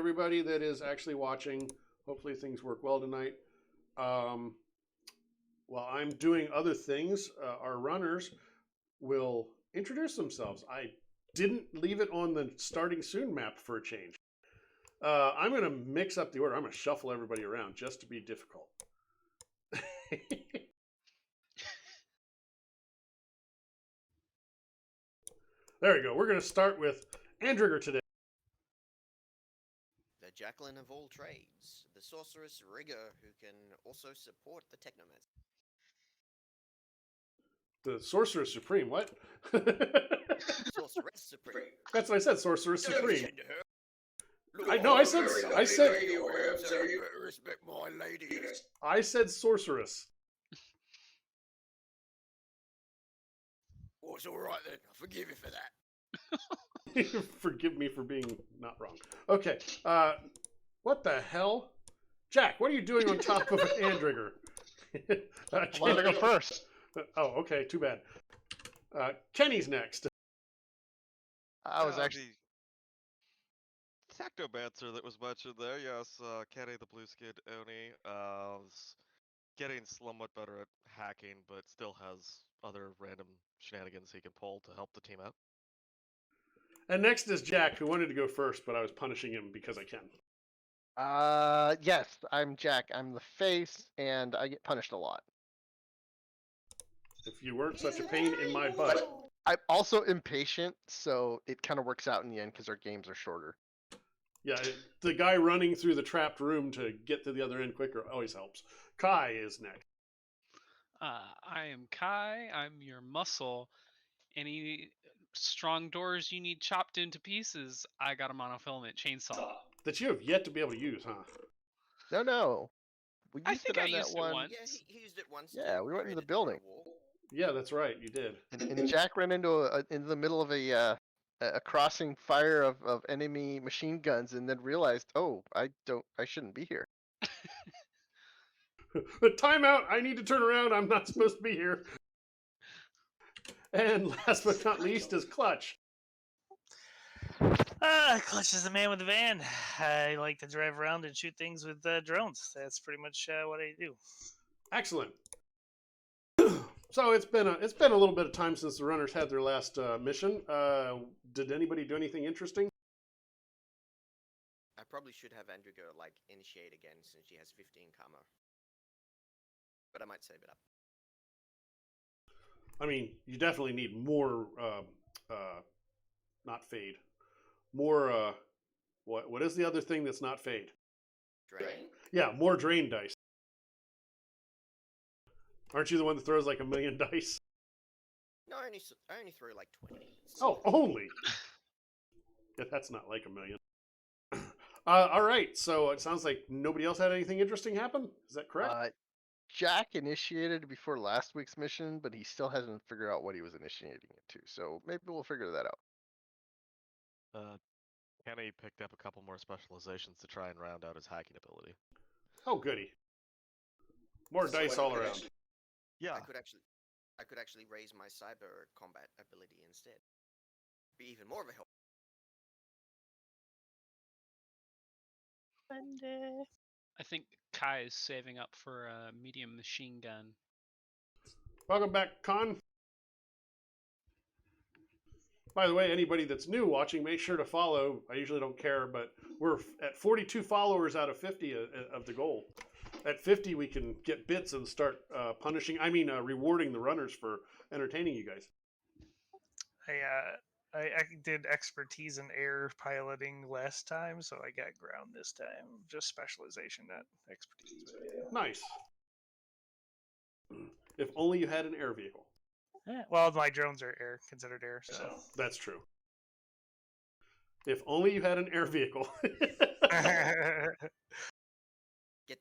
everybody that is actually watching. Hopefully things work well tonight. While I'm doing other things, our runners will introduce themselves. I didn't leave it on the starting soon map for a change. I'm going to mix up the order. I'm going to shuffle everybody around just to be difficult. There we go. We're going to start with Andrigger today. The Jacqueline of all trades, the sorceress Rigger, who can also support the technomancer. The Sorceress Supreme. What? Sorceress Supreme. That's what I said. Sorceress Supreme. Look, I said. Respect my lady. I said sorceress. Oh, it's all right then. I forgive you for that. Forgive me for being not wrong. Okay. What the hell? Jack, what are you doing on top of Andrigger? I wanted to go first. Oh, okay. Too bad. Kenny's next. I was actually... Technomancer that was mentioned there, yes. Kenny the blue-skinned Oni is getting somewhat better at hacking, but still has other random shenanigans he can pull to help the team out. And next is Jack, who wanted to go first, but I was punishing him because I can. Yes, I'm Jack. I'm the face, and I get punished a lot. If you weren't such a pain in my butt. I'm also impatient, so it kind of works out in the end because our games are shorter. Yeah, the guy running through the trapped room to get to the other end quicker always helps. Kai is next. I am Kai. I'm your muscle. Any strong doors you need chopped into pieces, I got a monofilament chainsaw. That you have yet to be able to use, huh? No. We I used think it I on that used it one. once. Yeah, he used it once. Yeah, we went in the building. Yeah, that's right. You did. And Jack ran into the middle of a crossing fire of enemy machine guns, and then realized, oh, I shouldn't be here. Timeout! I need to turn around. I'm not supposed to be here. And last but not least is Clutch. Clutch is the man with the van. I like to drive around and shoot things with drones. That's pretty much what I do. Excellent. So it's been a little bit of time since the runners had their last mission. Did anybody do anything interesting? I probably should have Andrigo initiate again since she has 15 karma. But I might save it up. I mean, you definitely need more, not fade. More, what is the other thing that's not fade? Drain? Yeah, more drain dice. Aren't you the one that throws like 1,000,000 dice? No, I only throw 20. Oh, only? Yeah, that's not like 1,000,000. All right, so it sounds like nobody else had anything interesting happen. Is that correct? Jack initiated before last week's mission, but he still hasn't figured out what he was initiating it to. So maybe we'll figure that out. Kenny picked up a couple more specializations to try and round out his hacking ability. Oh, goody. More dice all around. Yeah. I could actually raise my cyber combat ability instead. Be even more of a help. I think Kai is saving up for a medium machine gun. Welcome back, Con. By the way, anybody that's new watching, make sure to follow. I usually don't care, but we're at 42 followers out of 50 of the goal. At 50, we can get bits and start rewarding the runners for entertaining you guys. I did expertise in air piloting last time, so I got ground this time. Just specialization, not expertise. But yeah. Nice. If only you had an air vehicle. Yeah, well, my drones are considered air, so. That's true. If only you had an air vehicle. Get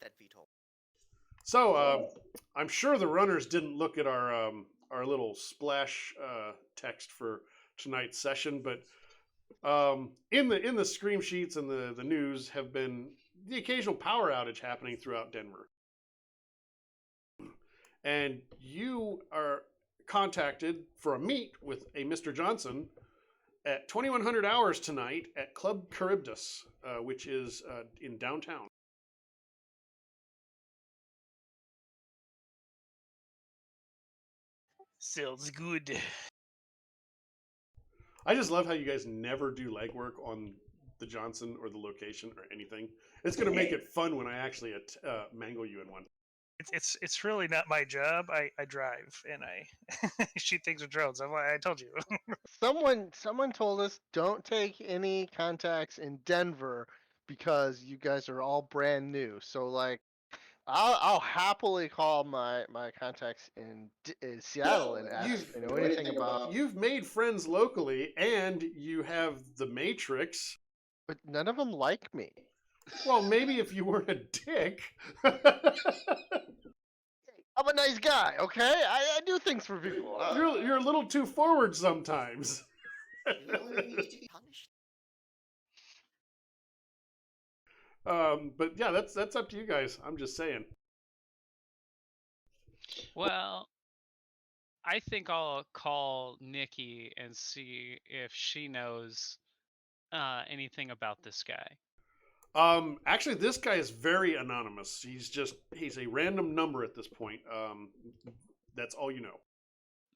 that VTOL. So, I'm sure the runners didn't look at our little splash text for tonight's session, but in the scream sheets and the news have been the occasional power outage happening throughout Denver. And you are contacted for a meet with a Mr. Johnson, at 2100 hours tonight at Club Charybdis, which is in downtown. Sounds good. I just love how you guys never do legwork on the Johnson or the location or anything. It's going to make it fun when I actually mangle you in one. It's really not my job. I drive and I shoot things with drones. I told you. Someone told us don't take any contacts in Denver because you guys are all brand new. So like, I'll happily call my contacts in Seattle and ask if they know anything about. You've made friends locally, and you have the Matrix. But none of them like me. Well, maybe if you weren't a dick. I'm a nice guy, okay? I do things for people. You're a little too forward sometimes. You need to be punished. But yeah, that's up to you guys. I'm just saying. Well, I think I'll call Nikki and see if she knows anything about this guy. Actually, this guy is very anonymous. He's a random number at this point. That's all you know.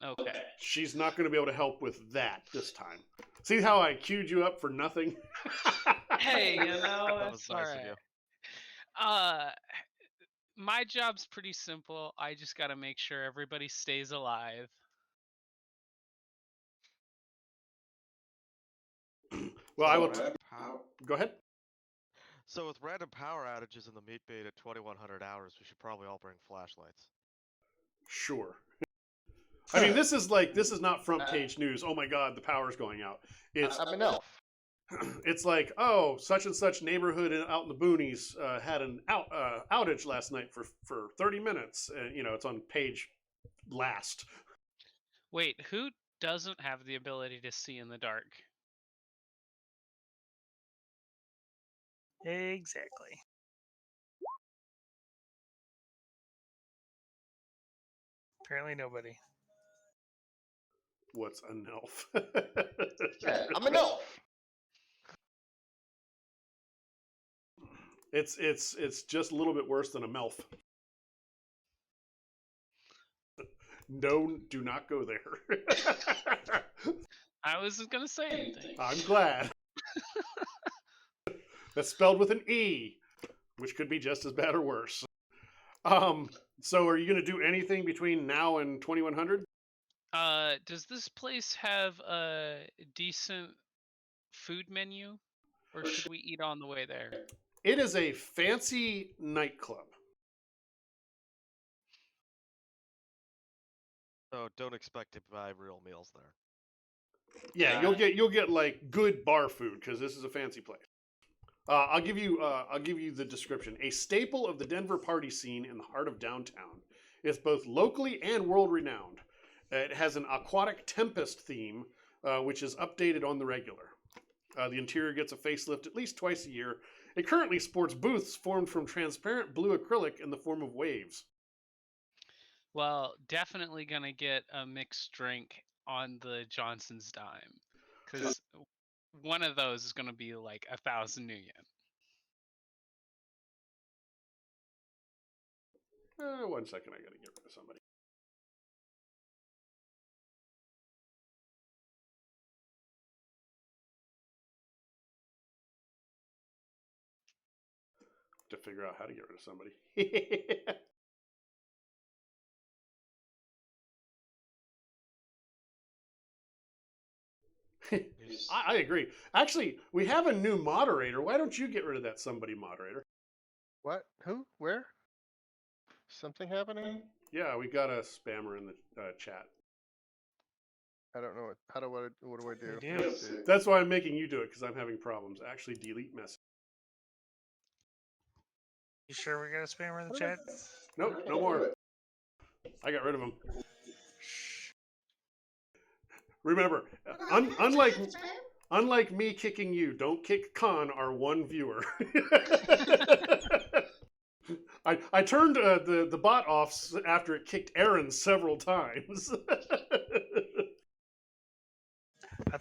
Okay. She's not going to be able to help with that this time. See how I queued you up for nothing? Hey, you know, That was that's nice of alright. you. My job's pretty simple. I just gotta make sure everybody stays alive. Well, I will. Pow- Go ahead. So with random power outages in the meat bait at 2100 hours, we should probably all bring flashlights. Sure. I mean, this is not front page news. Oh my God, the power's going out. I'm an elf. It's like, oh, such and such neighborhood out in the boonies had an outage last night for 30 minutes. It's on page last. Wait, who doesn't have the ability to see in the dark? Exactly. Apparently nobody. What's an elf? Yeah, I'm an elf. It's just a little bit worse than a melf. No, do not go there. I wasn't gonna say anything. I'm glad. That's spelled with an E, which could be just as bad or worse. So are you going to do anything between now and 2100? Does this place have a decent food menu? Or should we eat on the way there? It is a fancy nightclub. So don't expect to buy real meals there. Yeah, you'll get like good bar food because this is a fancy place. I'll give you the description. A staple of the Denver party scene in the heart of downtown. It's both locally and world renowned. It has an aquatic tempest theme, which is updated on the regular. The interior gets a facelift at least twice a year. It currently sports booths formed from transparent blue acrylic in the form of waves. Well, definitely gonna get a mixed drink on the Johnson's dime, because one of those is gonna be like 1,000 New Yen. 1 second, I gotta get rid of somebody. To figure out how to get rid of somebody. I agree. Actually, we have a new moderator. Why don't you get rid of that somebody moderator? What? Who? Where? Something happening? Yeah, we got a spammer in the chat. I don't know. What do I do? You do. Let's see. That's why I'm making you do it, because I'm having problems. Actually, delete message. You sure we got a spammer in the chat? Nope, no more. I got rid of him. Remember, unlike me kicking you, don't kick Khan, our one viewer. I turned the bot off after it kicked Aaron several times.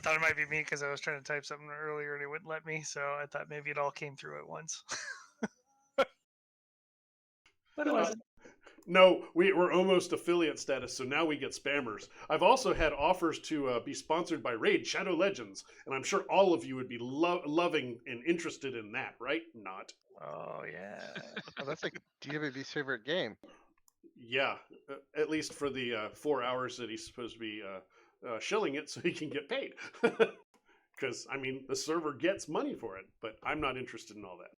thought it might be me because I was trying to type something earlier and it wouldn't let me. So I thought maybe it all came through at once. But it wasn't. No, we're almost affiliate status, so now we get spammers. I've also had offers to be sponsored by Raid Shadow Legends, and I'm sure all of you would be loving and interested in that, right? Not. Oh yeah. Oh, that's like DWB's favorite game. Yeah, at least for the 4 hours that he's supposed to be shilling it so he can get paid. Because, I mean, the server gets money for it, but I'm not interested in all that.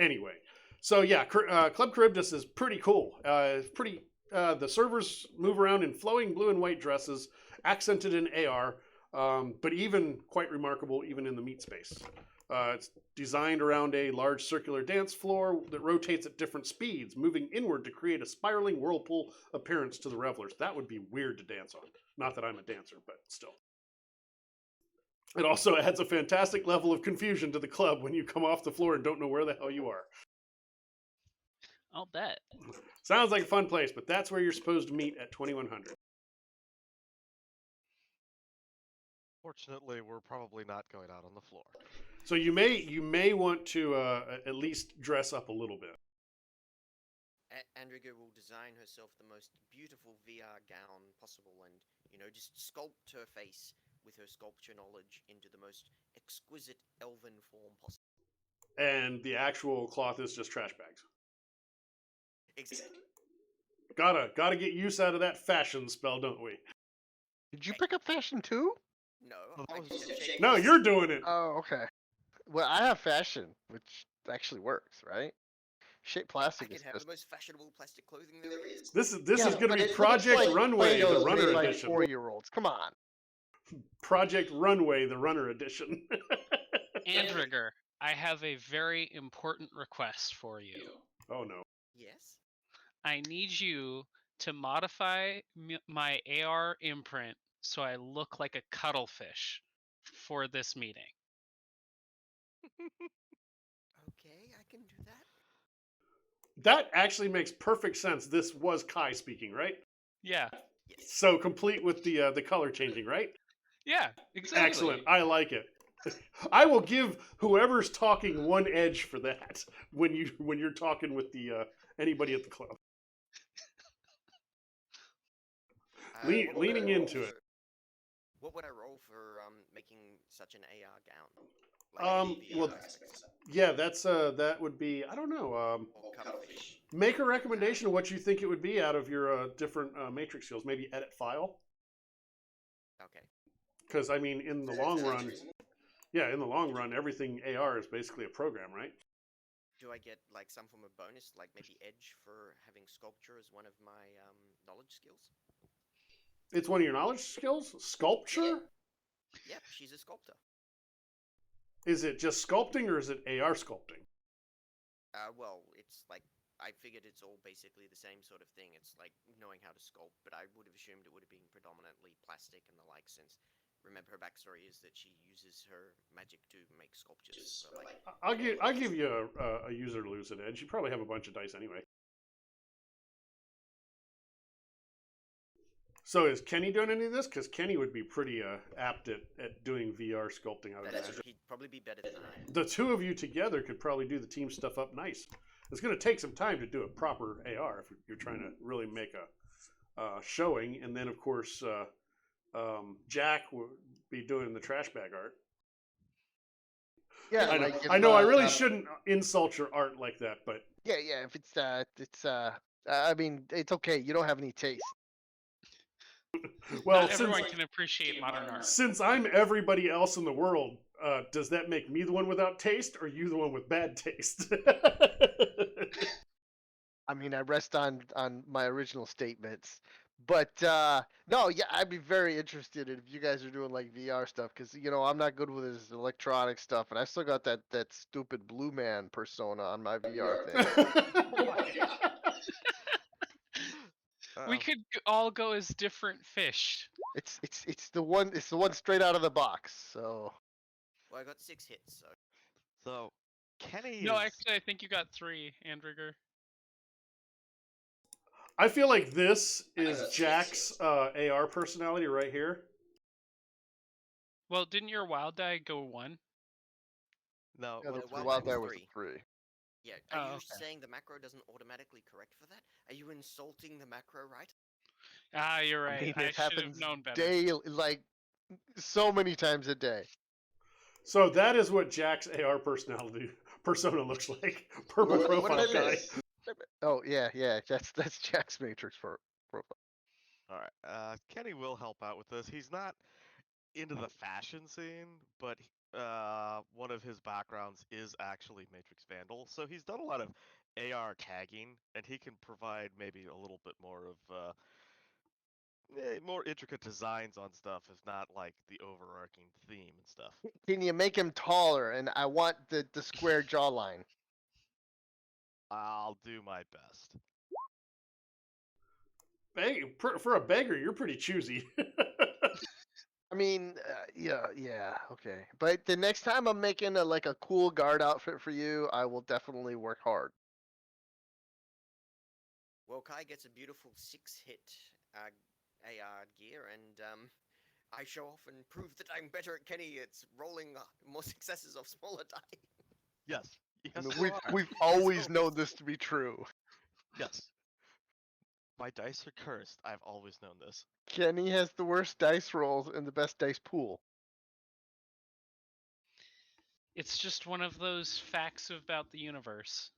Anyway, so yeah, Club Charybdis is pretty cool. The servers move around in flowing blue and white dresses, accented in AR, but even quite remarkable even in the meat space. It's designed around a large circular dance floor that rotates at different speeds, moving inward to create a spiraling whirlpool appearance to the revelers. That would be weird to dance on. Not that I'm a dancer, but still. It also adds a fantastic level of confusion to the club when you come off the floor and don't know where the hell you are. I'll bet. Sounds like a fun place, but that's where you're supposed to meet at 2100. Fortunately, we're probably not going out on the floor. So you may want to at least dress up a little bit. Andriga will design herself the most beautiful VR gown possible and, just sculpt her face with her sculpture knowledge into the most exquisite elven form possible. And the actual cloth is just trash bags. Exactly. Gotta get use out of that fashion spell, don't we? Did you pick up fashion too? No, Well, that I was just just have shape No, classes. you're doing it. Oh, okay. Well, I have fashion, which actually works, right? Shape I plastic can is have just. the most fashionable plastic clothing there is. This is Yeah, going to but be it looks Project like Runway, the Play-Doh's Runner made by Edition. 4-year-olds. Come on. Project Runway, the Runner Edition. Andrigger, I have a very important request for you. Oh no. Yes? I need you to modify my AR imprint so I look like a cuttlefish for this meeting. Okay, I can do that. That actually makes perfect sense. This was Kai speaking, right? Yeah. Yes. So complete with the color changing, right? Yeah, exactly. Excellent. I like it. I will give whoever's talking one edge for that when you're talking with the anybody at the club. What would I Leaning roll into it. for- What would I roll for making such an AR gown? Like a Well, VR aspect? yeah, that would be, I don't know. Or cuttlefish? Make a recommendation of what you think it would be out of your different matrix skills. Maybe edit file. Okay. Because I mean, in the long run, yeah, in the long run, everything AR is basically a program, right? Do I get like some form of bonus, like maybe edge for having sculpture as one of my knowledge skills? It's one of your knowledge skills. Sculpture. Yep, she's a sculptor. Is it just sculpting or is it AR sculpting? Well, it's like I figured it's all basically the same sort of thing. It's like knowing how to sculpt, but I would have assumed it would have been predominantly plastic and the like, since remember her backstory is that she uses her magic to make sculptures. For, like, I'll give you a user lucid edge. You probably have a bunch of dice anyway. So is Kenny doing any of this? Because Kenny would be pretty apt at doing VR sculpting, I would that's imagine. he'd probably be better than I am. The two of you together could probably do the team stuff up nice. It's going to take some time to do a proper AR if you're trying to really make a showing. And then, of course, Jack would be doing the trash bag art. Yeah, I know. like if, I know. I really shouldn't insult your art like that, but Yeah, yeah. If I mean, it's okay. You don't have any taste. well, Not everyone can appreciate modern art. since I'm everybody else in the world, does that make me the one without taste, or you the one with bad taste? I mean, I rest on my original statements. But no, yeah, I'd be very interested if you guys are doing like VR stuff because I'm not good with this electronic stuff, and I still got that stupid blue man persona on my VR thing. We could all go as different fish. It's the one straight out of the box. So Well, I got 6 hits, so So, Kenny No, is... actually, I think you got 3, Andrigger. I feel like this is Jack's AR personality right here. Well, didn't your wild die go 1? No, Yeah, what the wild wild die die was was a 3. Yeah, are Oh, you okay. saying the macro doesn't automatically correct for that? Are you insulting the macro, right? Ah, you're I right. mean, I it should have happens known better. daily, like so many times a day. So that is what Jack's AR persona looks like. Purple What profile did I guy. miss? Oh yeah. That's Jack's matrix for profile. All right. Kenny will help out with this. He's not into the fashion scene, but one of his backgrounds is actually Matrix Vandal, so he's done a lot of AR tagging, and he can provide maybe a little bit more of more intricate designs on stuff, if not like the overarching theme and stuff. Can you make him taller? And I want the square jawline. I'll do my best. For a beggar, you're pretty choosy. I mean, yeah, okay. But the next time I'm making a cool guard outfit for you, I will definitely work hard. Well, Kai gets a beautiful 6-hit AR gear, and I show off and prove that I'm better at Kenny. It's rolling more successes off smaller die. Yes. Yes, I mean, you we've are. we've always known this to be true. Yes. My dice are cursed. I've always known this. Kenny has the worst dice rolls and the best dice pool. It's just one of those facts about the universe.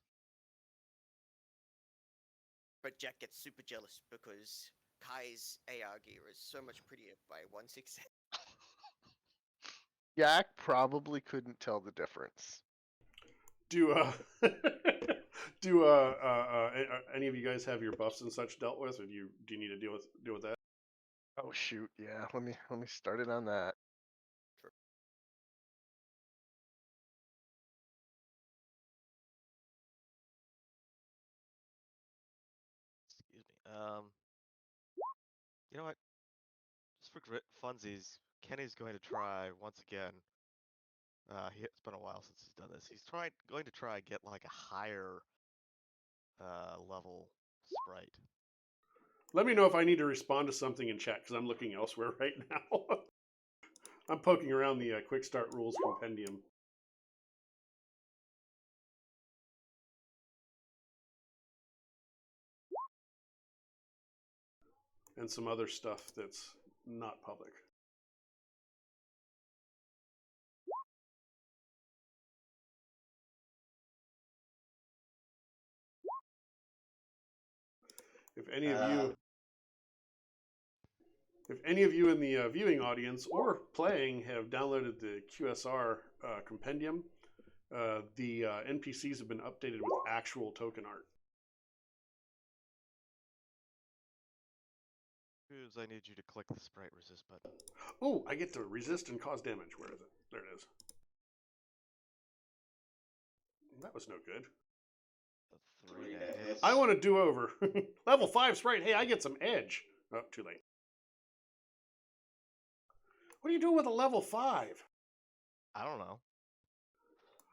But Jack gets super jealous because Kai's AR gear is so much prettier by 1/6. Jack probably couldn't tell the difference. do any of you guys have your buffs and such dealt with, or do you need to deal with that? Oh shoot, yeah. Let me start it on that. Excuse me. You know what? Just for funsies, Kenny's going to try once again. It's been a while since he's done this. He's going to try and get like a higher level sprite. Let me know if I need to respond to something in chat, because I'm looking elsewhere right now. I'm poking around the quick start rules compendium. And some other stuff that's not public. If any of you in the viewing audience or playing have downloaded the QSR compendium, the NPCs have been updated with actual token art. I need you to click the sprite resist button. Oh, I get to resist and cause damage. Where is it? There it is. That was no good. The 3 that hits. I want to do over. Level 5 sprite. Hey, I get some edge. Oh, too late. What are you doing with a level 5? I don't know.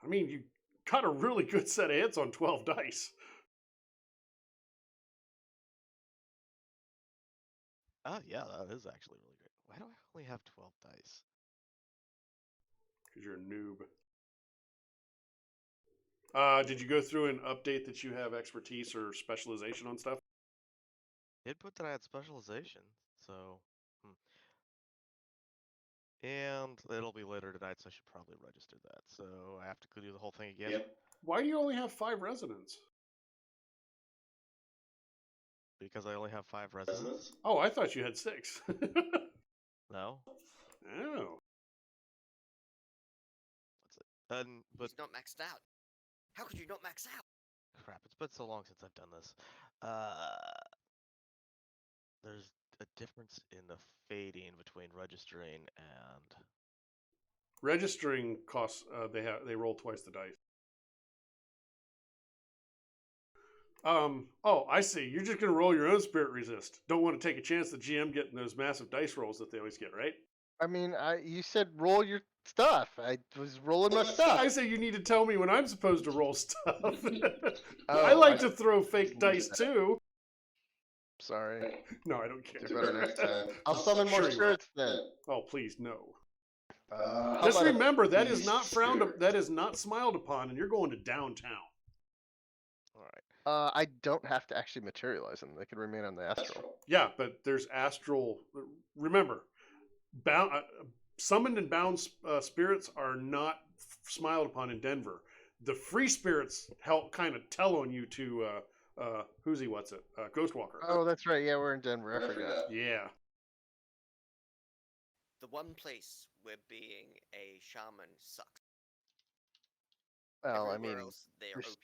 I mean, you got a really good set of hits on 12 dice. Oh, yeah, that is actually really great. Why do I only have 12 dice? Because you're a noob. Did you go through and update that you have expertise or specialization on stuff? It put that I had specialization, so... And it'll be later tonight, so I should probably register that. So I have to go do the whole thing again? Yep. Why do you only have 5 residents? Because I only have 5 residents? Oh, I thought you had 6. No? Oh. That's it. But He's not maxed out. How could you not max out? crap, it's been so long since I've done this. There's a difference in the fading between registering and... Registering costs, they roll twice the dice. Oh, I see. You're just going to roll your own spirit resist. Don't want to take a chance the GM getting those massive dice rolls that they always get, right? I mean, you said roll your stuff. I was rolling my stuff. I say you need to tell me when I'm supposed to roll stuff. Oh, I like to throw fake dice too. Sorry. No, I don't care. Do better next time. I'll summon more Sure you will. spirits then. Oh, please, no. How Just about a remember that free is not frowned. spirit? That is not smiled upon, and you're going to downtown. All right. I don't have to actually materialize them. They can remain on the astral. Yeah, but there's astral. Remember, bound, summoned and bound spirits are not smiled upon in Denver. The free spirits help kind of tell on you to who's he? What's it? Ghostwalker. Oh, that's right. Yeah, we're in Denver. I forgot. Yeah. The one place where being a shaman sucks. Well, I Everywhere mean, else they are there's- OP.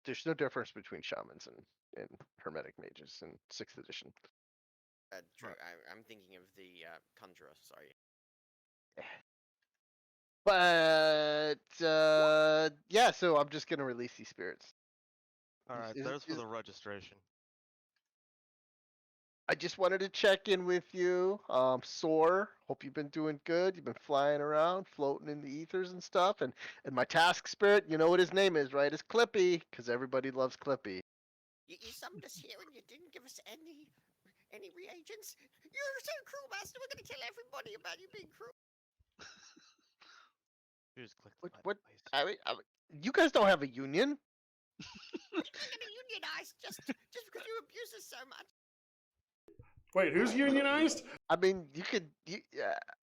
there's no difference between shamans and hermetic mages in 6th edition. True. I'm thinking of the conjurer. Sorry. But yeah, so I'm just gonna release these spirits. All right. Is- There's for is- the registration. I just wanted to check in with you. Soar, hope you've been doing good. You've been flying around, floating in the ethers and stuff. And my task spirit, you know what his name is, right? It's Clippy, because everybody loves Clippy. You summoned us here and you didn't give us any reagents. You're so cruel, master. We're gonna tell everybody about you being cruel. Just click the What? button, What? please. I mean, you guys don't have a union. We're gonna unionize just because you abuse us so much. Wait, who's unionized? I mean, you could.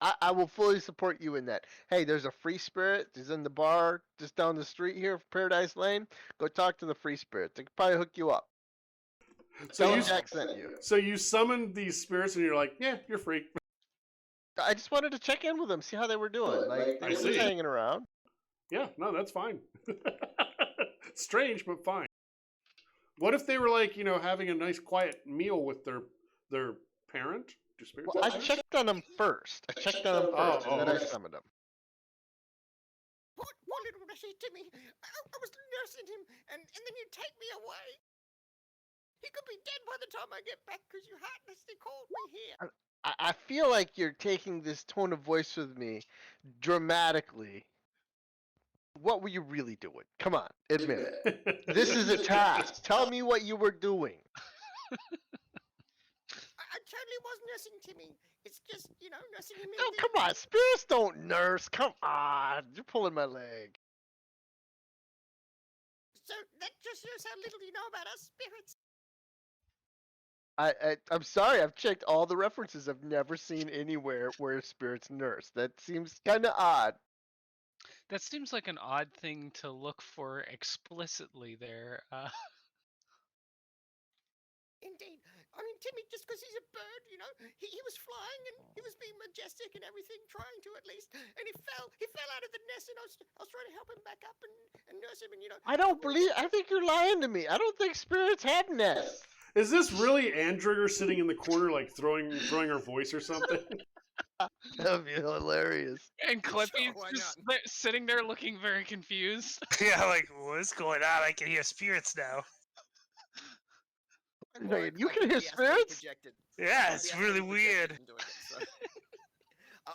I will fully support you in that. Hey, there's a free spirit. He's in the bar just down the street here, Paradise Lane. Go talk to the free spirit. They could probably hook you up. So Tell you them Jack sent you. so you summoned these spirits, and you're like, yeah, you're free. I just wanted to check in with them, see how they were doing. Like they I were just see. hanging around. Yeah, no, that's fine. Strange, but fine. What if they were like, having a nice quiet meal with their parent? Do spirits Well, I have parents? checked on them first. I checked on them first, and then I okay. summoned them. Poor little wretched Timmy. I was nursing him, and then you take me away. He could be dead by the time I get back because you heartlessly called me here. I feel like you're taking this tone of voice with me dramatically. What were you really doing? Come on, admit it. This is a task. Tell me what you were doing. I totally was nursing Timmy. It's just, nursing him in No, the... come on. Spirits don't nurse. Come on. You're pulling my leg. So that just shows how little you know about us spirits. I'm sorry. I've checked all the references. I've never seen anywhere where spirits nurse. That seems kind of odd. That seems like an odd thing to look for explicitly there. Indeed. I mean, Timmy, just because he's a bird, he was flying and he was being majestic and everything, trying to at least, and he fell out of the nest, and I was trying to help him back up and nurse him, and I don't believe. I think you're lying to me. I don't think spirits have nests. Is this really Andrigger sitting in the corner, like throwing her voice or something? That'd be hilarious. And Clippy's why just sitting there looking very confused. Yeah, like what's going on? I can hear spirits now. Wait, you can hear spirits? Yeah, it's really weird.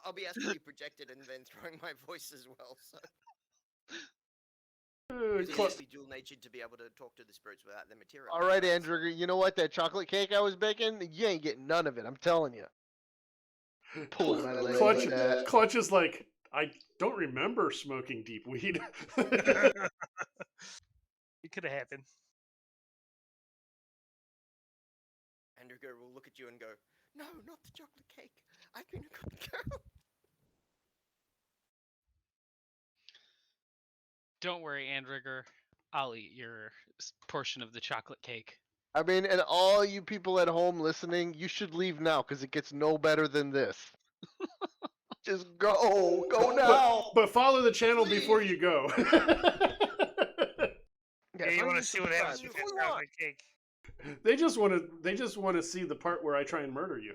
I'll be asked to be projected and then throwing my voice as well. So you Cl- have to be dual-natured to be able to talk to the spirits without their material. All right, Andrew. You know what? That chocolate cake I was baking, you ain't getting none of it. I'm telling you. Pulling my leg Clutch, like that. Clutch is like, I don't remember smoking deep weed. It could have happened. Andrew will look at you and go, "No, not the chocolate cake. I can go." Don't worry, Andrigger. I'll eat your portion of the chocolate cake. I mean, and all you people at home listening, you should leave now because it gets no better than this. Just go now. But follow the channel before you go. Yeah, you want to see what happens with that chocolate cake. They just want to see the part where I try and murder you.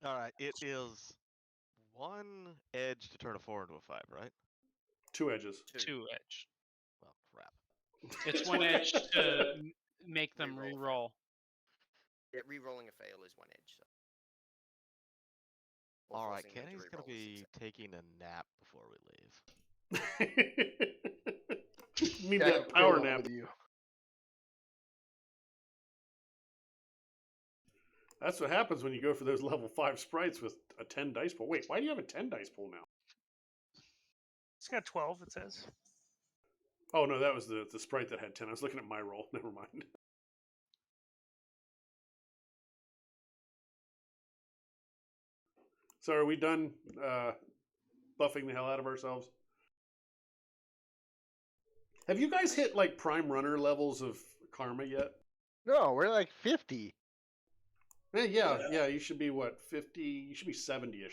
All right. It is one edge to turn a 4 into a 5, right? 2 edges. 2 edge. Well, crap. It's 1 edge to make them Reroll. re-roll. Yeah, re-rolling a fail is 1 edge. So. Or All right. forcing them to Kenny's gonna re-roll a be success. taking a nap before we leave. You mean Yeah, that power go nap? with you. That's what happens when you go for those level 5 sprites with a 10 dice pool. Wait, why do you have a 10 dice pool now? It's got 12. It says. Oh no, that was the sprite that had 10. I was looking at my roll. Never mind. So are we done buffing the hell out of ourselves? Have you guys hit like prime runner levels of karma yet? No, we're like 50. Yeah. You should be what 50? You should be 70ish.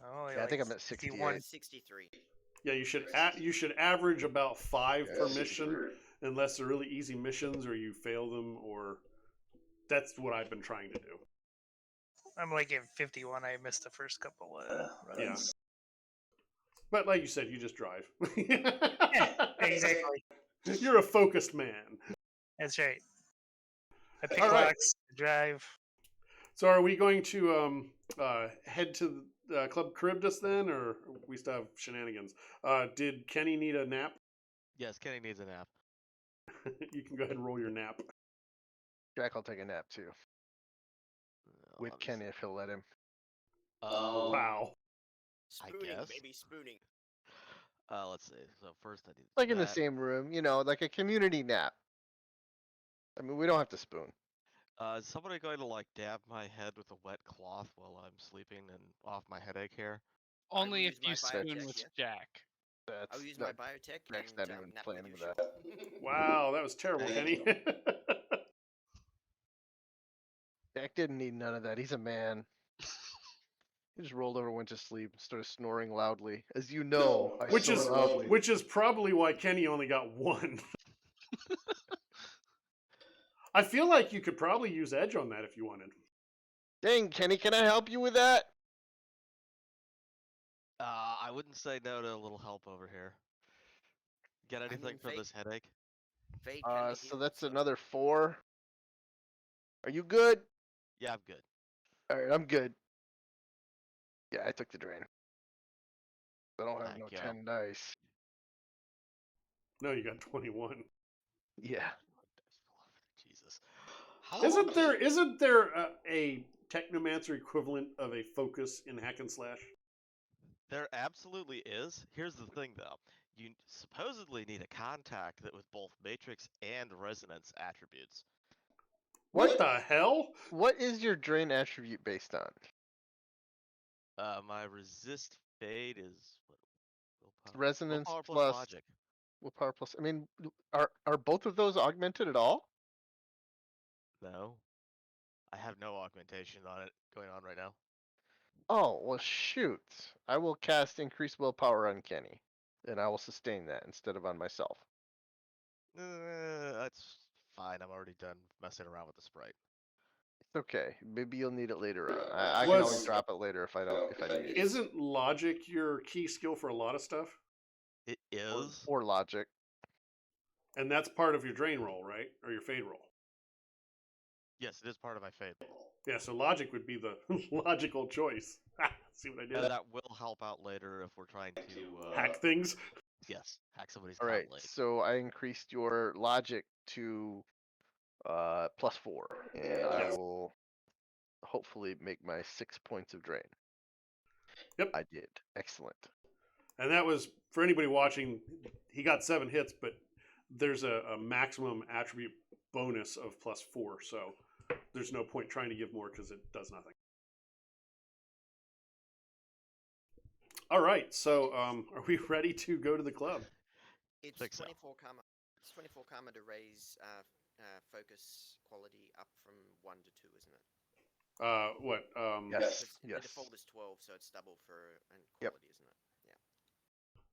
Oh, Yeah, I think I'm at 61. 68. 63. Yeah, you should average about 5 Yeah, per mission, unless they're really easy missions or you fail them, or that's what I've been trying to do. I'm like at 51. I missed the first couple Yeah. runs. But like you said, you just drive. Yeah, exactly. You're a focused man. That's right. I pick All right. locks, drive. So are we going to head to Club Charybdis then, or we still have shenanigans? Did Kenny need a nap? Yes, Kenny needs a nap. You can go ahead and roll your nap. Jack will take a nap too. With Let me Kenny see. if he'll let him. Wow. I Spooning, guess. baby, spooning. Let's see. So first I need Like in the that. same room, like a community nap. I mean, we don't have to spoon. Is somebody going to like dab my head with a wet cloth while I'm sleeping and off my headache here? I will Only if use you my spoon biotech, with yeah. Jack. I'll use my biotech Jack's and not even nap playing with with you, that. sure. Wow, that was terrible, Kenny. Jack didn't need none of that. He's a man. He just rolled over, went to sleep, and started snoring loudly. As you know, I which snore is loudly. which is probably why Kenny only got one. I feel like you could probably use Edge on that if you wanted. Dang, Kenny, can I help you with that? I wouldn't say no to a little help over here. Get anything mean, for this headache? Fade can be So healed, that's so another 4. Are you good? Yeah, I'm good. Alright, I'm good. Yeah, I took the drain. I don't have Heck, no yeah. 10 dice. No, you got 21. Yeah. Jesus. How Isn't there a Technomancer equivalent of a focus in hack and slash? There absolutely is. Here's the thing, though. You supposedly need a contact that with both matrix and resonance attributes. What the hell? What is your drain attribute based on? My resist fade is what? Willpower. Resonance Willpower plus plus logic. willpower plus. I mean, are both of those augmented at all? No, I have no augmentation on it going on right now. Oh well, shoot! I will cast increased willpower on Kenny, and I will sustain that instead of on myself. That's fine. I'm already done messing around with the sprite. It's okay. Maybe you'll need it later on. I can Was- always drop it later if I need it. Isn't logic your key skill for a lot of stuff? It is. Or logic. And that's part of your drain roll, right? Or your fade roll. Yes, it is part of my fade. Yeah, so logic would be the logical choice. See what I did? And that will help out later if we're trying to Hack things. Yes, hack somebody's All right. tablet. So I increased your logic to +4, and I Yes. will hopefully make my 6 points of drain. Yep. I did. Excellent. And that was, for anybody watching, he got 7 hits, but there's a maximum attribute bonus of +4. So there's no point trying to give more because it does nothing. All right. So are we ready to go to the club? it's Think so. 24 karma. It's 24 karma to raise focus quality up from 1 to 2, isn't it? What? Yes. 'Cause the Yes. default is 12, so it's double for Yep. quality, isn't it? Yeah.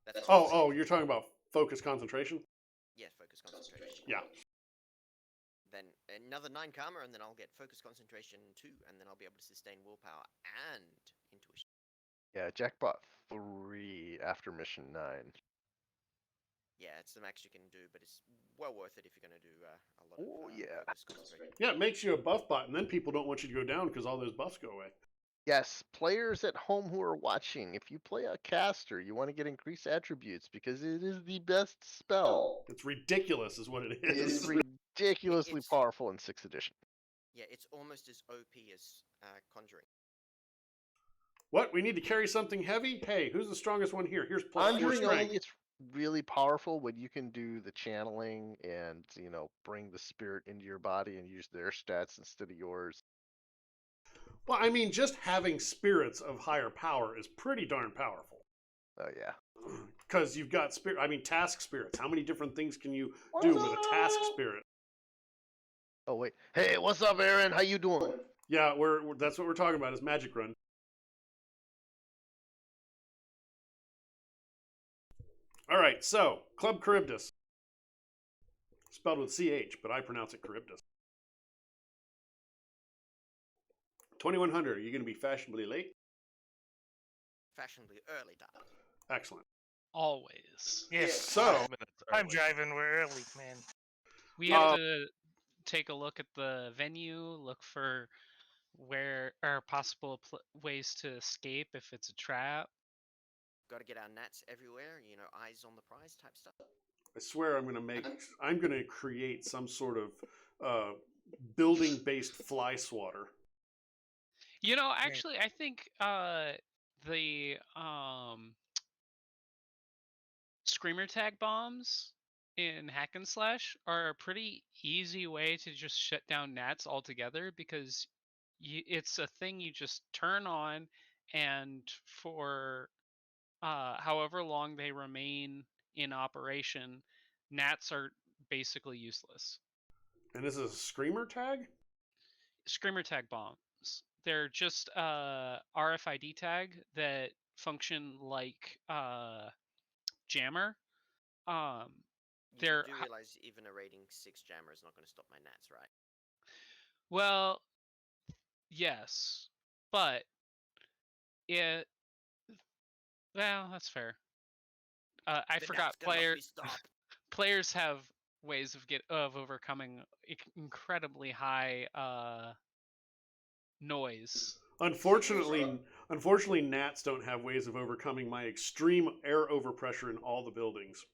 That's Oh, you're talking about focus concentration? Yeah, focus concentration. Yeah. Then another 9 karma, and then I'll get focus concentration 2, and then I'll be able to sustain willpower and intuition. Yeah, Jack bought 3 after mission 9. Yeah, it's the max you can do, but it's well worth it if you're going to do a lot Oh, of yeah. focus concentration. Yeah, it makes you a buff bot, and then people don't want you to go down because all those buffs go away. Yes, players at home who are watching, if you play a caster, you want to get increased attributes because it is the best spell. It's ridiculous, is what it It is is. ridiculously It's- powerful in 6th edition. Yeah, it's almost as OP as Conjuring. What? We need to carry something heavy? Hey, who's the strongest one here? Here's +4 Conjuring only strength. gets really powerful when you can do the channeling and bring the spirit into your body and use their stats instead of yours. Well, I mean, just having spirits of higher power is pretty darn powerful. Oh yeah. Because you've got spirit. I mean, task spirits. How many different things can you do with a task spirit? Oh wait. Hey, what's up, Aaron? How you doing? Yeah, that's what we're talking about. Is Magic Run. All right, so Club Charybdis, spelled with CH, but I pronounce it Charybdis. 2100. Are you going to be fashionably late? Fashionably early, darling. Excellent. Always. Yeah. So 5 minutes I'm early. driving. We're early, man. We have to take a look at the venue, look for where are possible ways to escape if it's a trap. Got to get our gnats everywhere. Eyes on the prize type stuff. I swear I'm going to create some sort of building-based fly swatter. Actually, I think the screamer tag bombs in hack and slash are a pretty easy way to just shut down gnats altogether, because it's a thing you just turn on, and for however long they remain in operation, gnats are basically useless. And this is a screamer tag? Screamer tag bombs. They're just RFID tag that function like jammer. You They're do realize even a rating 6 jammer is not going to stop my gnats, right? well, yes, but it. Well, that's fair. I The forgot gnats cannot be stopped. players have ways of overcoming incredibly high noise. Unfortunately, gnats don't have ways of overcoming my extreme air overpressure in all the buildings.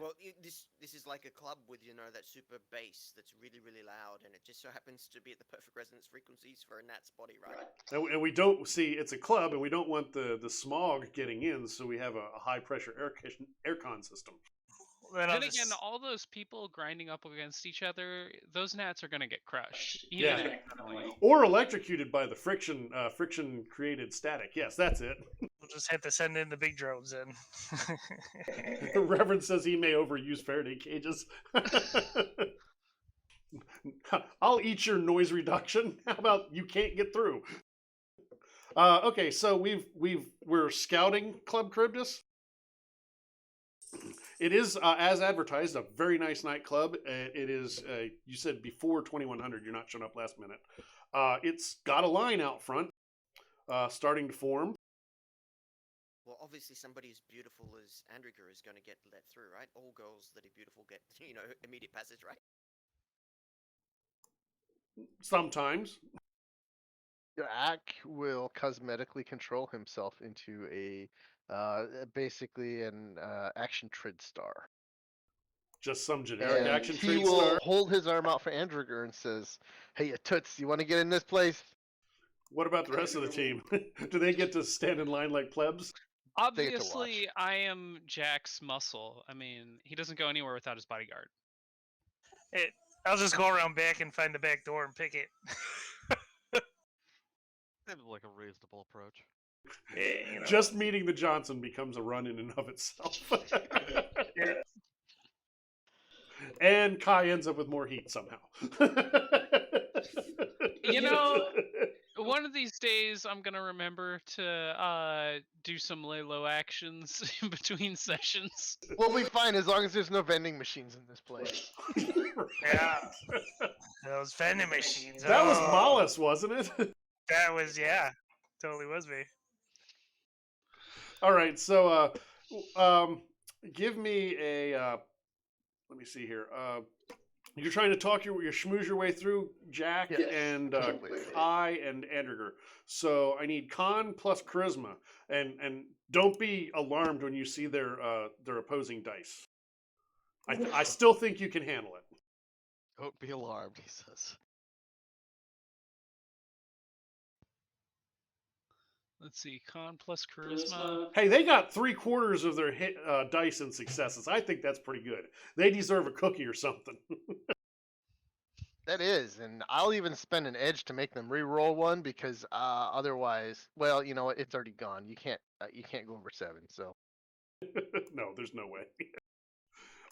Well, this is like a club with that super bass that's really really loud, and it just so happens to be at the perfect resonance frequencies for a gnat's body, right? And we don't see it's a club, and we don't want the smog getting in, so we have a high pressure aircon system. Then Then again, all those people grinding up against each other, those gnats are going to get crushed. Even accidentally. Or electrocuted by the friction created static. Yes, that's it. we'll just have to send in the big drones in. The Reverend says he may overuse Faraday cages. I'll eat your noise reduction. How about you can't get through? Okay, so we're scouting Club Charybdis. It is, as advertised, a very nice nightclub. It is, you said before 2100, you're not showing up last minute. It's got a line out front starting to form. Well, obviously somebody as beautiful as Andriga is going to get let through, right? All girls that are beautiful get, immediate passage, right? Sometimes. Ak will cosmetically control himself into a basically an action trid star. Just some generic And action he trid will star. hold his arm out for Andriger and says, "Hey, you toots, you want to get in this place?" What about the rest of the team? Do they get to stand in line like plebs? Obviously, I am Jack's muscle. I mean, he doesn't go anywhere without his bodyguard. I'll just go around back and find the back door and pick it. Seems like a reasonable approach. Yeah, Just meeting the Johnson becomes a run in and of itself. And Kai ends up with more heat somehow. One of these days I'm gonna remember to do some lay low actions in between sessions. We'll be fine as long as there's no vending machines in this place. Yeah. Those vending machines. That was Mollis, wasn't it? That was, yeah. Totally was me. All right, so give me a. Let me see here. You're trying to talk your schmooze your way through Jack Yes, and completely. Kai and Andriger. So I need con plus charisma, and don't be alarmed when you see their opposing dice. I still think you can handle it. Don't be alarmed, he says. Let's see, con plus charisma. Hey, they got 3/4 of their dice in successes. I think that's pretty good. They deserve a cookie or something. That is, and I'll even spend an edge to make them re-roll one because otherwise, well, you know what? It's already gone. You can't go over 7. So No, there's no way.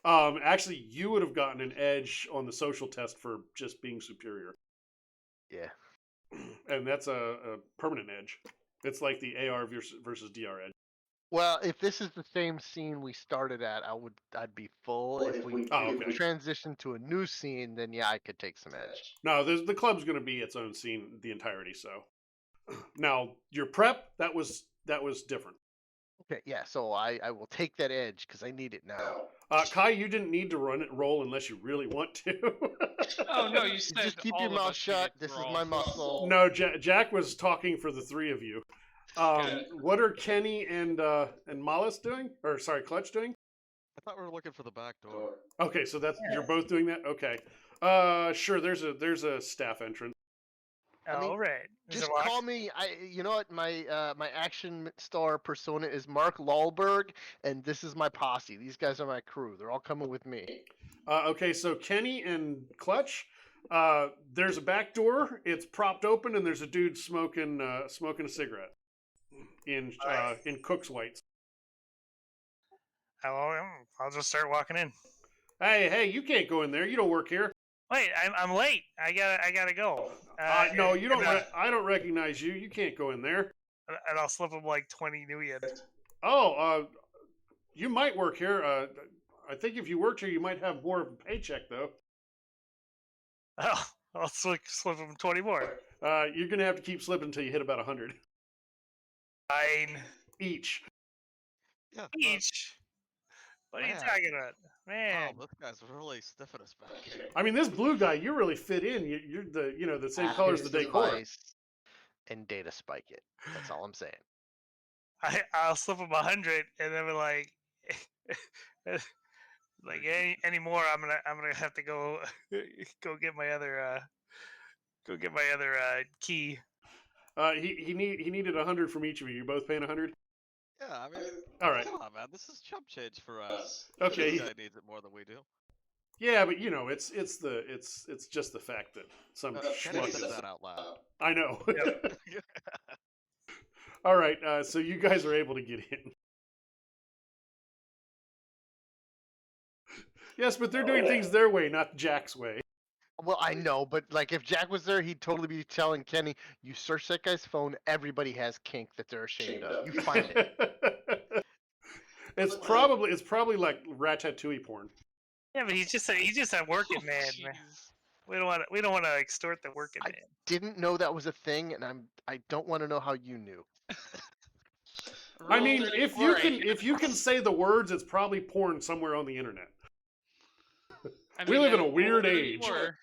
Actually, you would have gotten an edge on the social test for just being superior, yeah. and that's a permanent edge. It's like the AR versus DR edge. Well, if this is the same scene we started at, I'd be full. If we Oh, okay. transition to a new scene, then yeah, I could take some edge. No, the club's going to be its own scene the entirety. So now your prep that was different. Okay, yeah. So I will take that edge because I need it now. Kai, you didn't need to roll unless you really want to. Oh no, you said Just keep all your of mouth us shut. needed to This is roll. my muscle. No, Jack was talking for the three of you. Good. What are Kenny and Mollis doing? Or sorry, Clutch doing? I thought we were looking for the back door. Okay, so that's you're both doing that. Okay, sure. There's a staff entrance. I mean, All right. Is Just it locked? call me. You know what? My action star persona is Mark Lulberg, and this is my posse. These guys are my crew. They're all coming with me. Okay, so Kenny and Clutch. There's a back door. It's propped open, and there's a dude smoking a cigarette in Cook's Whites. I'll just start walking in. Hey, you can't go in there. You don't work here. Wait, I'm late. I gotta go. No, you don't. And, I don't recognize you. You can't go in there. and I'll slip him like 20 new yen. Oh, you might work here. I think if you worked here, you might have more of a paycheck, though. Oh, I'll slip him 20 more. You're gonna have to keep slipping until you hit about 100 Fine. each. Yeah. Each. What are you Man. talking about? Man. Oh, this guy's really stiffing us back here. I mean, this blue guy, you really fit in. You're the same color as the Package decor. device and data spike it. That's all I'm saying. I'll slip him 100, and then we're like, any more, I'm gonna have to go get my other key. He needed 100 from each of you. You're both paying 100. Yeah, I mean, All right. come on, man. This is chump change for us. Okay. This guy needs it more than we do. Yeah, but it's just the fact that some Kenny schmuck. said that out loud. I know. Yep. All right. So you guys are able to get in. Yes, but they're doing things their way, not Jack's way. Well, I know, but like if Jack was there, he'd totally be telling Kenny, "You search that guy's phone. Everybody has kink that they're ashamed of. You find it." It's probably like Ratatouille porn. Yeah, but he's just a working man. Man. Jeez. We don't want to extort the working I- man. Didn't know that was a thing, and I don't want to know how you knew. I Rule mean, 34, if you can say the words, it's probably porn somewhere on the internet. I we live in a Rule weird age. 34.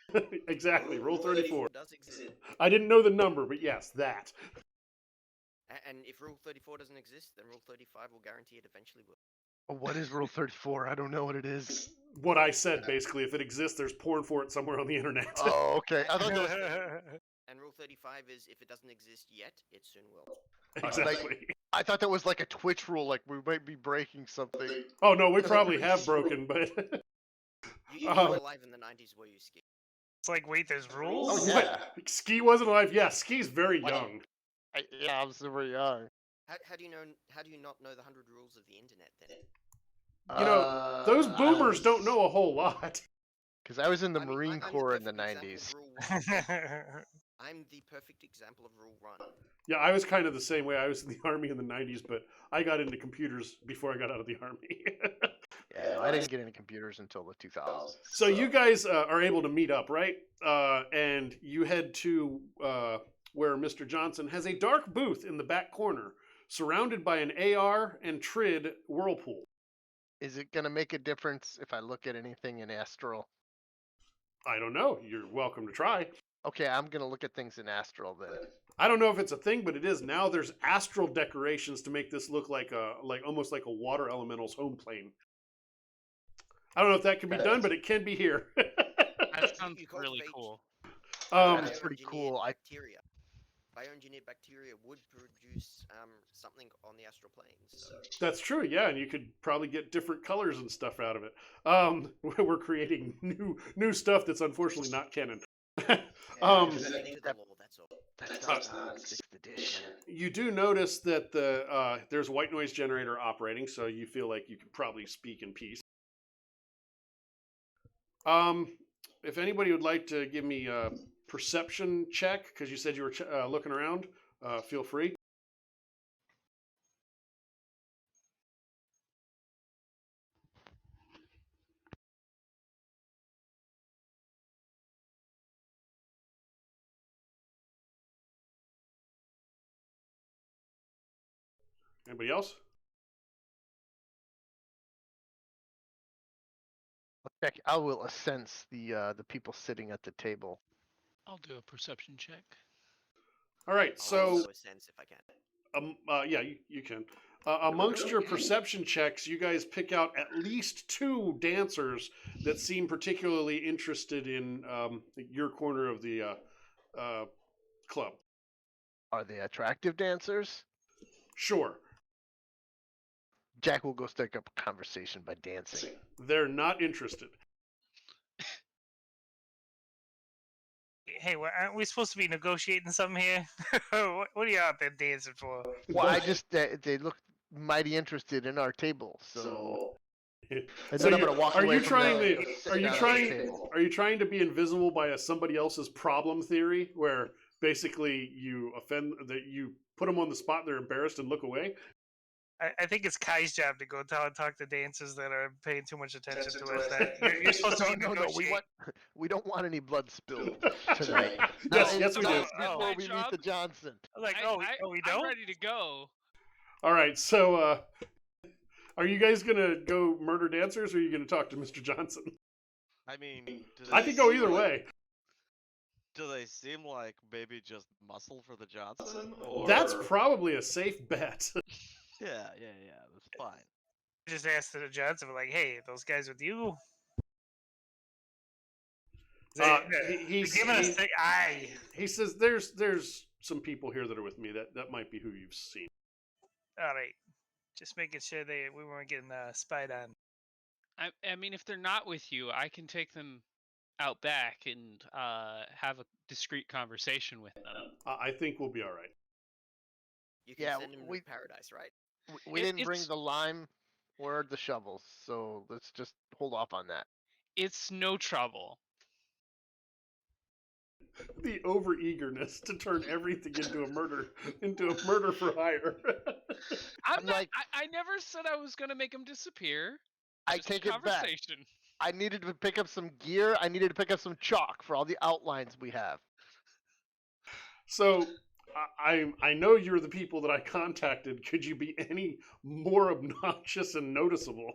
Exactly, Rule 34. does exist. I didn't know the number, but yes, that. And if Rule 34 doesn't exist, then Rule 35 will guarantee it eventually will. What is Rule 34? I don't know what it is. What I said, basically. If it exists, there's porn for it somewhere on the internet. Oh, okay. I thought that was And Rule 35 is if it doesn't exist yet, it soon will. Exactly. I thought that was like a Twitch rule, like we might be breaking something. Oh, no, we probably have broken, but... You were alive in the 90s, were you, Ski? It's like, wait, there's rules? Oh, yeah. Ski wasn't alive? Yeah, Ski's very young. Yeah, I'm super young. How do you not know the 100 rules of the internet then? You know, those boomers don't know a whole lot. Because I was in the I mean, Marine I'm the Corps in the perfect 90s. example of Rule 1. I'm the perfect example of Rule 1. Yeah, I was kind of the same way. I was in the Army in the 90s, but I got into computers before I got out of the Army. Yeah, no, I didn't get into computers until the 2000s. So you guys are able to meet up, right? And you head to where Mr. Johnson has a dark booth in the back corner, surrounded by an AR and Trid whirlpool. Is it going to make a difference if I look at anything in Astral? I don't know. You're welcome to try. Okay, I'm going to look at things in Astral then. I don't know if it's a thing, but it is now. There's astral decorations to make this look like almost like a water elemental's home plane. I don't know if that can be done, but it can be here. That sounds You really cultivate cool. That's pretty bioengineered cool. Bacteria. Bioengineered bacteria would produce something on the astral plane. So That's true, yeah, and you could probably get different colors and stuff out of it. We're creating new stuff that's unfortunately not canon. listening to the law. That's all. That's not the 6th edition. You do notice that there's a white noise generator operating, so you feel like you could probably speak in peace. If anybody would like to give me a perception check, because you said you were looking around, feel free. Anybody else? Check. I will sense the people sitting at the table. I'll do a perception check. All right, I'll so also a sense if I can. yeah, you can. Amongst your perception checks, you guys pick out at least 2 dancers that seem particularly interested in your corner of the club. Are they attractive dancers? Sure, Jack will go strike up a conversation by dancing. they're not interested. Hey, aren't we supposed to be negotiating something here? What are you out there dancing for? Well, I just they look mighty interested in our table, so. And So then I'm gonna walk away from them and go sit are you down at the trying table. are you trying to be invisible by somebody else's problem theory, where basically you offend that you put them on the spot, they're embarrassed and look away? I think it's Kai's job to go talk to dancers that are paying too much attention to us. That you're supposed to be No, negotiating. we don't want any blood spilled tonight. Yes, Not- yes, we do. not Oh. Before we meet Job? the Johnson. I'm like, we I'm don't. ready to go. All right, so are you guys gonna go murder dancers, or are you gonna talk to Mr. Johnson? I mean, do I they could go seem either like- way. Do they seem like maybe just muscle for the Johnson? Or... That's probably a safe bet. Yeah, that's fine. Just asked the Johnson, like, hey, those guys with you? He's Giving us the eye. he says there's some people here that are with me. That might be who you've seen. All right, just making sure we weren't getting spied on. I mean, if they're not with you, I can take them out back and have a discreet conversation with them. I think we'll be all right. You can Yeah, send them we- to paradise, right? We didn't bring it's- the lime or the shovels, so let's just hold off on that. It's no trouble. The over eagerness to turn everything into a murder for hire. I'm not, like- I never said I was gonna make them disappear. I Just a take it back. conversation. I needed to pick up some gear. I needed to pick up some chalk for all the outlines we have. So I know you're the people that I contacted. Could you be any more obnoxious and noticeable?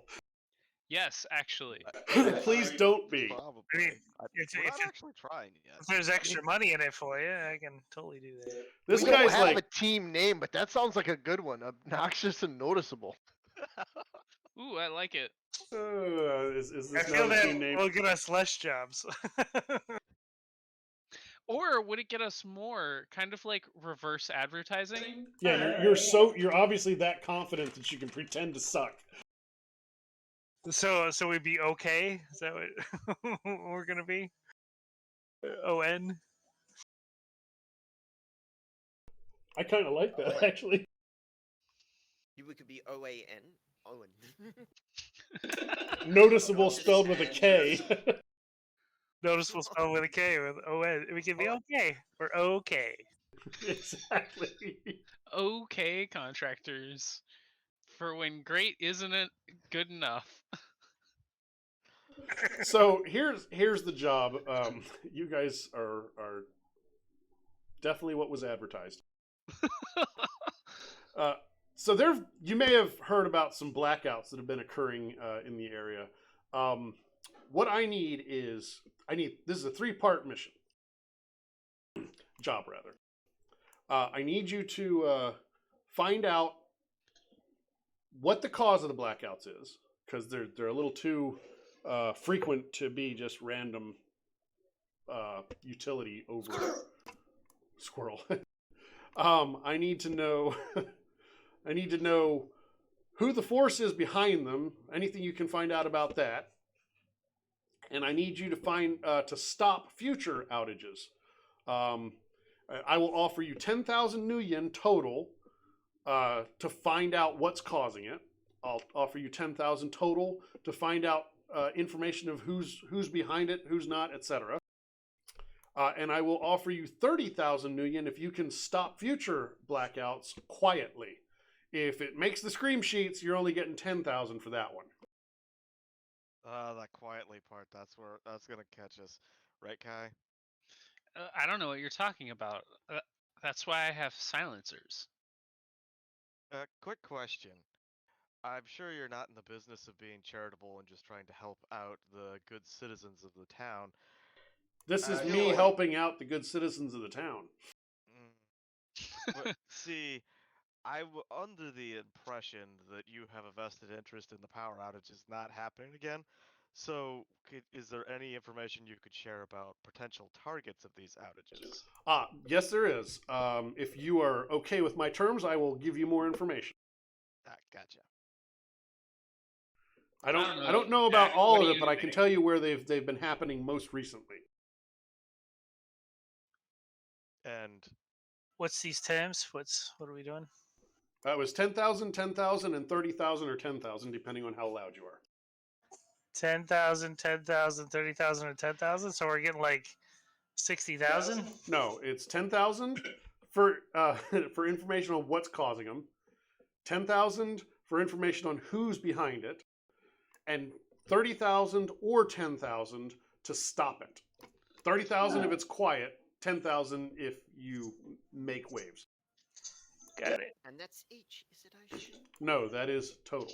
Yes, actually. Please don't be. Probably. I mean, We're if not it- actually trying yet. If there's extra money in it for you, I can totally do that. This we don't guy's have like, a team name, but that sounds like a good one. Obnoxious and noticeable. Ooh, I like it. is I this feel not a that team name? will get us less jobs. Or would it get us more? Kind of like reverse advertising? Yeah, you're obviously that confident that you can pretend to suck. so we'd be okay? Is that what we're gonna be? ON? I kind of like that actually. We could be OAN. Owen. Noticeable spelled with a K. Noticeable spell with a K with ON. We can be okay. We're okay. Exactly. Okay, contractors. For when great isn't it good enough? So here's the job. You guys are definitely what was advertised. So you may have heard about some blackouts that have been occurring in the area. What I need is this is a 3-part mission. Job rather. I need you to find out what the cause of the blackouts is, because they're a little too frequent to be just random utility over Squirrel. I need to know. I need to know who the force is behind them. Anything you can find out about that, and I need you to find to stop future outages. Um, I will offer you 10,000 new yen total to find out what's causing it. I'll offer you 10,000 total to find out information of who's behind it, who's not, etc. And I will offer you 30,000 new yen if you can stop future blackouts quietly. If it makes the scream sheets, you're only getting 10,000 for that one. That quietly part, that's gonna catch us. Right, Kai? I don't know what you're talking about. That's why I have silencers. Quick question. I'm sure you're not in the business of being charitable and just trying to help out the good citizens of the town. This is feel me like- helping out the good citizens of the town. But see, under the impression that you have a vested interest in the power outages not happening again. So, is there any information you could share about potential targets of these outages? Yes, there is. If you are okay with my terms, I will give you more information. Gotcha. I don't know about Jack, all what of do it, you but I can think? tell you where they've been happening most recently. And What's these terms? What are we doing? It was 10,000, 10,000, and 30,000 or 10,000, depending on how loud you are. 10,000, 10,000, 30,000, or 10,000. So we're getting like 60,000. No, it's 10,000 for for information on what's causing them, 10,000 for information on who's behind it, and 30,000 or 10,000 to stop it. 30,000 if it's quiet, 10,000 if you make waves. Got it. And that's each, is it, I assume? No, that is total.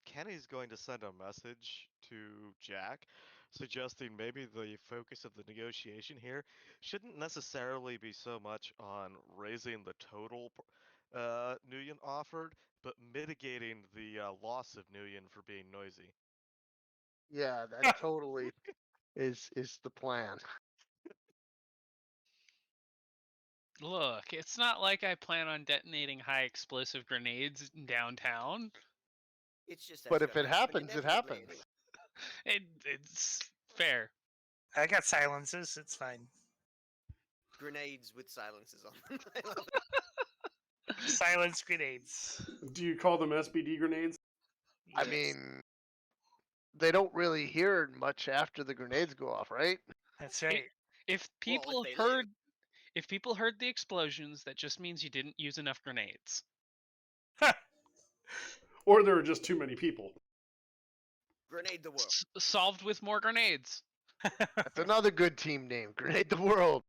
Kenny's going to send a message to Jack suggesting maybe the focus of the negotiation here shouldn't necessarily be so much on raising the total Nuyen offered, but mitigating the loss of Nuyen for being noisy. Yeah, that totally is the plan. Look, it's not like I plan on detonating high explosive grenades downtown. It's just that's But if gonna it happen happens, it inevitably happens. anyway. It's fair. I got silences. It's fine. Grenades with silencers on them. I love it. Silence grenades. Do you call them SBD grenades? I Yes. mean, they don't really hear much after the grenades go off, right? That's right. If people they heard live. if people heard the explosions, that just means you didn't use enough grenades. Or there are just too many people? Grenade the world. Solved with more grenades. That's another good team name. Grenade the world.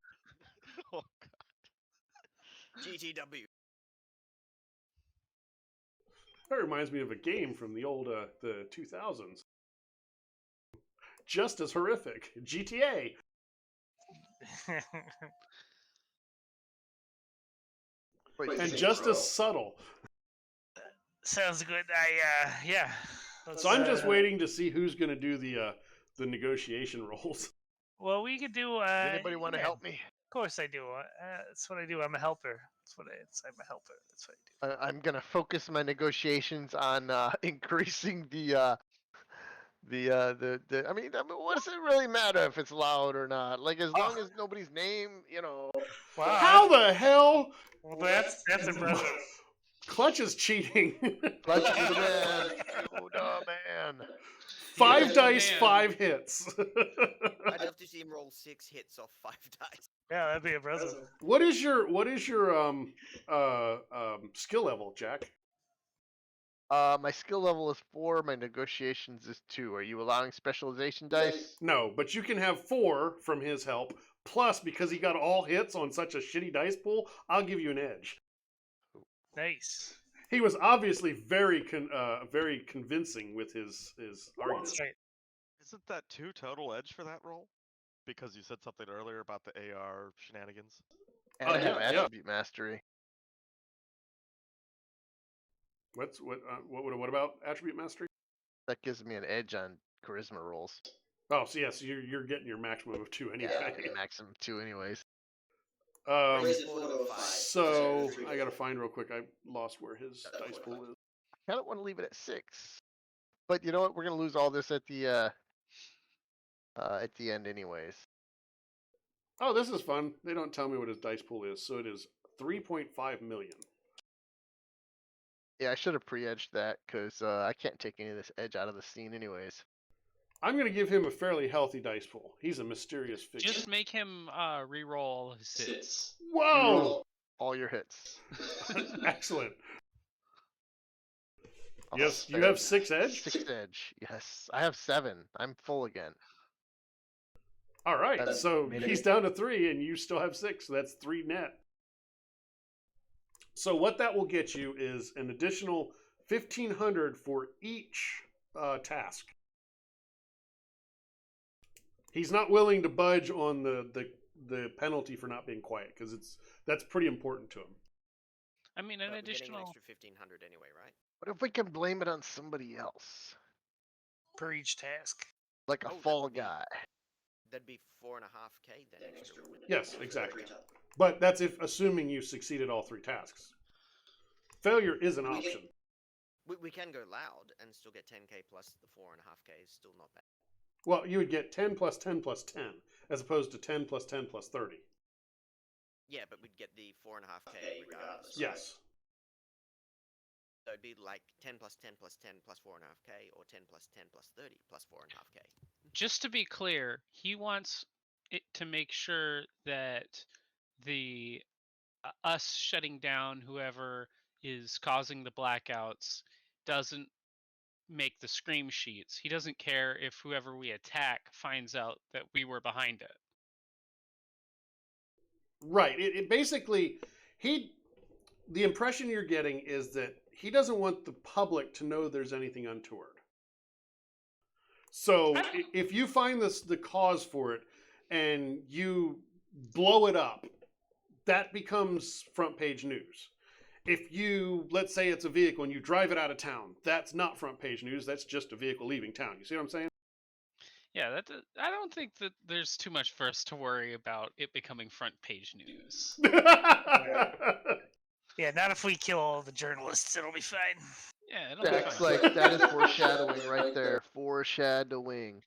Oh, GTW. That reminds me of a game from the old the 2000s. Just as horrific. GTA. And just as subtle. Sounds good. Yeah. So I'm just waiting to see who's going to do the negotiation roles. Well, we could do. Does anybody want to yeah, help me? Of course I do. That's what I do. I'm a helper. I'm a helper. That's what I do. I'm gonna focus my negotiations on increasing the. I mean, what does it really matter if it's loud or not? Like, as long as nobody's name, Wow. How the hell? Well, that's impressive. Clutch is cheating. Clutch is the man. You the man. 5 Yeah, dice, man. 5 hits. I'd love to see him roll 6 hits off 5 dice. Yeah, that'd be impressive. What is your skill level, Jack? My skill level is 4. My negotiations is 2. Are you allowing specialization dice? No, but you can have 4 from his help. Plus, because he got all hits on such a shitty dice pool, I'll give you an edge. Nice. He was obviously very convincing with his argument. That's right. isn't that 2 total edge for that roll? Because you said something earlier about the AR shenanigans. And I have yeah, yeah. attribute mastery. What about attribute mastery? That gives me an edge on charisma rolls. Oh, so yes, you're getting your maximum of 2 anyway. Yeah, maximum 2 anyways. Raise it 4 to a 5. So I gotta find real quick. I lost where his dice pool is. I don't want to leave it at 6. But you know what? We're gonna lose all this at the end anyways. Oh, this is fun. They don't tell me what his dice pool is, so it is 3.5 million. Yeah, I should have pre-edged that because I can't take any of this edge out of the scene anyways. I'm gonna give him a fairly healthy dice pool. He's a mysterious figure. Just make him re-roll his hits. Whoa! All your hits. Excellent. I'll Yes, you spend have 6 edge? 6 edge. Yes, I have 7. I'm full again. All right, That's so made he's it. down to 3, and you still have 6. So that's 3 net. So what that will get you is an additional 1,500 for each task. He's not willing to budge on the penalty for not being quiet because that's pretty important to him. I mean, But an we're getting an additional. extra 1,500 anyway, right? What if we can blame it on somebody else? Per each task. Like a Oh, that fall would be- guy. That'd be 4.5k then extra. wouldn't it? Yes, exactly. But that's if assuming you succeeded all 3 tasks. Failure is an option. We can go loud and still get 10k plus the 4.5k is still not bad. Well, you would get 10 plus 10 plus 10, as opposed to 10 plus 10 plus 30. Yeah, but we'd get the 4.5k regardless. right? Yes. So it'd be like 10 plus 10 plus 10 plus 4.5k or 10 plus 10 plus 30 plus 4.5k. Just to be clear, he wants it to make sure that the us shutting down whoever is causing the blackouts doesn't make the scream sheets. He doesn't care if whoever we attack finds out that we were behind it. Right. It basically, the impression you're getting is that he doesn't want the public to know there's anything untoward. So if you find the cause for it and you blow it up, that becomes front page news. If you, let's say it's a vehicle and you drive it out of town, that's not front page news. That's just a vehicle leaving town. You see what I'm saying? Yeah, I don't think that there's too much for us to worry about it becoming front page news. Yeah, not if we kill all the journalists. It'll be fine. Yeah, it'll be That's fine. like that is foreshadowing right there. Foreshadowing.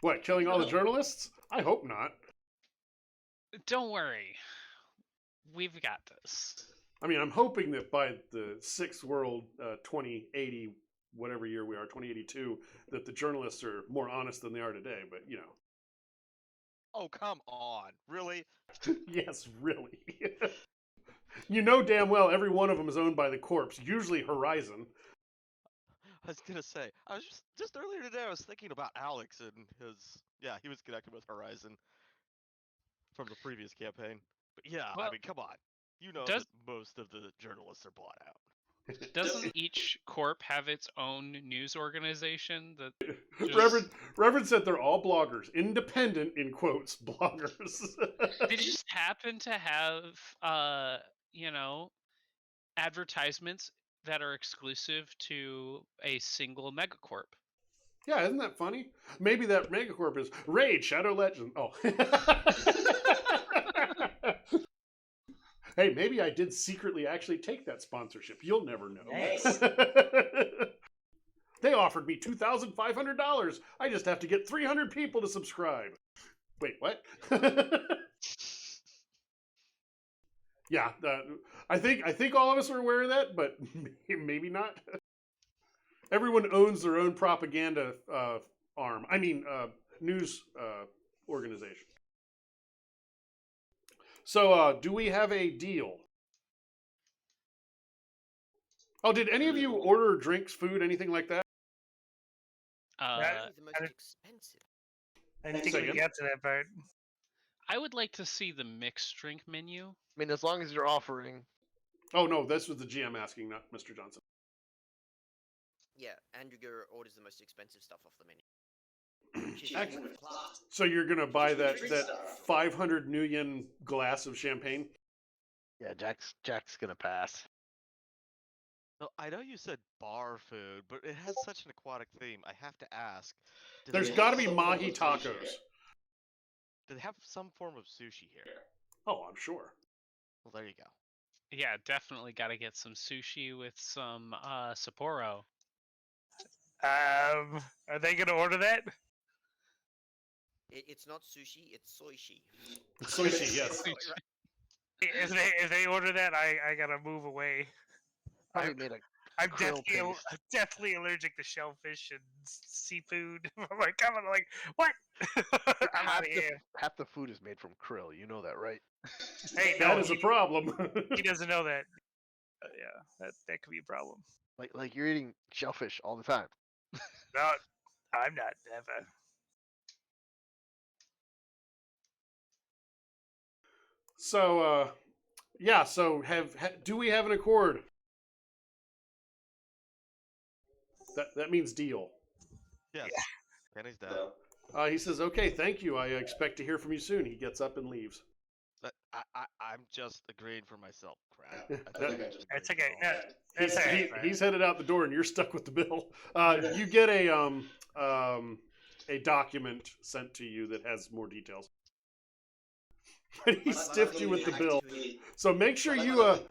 What, killing all the journalists? I hope not. Don't worry. We've got this. I mean, I'm hoping that by the 6th World 2080, whatever year we are, 2082, that the journalists are more honest than they are today. But, you know. Oh, come on. Really? Yes, really. You know damn well every one of them is owned by the corpse, usually Horizon. I was gonna say, I was just earlier today I was thinking about Alex and his, yeah, he was connected with Horizon from the previous campaign. But yeah, I Well, mean, come on. You know does- that most of the journalists are bought out. Doesn't each corp have its own news organization that Reverend said they're all bloggers, independent in quotes, bloggers. they just happen to have advertisements that are exclusive to a single megacorp? Yeah, isn't that funny? Maybe that megacorp is Raid Shadow Legend. Oh. Hey, maybe I did secretly actually take that sponsorship. You'll never know. Nice. They offered me $2,500. I just have to get 300 people to subscribe. Wait, what? Yeah, I think all of us are aware of that, but maybe not. Everyone owns their own propaganda arm. I mean, news organization. So, do we have a deal? Oh, did any of you order drinks, food, anything like that? That'd be the most I- expensive. I think Second. we got to that part. I would like to see the mixed drink menu. I mean, as long as you're offering. Oh no, this was the GM asking, not Mr. Johnson. Yeah, Andrew Gura orders the most expensive stuff off the menu. She's Excellent. with class. So you're gonna buy that 500 Nguyen glass of champagne? Yeah, Jack's gonna pass. So I know you said bar food, but it has such an aquatic theme. I have to ask. Do There's they got to have be some form mahi of sushi- tacos. Do they have some form of sushi here? Oh, I'm sure. Well, there you go. Yeah, definitely got to get some sushi with some Sapporo. Are they gonna order that? It's not sushi, it's soishi. Sushi, yes. Got it right. If they order that, I gotta move away. Probably made a I'm krill paste. deathly allergic to shellfish and seafood. I'm like, what? I'm out of here. Half the food is made from krill. You know that, right? Hey, That no, is a problem. he doesn't know that. Yeah, that could be a problem. Like you're eating shellfish all the time. No, I'm not. Never. So, yeah. So, do we have an accord? That means deal. Yes. Kenny's down. He says, "Okay, thank you. I expect to hear from you soon." He gets up and leaves. I'm just agreeing for myself, crap. I think I just That's agreed okay. for all. No, that's all right. He's headed out the door, and you're stuck with the bill. You get a document sent to you that has more details. But he stiffed you with the bill. So make sure you log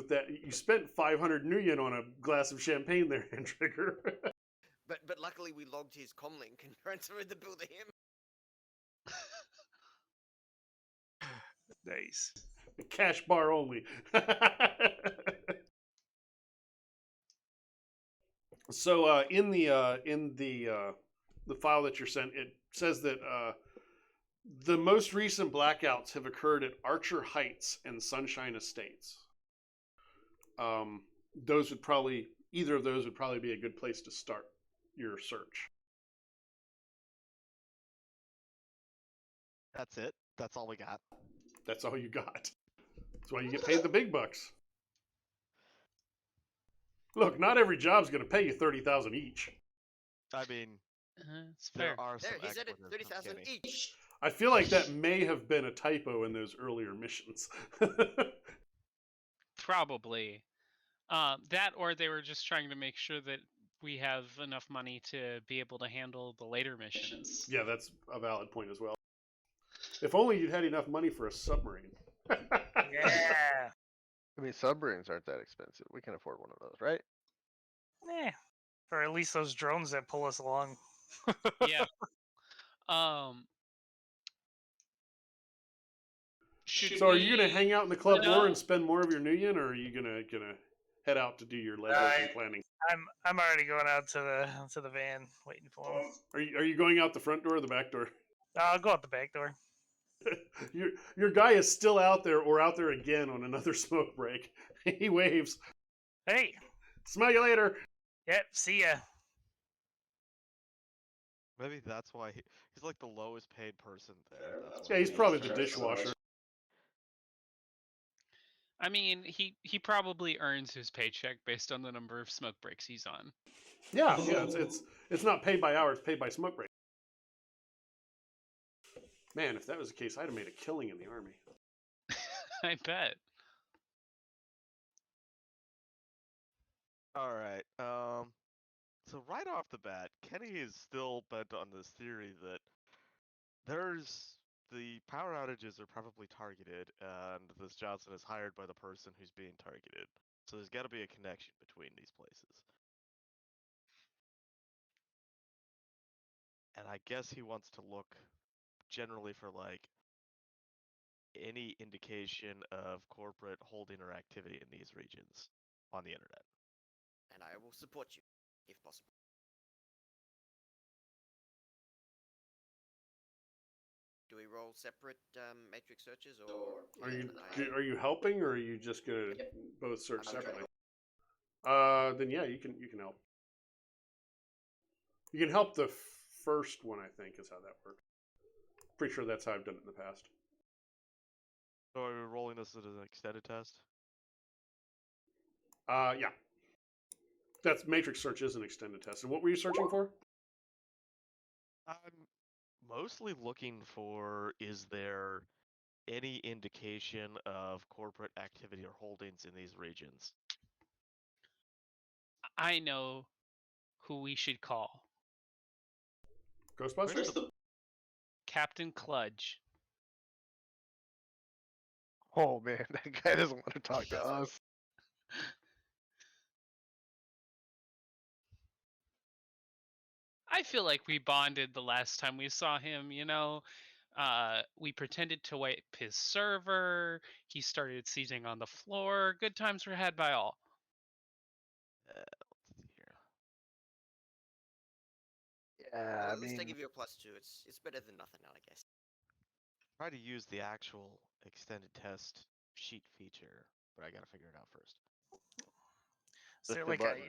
that you spent 500 nuyen on a glass of champagne there, Trigger. But luckily we logged his comlink and transferred the bill to him. Nice. Cash bar only. So in the file that you're sent, it says that the most recent blackouts have occurred at Archer Heights and Sunshine Estates. Those would probably either of those would probably be a good place to start your search. That's it. That's all we got. That's all you got. That's why you get paid the big bucks. Look, not every job's going to pay you 30,000 each. I mean, It's fair. there are some There, he said it. expletives from 30,000 Kenny. each. I feel like that may have been a typo in those earlier missions. Probably. That or they were just trying to make sure that we have enough money to be able to handle the later missions. Yeah, that's a valid point as well. If only you'd had enough money for a submarine. Yeah. I mean, submarines aren't that expensive. We can afford one of those, right? Or at least those drones that pull us along. Yeah. Should So, are you gonna hang out in the club No. door and spend more of your nuyen, or are you gonna head out to do your legwork planning? I'm already going out to the van waiting for him. Are you going out the front door or the back door? I'll go out the back door. Your guy is still out there or out there again on another smoke break. He waves. Hey. Smell you later. Yep. See ya. Maybe that's why he's like the lowest paid person there. That's Yeah, why he's probably the dishwasher. I mean, he probably earns his paycheck based on the number of smoke breaks he's on. Yeah. It's not paid by hour, it's paid by smoke break. Man, if that was the case, I'd have made a killing in the army. I bet. All right. So right off the bat, Kenny is still bent on this theory that the power outages are probably targeted, and this Johnson is hired by the person who's being targeted. So there's got to be a connection between these places. And I guess he wants to look generally for like any indication of corporate holding or activity in these regions on the internet. And I will support you, if possible. Do we roll separate matrix searches, or Are you helping, or are you just gonna both search I'm separately? Then yeah, you can help. You can help the first one, I think, is how that works. Pretty sure that's how I've done it in the past. So are we rolling this as an extended test? Yeah. That's matrix search is an extended test. And what were you searching for? I'm mostly looking for, is there any indication of corporate activity or holdings in these regions? I know who we should call. Ghostbusters? Captain Kludge. Oh man, that guy doesn't want to talk to us. I feel like we bonded the last time we saw him, you know. We pretended to wipe his server. He started seizing on the floor. Good times were had by all. Let's see here. Yeah, Well, I at least I mean, give you a +2. It's better than nothing, I guess. Try to use the actual extended test sheet feature, but I gotta figure it out first. Is there Just a like button.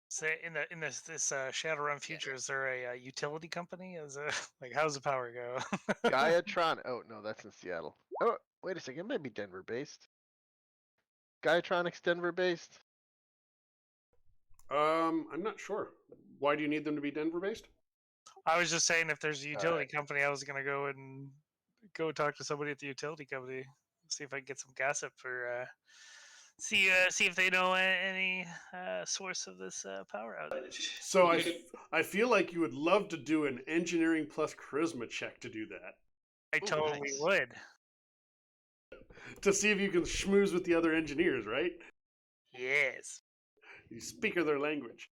say in this Shadowrun future? Is there a utility company? Is like how's the power go? Gaiatron. Oh no, that's in Seattle. Oh, wait a second, it might be Denver based. Gaiatronics Denver based. I'm not sure. Why do you need them to be Denver based? I was just saying if there's a utility company, I was gonna go and go talk to somebody at the utility company, see if I can get some gossip or see if they know any source of this power outage. So I feel like you would love to do an engineering plus charisma check to do that. I Ooh, totally nice. would. To see if you can schmooze with the other engineers, right? Yes. You speak their language.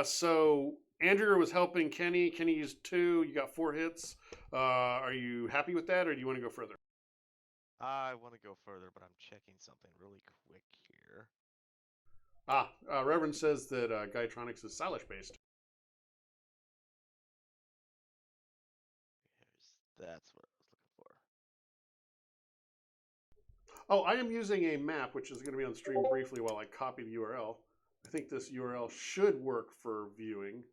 So Andrew was helping Kenny. Kenny used 2. You got 4 hits. Are you happy with that, or do you want to go further? I want to go further, but I'm checking something really quick here. Reverend says that Gaiatronics is Salish based. That's what I was looking for. Oh, I am using a map, which is going to be on stream briefly while I copy the URL. I think this URL should work for viewing.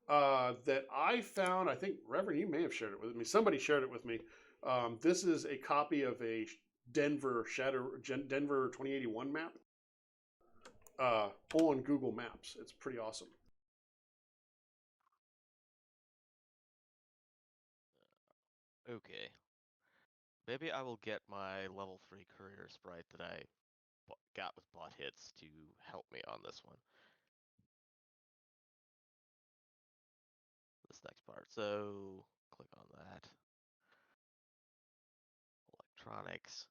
That I found, I think, Reverend, you may have shared it with me. Somebody shared it with me. This is a copy of a Denver 2081 map on Google Maps. It's pretty awesome. Okay. Maybe I will get my level 3 courier sprite that I got with bot hits to help me on this one. This next part. So click on that. Electronics.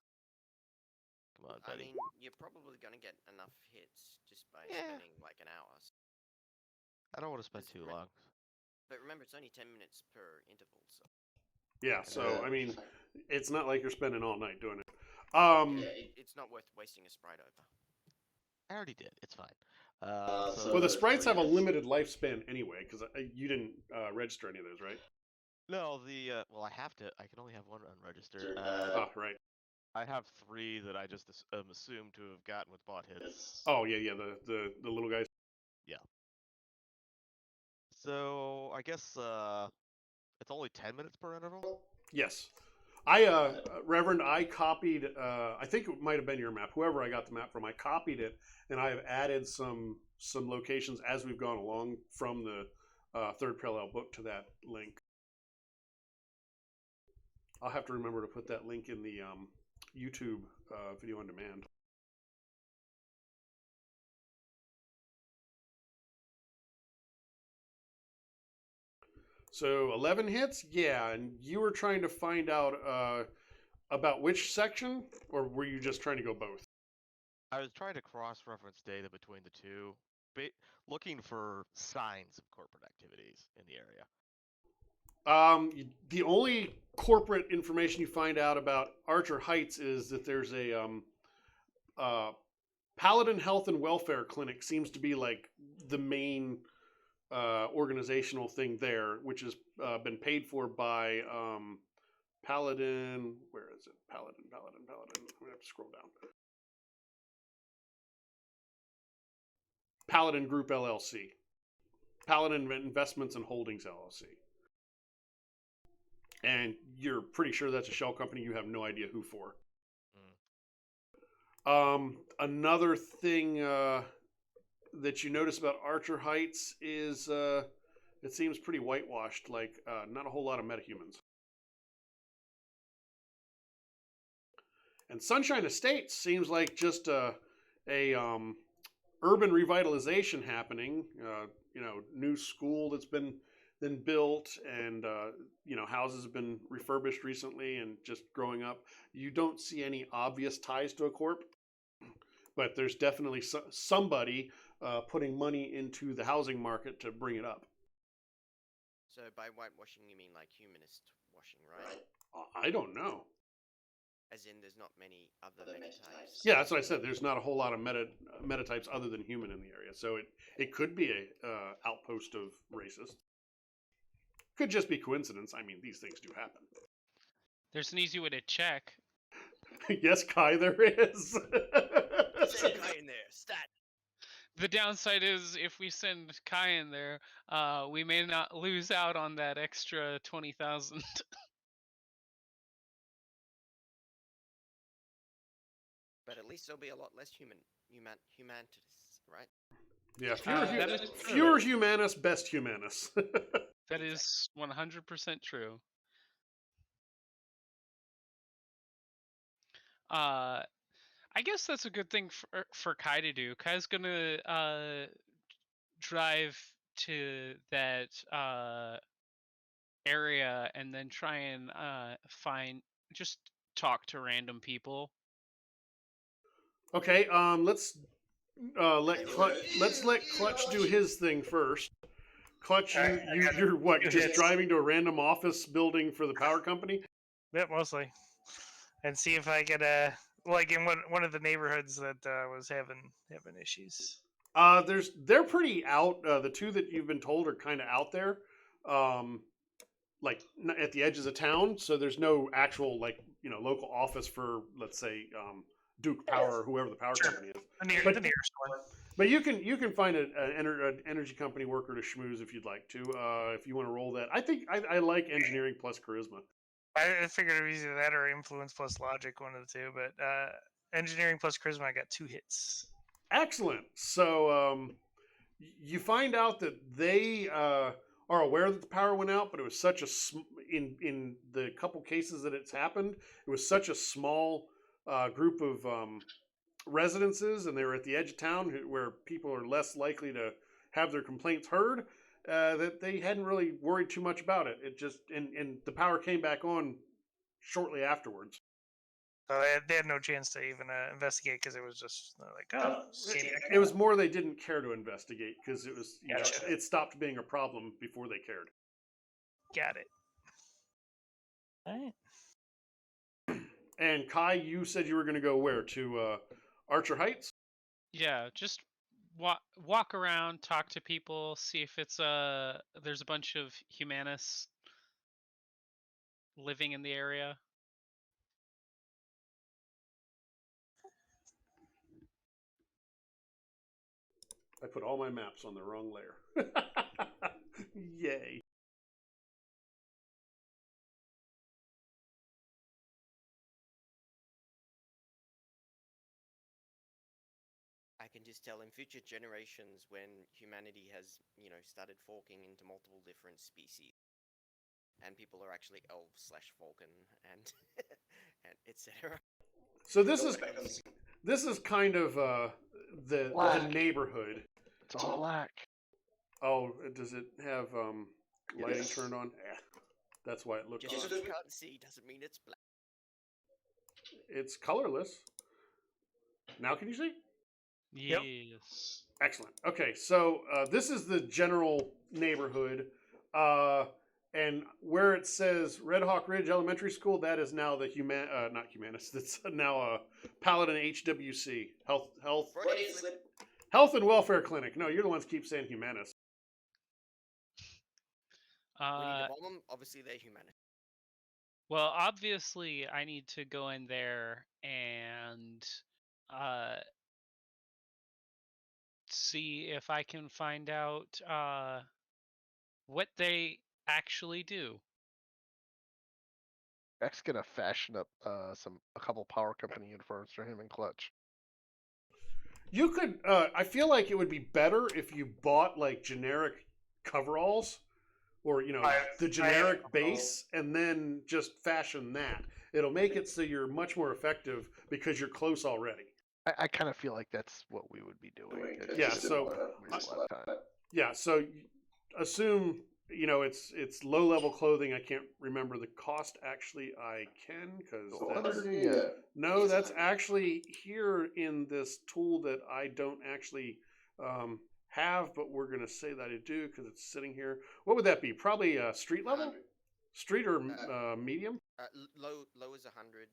Come on, I buddy. mean, you're probably gonna get enough hits just by Yeah. spending like an hour. I don't want to spend Just too re- long. But remember, it's only 10 minutes per interval, so. Yeah, so I mean, it's not like you're spending all night doing it. It's not worth wasting a sprite over. I already did. It's fine. Well, the sprites have a limited lifespan anyway, because you didn't register any of those, right? No, well, I have to. I can only have one unregistered. Right. I have 3 that I just assumed to have gotten with bot hits. Oh yeah, the little guys. So I guess it's only 10 minutes per interval. Yes. Reverend, I copied, I think it might have been your map, whoever I got the map from, I copied it, and I have added some locations as we've gone along from the third parallel book to that link. I'll have to remember to put that link in the YouTube video on demand. So 11 hits? Yeah, and you were trying to find out about which section, or were you just trying to go both? I was trying to cross-reference data between the two, looking for signs of corporate activities in the area. The only corporate information you find out about Archer Heights is that there's a Paladin Health and Welfare Clinic seems to be like the main organizational thing there, which has been paid for by Paladin. Where is it? Paladin. I'm gonna have to scroll down. Paladin Group LLC. Paladin Investments and Holdings LLC. And you're pretty sure that's a shell company. You have no idea who for. Another thing that you notice about Archer Heights is it seems pretty whitewashed. Like not a whole lot of metahumans. And Sunshine Estates seems like just a urban revitalization happening. New school that's been built, and houses have been refurbished recently and just growing up. You don't see any obvious ties to a corp, but there's definitely somebody putting money into the housing market to bring it up. So by whitewashing, you mean like humanist washing, right? I don't know. As in, there's not many other metatypes. Yeah, that's what I said. There's not a whole lot of metatypes other than human in the area, so it could be a outpost of racist. Could just be coincidence. I mean, these things do happen. There's an easy way to check. Yes, Kai, there is. Send Kai in there. Stat. The downside is if we send Kai in there, we may not lose out on that extra 20,000. But at least there'll be a lot less humanists, right? Yeah, that is fewer humanus, best humanus. That is 100% true. I guess that's a good thing for Kai to do. Kai's gonna drive to that area and then try and just talk to random people. Okay, let's let Clutch do his thing first. Clutch, you're what? Just driving to a random office building for the power company? Yeah, mostly. And see if I get like in one of the neighborhoods that was having issues. They're pretty out. The two that you've been told are kind of out there, like at the edges of town. So there's no actual local office for, let's say, Duke Power or whoever the power company is. The nearest one. But you can find an energy company worker to schmooze if you'd like to. If you want to roll that, I think I like engineering plus charisma. I figured it was either that or influence plus logic, one of the two. But engineering plus charisma, I got 2 hits. Excellent. So you find out that they are aware that the power went out, but it was such a in the couple cases that it's happened, it was such a small group of residences, and they were at the edge of town where people are less likely to have their complaints heard, that they hadn't really worried too much about it. It just and the power came back on shortly afterwards. So they had no chance to even investigate because it was just like, oh, it was more they didn't care to investigate because it was Gotcha. it stopped being a problem before they cared. Got it. All right. And Kai, you said you were going to go where? To Archer Heights? Yeah, just walk around, talk to people, see if it's there's a bunch of humanists living in the area. I put all my maps on the wrong layer. Yay. I can just tell in future generations when humanity has, started forking into multiple different species, and people are actually elves/Vulcan and and etc. So this is kind of the neighborhood. It's all black. Oh, does it have lighting Yes. turned on? That's why it looks Just odd. because you can't see doesn't mean it's black. It's colorless. Now can you see? Yep. Yes. Excellent. Okay, so this is the general neighborhood, and where it says Red Hawk Ridge Elementary School, that is now the not Humanist. That's now Paladin HWC Health and Welfare Clinic. No, you're the ones who keep saying Humanist. We need to bomb them. Obviously, they're humanity. Well, obviously, I need to go in there and see if I can find out what they actually do. X gonna fashion up a couple power company uniforms for him and Clutch. You could. I feel like it would be better if you bought like generic coveralls, or the generic base, and then just fashion that. It'll make it so you're much more effective because you're close already. I kind of feel like that's what we would be doing. I just Yeah, didn't so wanna waste a lot of time. yeah, so assume it's low level clothing. I can't remember the cost. Actually, I can because that's 100 yen. no, It's that's 100. actually here in this tool that I don't actually have, but we're gonna say that I do because it's sitting here. What would that be? Probably street level, 100. street or medium. Low is 100.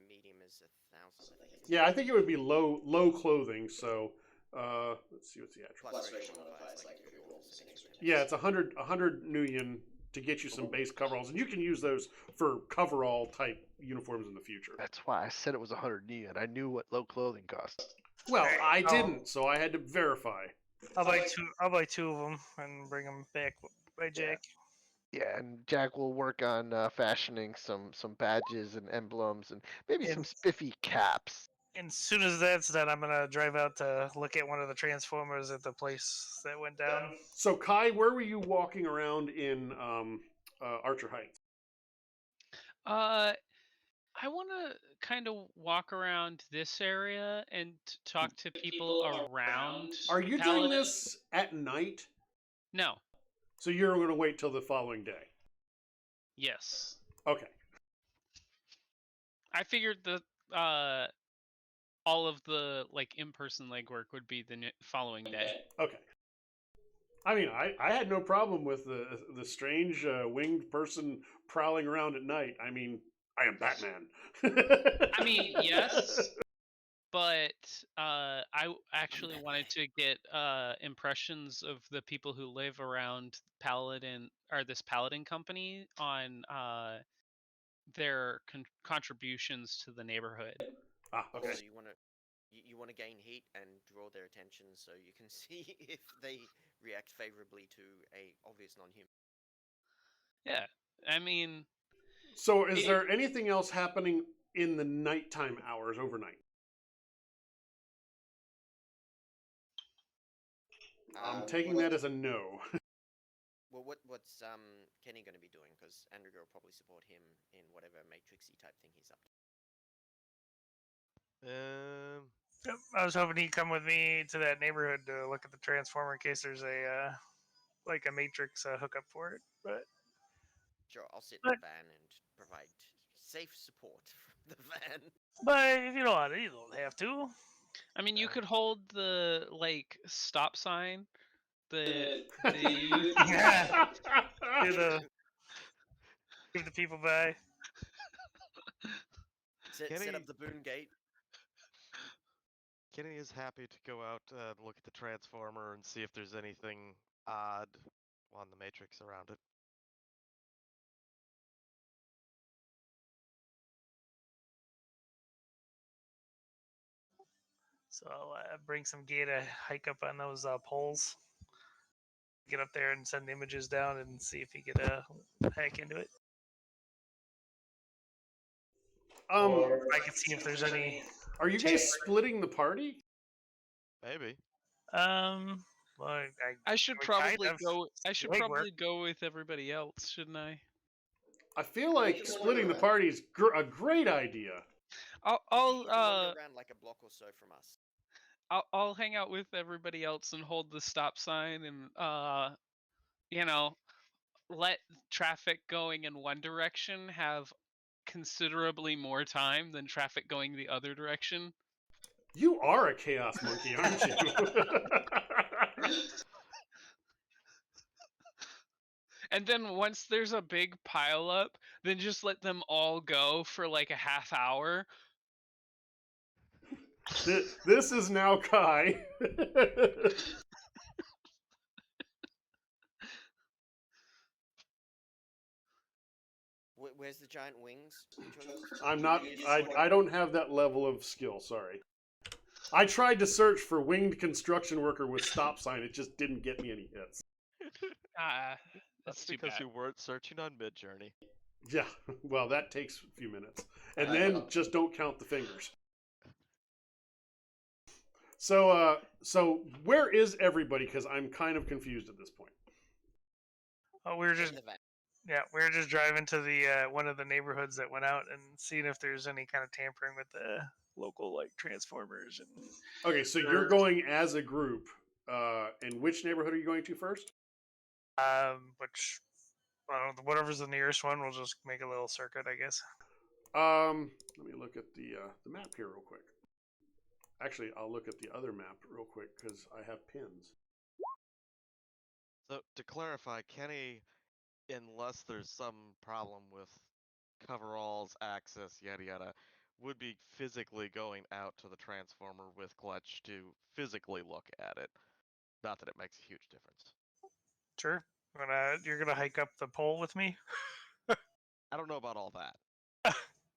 Medium is 1,000. I think. Yeah, I think it would be low clothing. So let's see what's the actual. Plus racial modifiers like 51% extra. Yeah, it's 100 Nuyen to get you some base coveralls, and you can use those for coverall type uniforms in the future. That's why I said it was 100 yen. I knew what low clothing cost. Well, Alright, I didn't, so I had to verify. I'll buy two. I'll buy 2 of them and bring them back by Jack. Yeah, and Jack will work on fashioning some badges and emblems and maybe some And- spiffy caps. And as soon as that's done, I'm gonna drive out to look at one of the transformers at the place that went down. So, Kai, where were you walking around in Archer Heights? I want to kind of walk around this area and talk to people around. Are you doing this at night? No. So you're going to wait till the following day? Yes. Okay. I figured that all of the in-person legwork would be the following day. Okay. I mean, I had no problem with the strange winged person prowling around at night. I mean, I am Batman. I mean, yes, but I actually wanted to get impressions of the people who live around Paladin or this Paladin company on their contributions to the neighborhood. Ah, okay. Also, you want to gain heat and draw their attention so you can see if they react favorably to a obvious non-human. Yeah, I mean, So, is there anything else happening in the nighttime hours overnight? I'm taking that as a no. Well, what's Kenny going to be doing? Because Andrew will probably support him in whatever matrixy type thing he's up to. Yep, I was hoping he'd come with me to that neighborhood to look at the transformer in case there's a like a matrix hookup for it. But Sure, I'll sit in the van and provide safe support from the van. But if you don't want to, you don't have to. I mean, you could hold the stop sign that they use. Yeah. Give the people by. Set up the boon gate. Kenny is happy to go out and look at the transformer and see if there's anything odd on the matrix around it. So I'll bring some gear to hike up on those poles. Get up there and send images down and see if you get hack into it. I can see if there's any. Are you guys splitting the party? Maybe. Well, I should we probably kind of go. I should legwork. probably go with everybody else, shouldn't I? I feel like splitting the party is a great idea. I'll You can wander around like a block or so from us. I'll hang out with everybody else and hold the stop sign and let traffic going in one direction have considerably more time than traffic going the other direction. You are a chaos monkey, aren't you? And then once there's a big pile up, then just let them all go for like a half hour. This is now Kai. Where's the giant wings? I'm not. I don't have that level of skill. Sorry. I tried to search for winged construction worker with stop sign. It just didn't get me any hits. That's too because bad. you weren't searching on Midjourney. Yeah. Well, that takes a few minutes, and then just don't count the fingers. So, where is everybody? Because I'm kind of confused at this point. Oh, we were just In the van. we were just driving to the one of the neighborhoods that went out and seeing if there's any kind of tampering with local like transformers and Okay, so you're going as a group. And which neighborhood are you going to first? which whatever's the nearest one, we'll just make a little circuit, I guess. Let me look at the map here real quick. Actually, I'll look at the other map real quick because I have pins. So to clarify, Kenny, unless there's some problem with coveralls, access, yada yada, would be physically going out to the transformer with Clutch to physically look at it. Not that it makes a huge difference. Sure. You're gonna hike up the pole with me? I don't know about all that.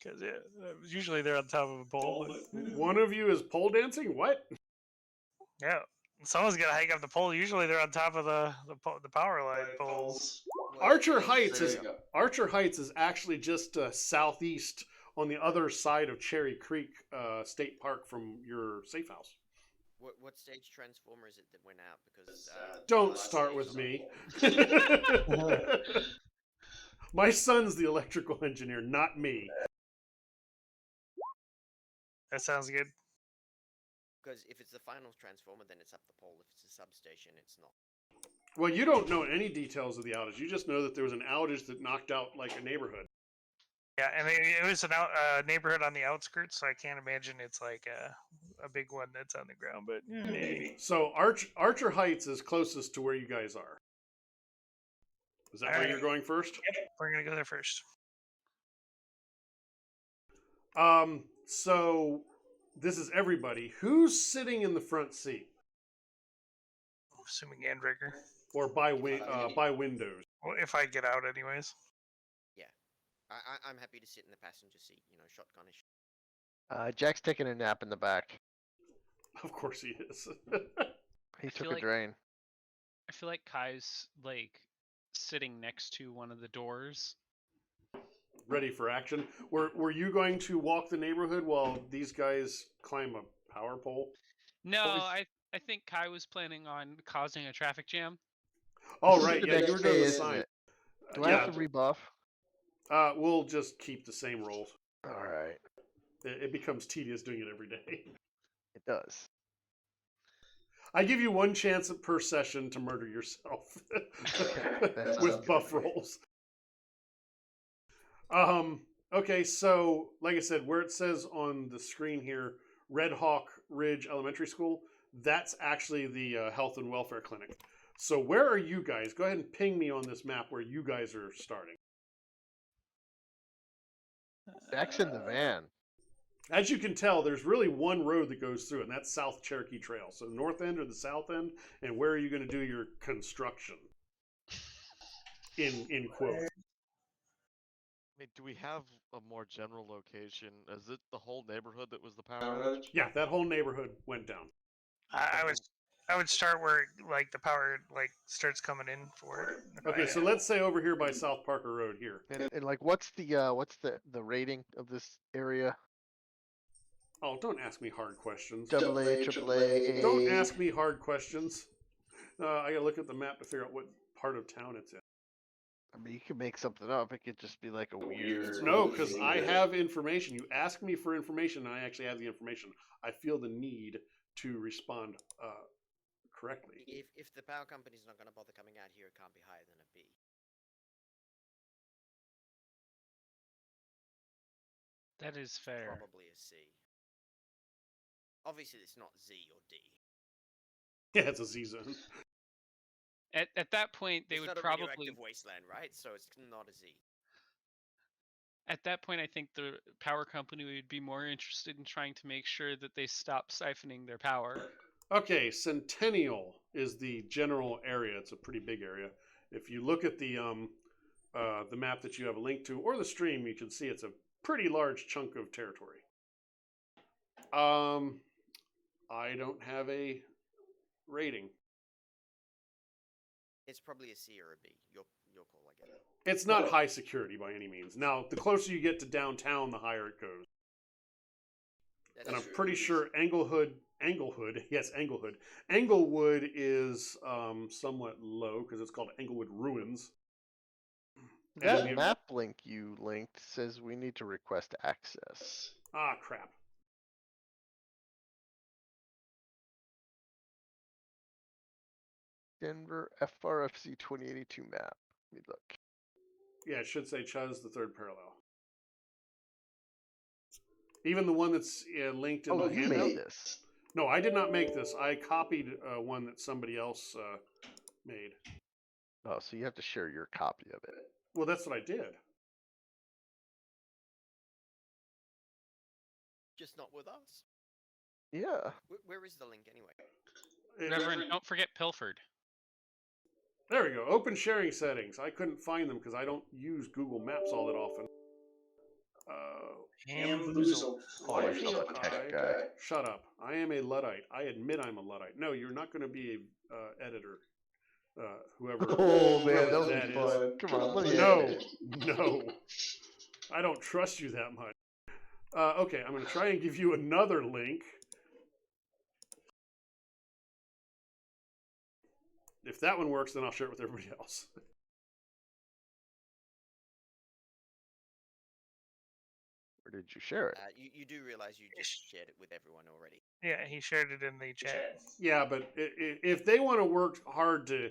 Because usually they're on top of a pole. One of you is pole dancing? What? Yeah, someone's gonna hike up the pole. Usually they're on top of the power line poles. Archer Heights is actually just southeast on the other side of Cherry Creek State Park from your safe house. What stage transformer is it that went out? Because Don't start with me. My son's the electrical engineer, not me. That sounds good. Because if it's the final transformer, then it's up the pole. If it's a substation, it's not. Well, you don't know any details of the outage. You just know that there was an outage that knocked out like a neighborhood. Yeah, and it was a neighborhood on the outskirts, so I can't imagine it's like a big one that's on the ground. But yeah, maybe. So Archer Heights is closest to where you guys are. Is that where you're going first? Yep, we're gonna go there first. So this is everybody. Who's sitting in the front seat I'm assuming Andrigger. or by windows? Well, if I get out, anyways. I'm happy to sit in the passenger seat. Shotgunish. Jack's taking a nap in the back. Of course he is. He took feel a like- drain. I feel like Kai's like sitting next to one of the doors. Ready for action. Were you going to walk the neighborhood while these guys climb a power pole? No, Well, I think Kai was planning on causing a traffic jam. Oh This is right, the yeah, next you were doing day, the isn't sign. it? Do I have to rebuff? We'll just keep the same rolls. All right, It becomes tedious doing it every day. it does. I give you one chance per session to murder yourself That sounds with good buff to me. rolls. Okay, so like I said, where it says on the screen here, Red Hawk Ridge Elementary School, that's actually the health and welfare clinic. So where are you guys? Go ahead and ping me on this map where you guys are starting. Jack's in the van. As you can tell, there's really one road that goes through, and that's South Cherokee Trail. So north end or the south end, and where are you going to do your construction? In quotes. I mean, do we have a more general location? Is it the whole neighborhood that was the power outage? Yeah, that whole neighborhood went down. I would start where like the power like starts coming in for it. Okay, so let's say over here by South Parker Road here. And like, what's the rating of this area? Oh, don't ask me hard questions. Double A, triple A. Don't ask me hard questions. I gotta look at the map to figure out what part of town it's in. I mean, you could make something up. It could just be like a weird. No, because I have information. You ask me for information, and I actually have the information. I feel the need to respond correctly. If the power company's not going to bother coming out here, it can't be higher than a B. That is fair. Probably a C. Obviously, it's not Z or D. Yeah, it's a Z zone. At that point, they It's would not a probably. radioactive wasteland, right? So it's not a Z. At that point, I think the power company would be more interested in trying to make sure that they stop siphoning their power. Okay, Centennial is the general area. It's a pretty big area. If you look at the map that you have a link to, or the stream, you can see it's a pretty large chunk of territory. I don't have a rating. It's probably a C or a B. Your call, I guess. It's not high security by any means. Now, the closer you get to downtown, the higher it goes. That's And I'm true. pretty sure Englewood is somewhat low because it's called Englewood Ruins. That And- map link you linked says we need to request access. Ah, crap. Denver FRFC 2082 map. Let me look. Yeah, it should say Chuz the third parallel. Even the one that's linked in Oh, the you handout. made this. No, I did not make this. I copied one that somebody else made. Oh, so you have to share your copy of it. Well, that's what I did. Just not with us. Yeah. Where is the link anyway? Reverend, don't forget Pilford. There we go. Open sharing settings. I couldn't find them because I don't use Google Maps all that often. Bamboozle. Call yourself a tech guy. Shut up. I am a Luddite. I admit I'm a Luddite. No, you're not going to be a editor. Whoever. Oh man, whoever that that was is. fun. Come on, let me No, edit it. no. I don't trust you that much. Okay, I'm going to try and give you another link. If that one works, then I'll share it with everybody else. Where did you share it? You do realize you just shared it with everyone already. Yeah, he shared it in the chat. Yeah, but if they want to work hard to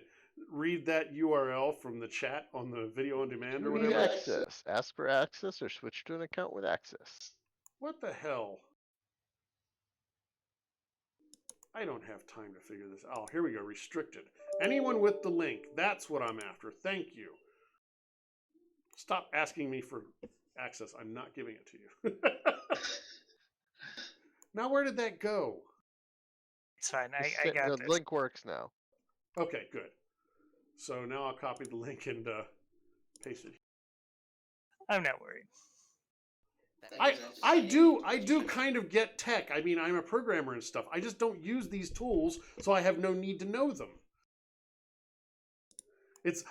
read that URL from the chat on the video on demand or You need whatever. access. Ask for access or switch to an account with access. What the hell? I don't have time to figure this out. Oh, here we go. Restricted. Anyone with the link. That's what I'm after. Thank you. Stop asking me for access. I'm not giving it to you. Now, where did that go? It's fine. I The got this. link works now. Okay, good. So now I'll copy the link and paste it. I'm not worried. I do kind of get tech. I mean, I'm a programmer and stuff. I just don't use these tools, so I have no need to know them.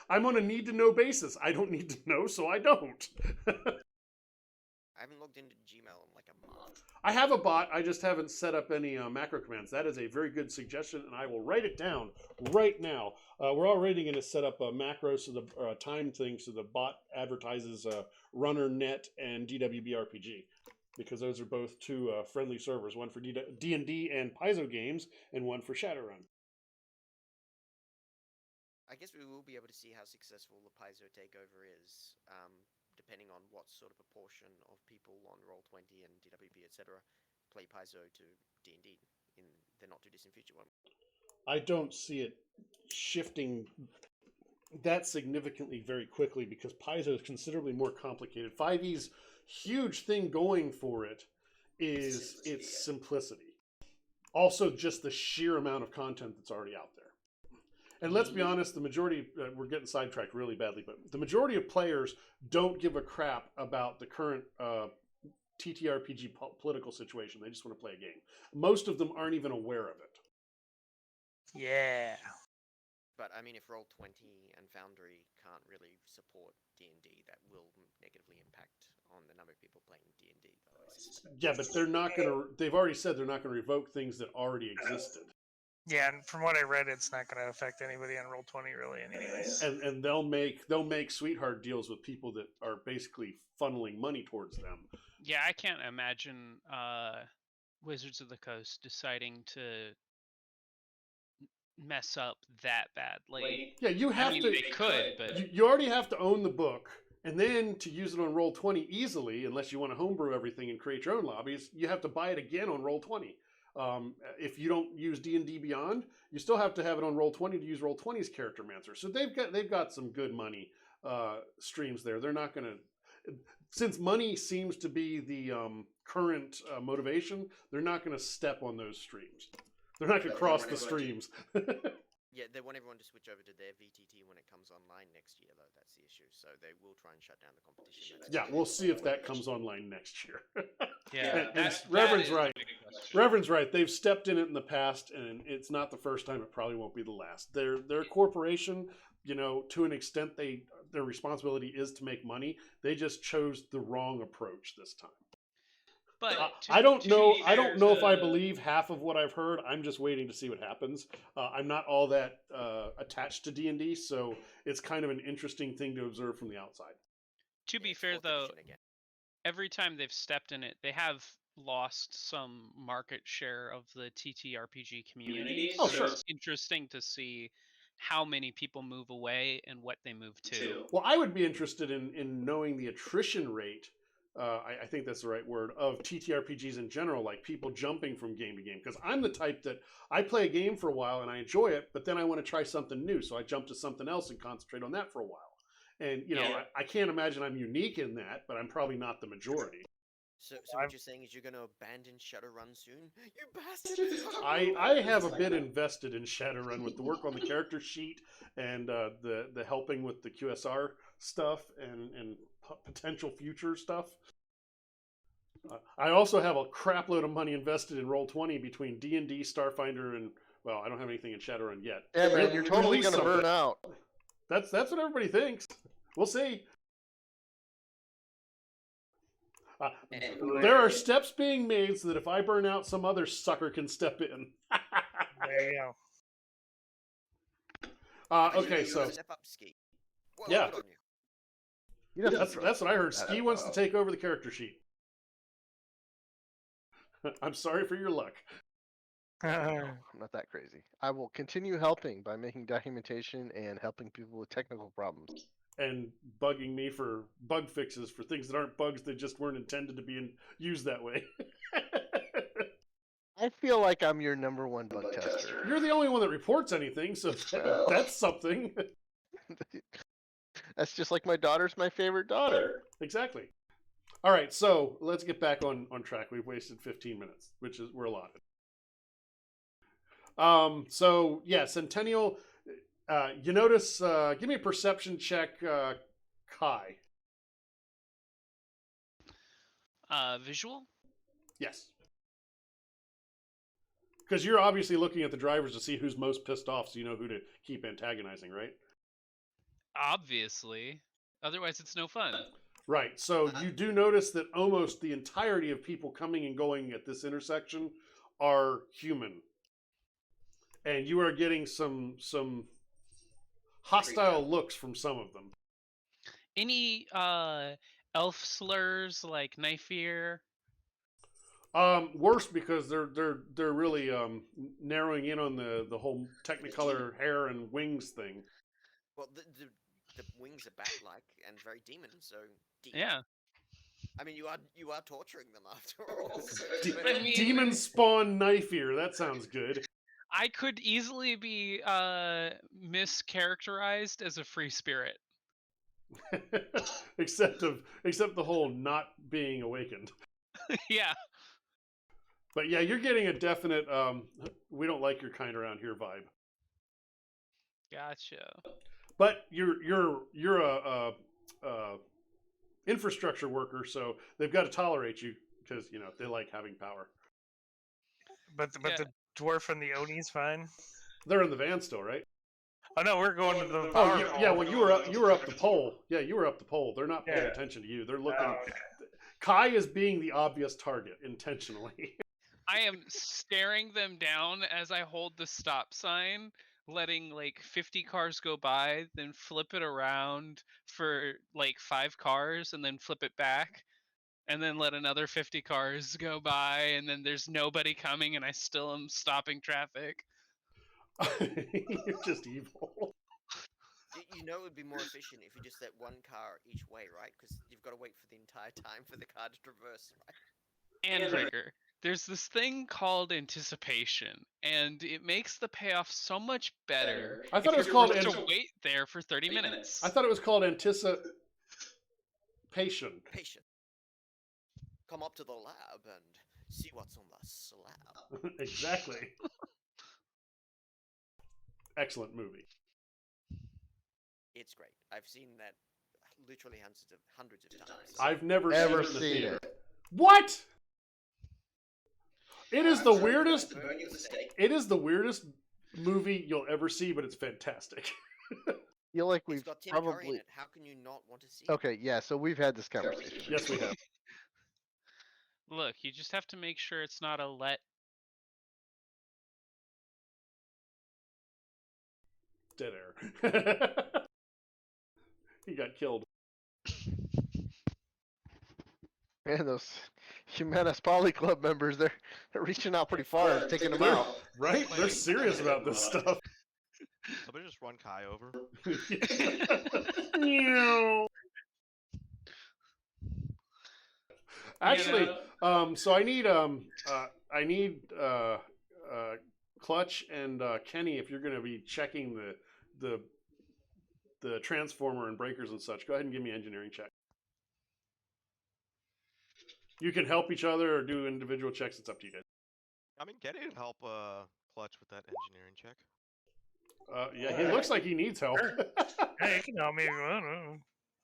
I'm on a need to know basis. I don't need to know, so I don't. I haven't logged into Gmail in like a month. I have a bot. I just haven't set up any macro commands. That is a very good suggestion, and I will write it down right now. We're already going to set up a macro, so the time thing, so the bot advertises Runner, Net, and DWBRPG, because those are both two friendly servers. One for D&D and Paizo games, and one for Shadowrun. I guess we will be able to see how successful the Paizo takeover is, depending on what sort of proportion of people on Roll20 and DWB, etc., play Paizo to D&D in the not-too-distant future. I don't see it shifting that significantly very quickly because Paizo is considerably more complicated. 5e's huge thing going for it is its simplicity. Also, just the sheer amount of content that's already out there. And let's be honest, the majority, we're getting sidetracked really badly, but the majority of players don't give a crap about the current TTRPG political situation. They just want to play a game. Most of them aren't even aware of it. Yeah. But I mean, if Roll20 and Foundry can't really support D&D, that will negatively impact on the number of people playing D&D. Yeah, but they're not going to, they've already said they're not going to revoke things that already existed. Yeah, and from what I read, it's not going to affect anybody on Roll20 really, anyways. And they'll make sweetheart deals with people that are basically funneling money towards them. Yeah, I can't imagine Wizards of the Coast deciding to mess up that badly. Yeah, you have to. They could, but you already have to own the book, and then to use it on Roll20 easily, unless you want to homebrew everything and create your own lobbies, you have to buy it again on Roll20. If you don't use D&D Beyond, you still have to have it on Roll20 to use Roll20's Character Mancer. So they've got some good money streams there. They're not going to, since money seems to be the current motivation, they're not going to step on those streams. They're not going to cross the streams. Yeah, they want everyone to switch over to their VTT when it comes online next year, though. That's the issue. So they will try and shut down the competition. Yeah, we'll see if that comes online next year. yeah, and Reverend's right. Reverend's right. They've stepped in it in the past, and it's not the first time. It probably won't be the last. They're a corporation. You know, to an extent, their responsibility is to make money. They just chose the wrong approach this time. But I don't know if I believe half of what I've heard. I'm just waiting to see what happens. I'm not all that attached to D&D, so it's kind of an interesting thing to observe from the outside. To be fair, though, every time they've stepped in it, they have lost some market share of the TTRPG community. Oh, so sure. It's interesting to see how many people move away and what they move to. Well, I would be interested in knowing the attrition rate. I think that's the right word of TTRPGs in general, like people jumping from game to game. Because I'm the type that I play a game for a while and I enjoy it, but then I want to try something new, so I jump to something else and concentrate on that for a while. And I can't imagine I'm unique in that, but I'm probably not the majority. So what you're saying is you're going to abandon Shadowrun soon? You bastard! I have a bit invested in Shadowrun with the work on the character sheet and the helping with the QSR stuff and potential future stuff. I also have a crap load of money invested in Roll20 between D&D, Starfinder, and well, I don't have anything in Shadowrun yet. Yeah, man, you're totally Release gonna something. burn out. That's what everybody thinks. We'll see. There are steps being made so that if I burn out, some other sucker can step in. There you go. Okay, so Step up, Ski. Well, Yeah. good on you. You don't have to that's what I heard. that Ski out wants to loud. take over the character sheet. I'm sorry for your luck. I'm not that crazy. I will continue helping by making documentation and helping people with technical problems. And bugging me for bug fixes for things that aren't bugs that just weren't intended to be used that way. I feel like I'm your number one bug tester. You're the only one that reports anything, so Well. that's something. That's just like my daughter's my favorite daughter. Exactly. All right, so let's get back on track. We've wasted 15 minutes, which is we're allotted. So yeah, Centennial. You notice? Give me a perception check, Kai. Visual? Yes. Because you're obviously looking at the drivers to see who's most pissed off, so you know who to keep antagonizing, right? Obviously. Otherwise, it's no fun. Right. So you do notice that almost the entirety of people coming and going at this intersection are human, and you are getting some hostile looks from some of them. Any elf slurs like knife ear? Worse because they're really narrowing in on the whole Technicolor hair and wings thing. Well, the wings are bat-like and very demon, so... Demon. Yeah. I mean, you are torturing them after all. So I mean- Demon spawn knife ear. That sounds good. I could easily be mischaracterized as a free spirit. except the whole not being awakened. Yeah. But yeah, you're getting a definite we don't like your kind around here vibe. Gotcha. But you're a infrastructure worker, so they've got to tolerate you because they like having power. But the dwarf and the Oni's fine. They're in the van still, right? Oh no, we're going to the Oh power yeah. pole. Well, you were up the pole. Yeah, you were up the pole. They're not paying Yeah. attention to you. They're looking. Oh, okay. Kai is being the obvious target intentionally. I am staring them down as I hold the stop sign, letting like 50 cars go by, then flip it around for like 5 cars, and then flip it back, and then let another 50 cars go by, and then there's nobody coming, and I still am stopping traffic. You're just evil. You know it would be more efficient if you just let one car each way, right? Because you've got to wait for the entire time for the car to traverse, right? And Rigger, there's this thing called anticipation, and it makes the payoff so much better. I thought if it was you're called forced to wait there for 30 minutes. I thought it was called anticipation. Patient. Come up to the lab and see what's on the slab. Exactly. Excellent movie. It's great. I've seen that literally hundreds of times. I've never Ever seen it in the seen theater. it. What? It is the I'm sorry, weirdest. I'm burning a mistake. It is the weirdest movie you'll ever see, but it's fantastic. Feel like It's we've got Tim Curry in probably. it. How can you not want to see it? Okay, yeah. So we've had this conversation. Yes, we have. Look, you just have to make sure it's not a let. Dead air. He got killed. Man, those Humanis Poly Club members, they're reaching out pretty far and taking them They're- out. Right? They're serious about this stuff. So Somebody just run Kai over. Actually, so I need Clutch and Kenny, if you're going to be checking the the transformer and breakers and such. Go ahead and give me an engineering check. You can help each other or do individual checks. It's up to you guys. I mean, Kenny would help Clutch with that engineering check. Yeah, he looks like he needs help. Hey, you can help me if you want.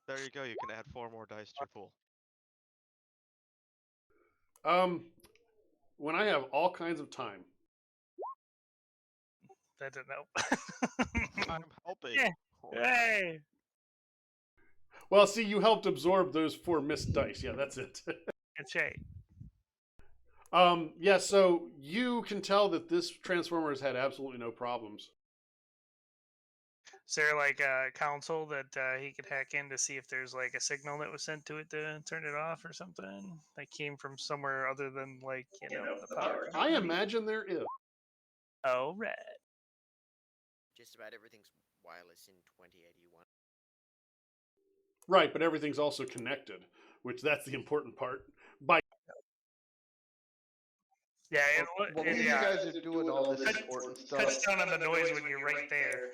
There you go. You can add 4 more dice to your pool. When I have all kinds of time. That didn't help. I'm helping. Yeah. Hey. Well, see, you helped absorb those 4 missed dice. Yeah, that's it. It's right. Yeah, so you can tell that this transformer has had absolutely no problems. Is there like a console that he could hack in to see if there's like a signal that was sent to it to turn it off or something that came from somewhere other than like the power? I imagine there is. Oh, right. Just about everything's wireless in 2081. Right, but everything's also connected, which that's the important part. Yeah, Well, you guys are doing all this important stuff. cuts down on the noise when you're right there.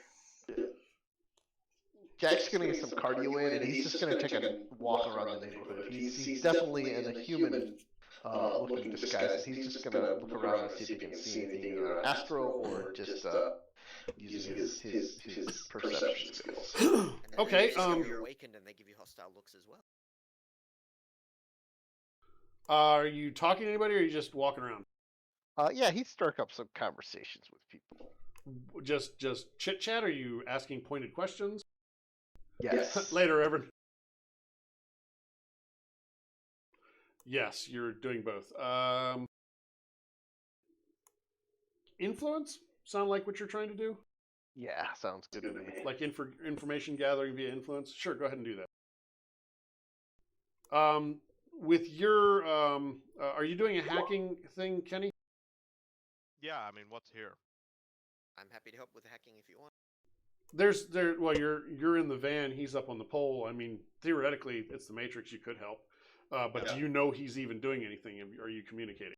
Jack's gonna get some cardio in, and he's just gonna take a walk around the neighborhood. He's definitely in a human looking disguise, and he's just gonna look around and see if he can see anything, either astral or just using his perception skills. And then Okay, you're awakened and they give you hostile looks as well. Are you talking to anybody or are you just walking around? Yeah, he struck up some conversations with people. Just chit chat? Are you asking pointed questions? Yes. Later, Evan. Yes, you're doing both. Influence? Sound like what you're trying to do? Yeah, sounds good to me. Like information gathering via influence? Sure, go ahead and do that. With your, are you doing a hacking thing, Kenny? Yeah, I mean, what's here? I'm happy to help with hacking if you want. Well, you're in the van, he's up on the pole. I mean, theoretically, it's the Matrix, you could help. But do you know he's even doing anything? Are you communicating?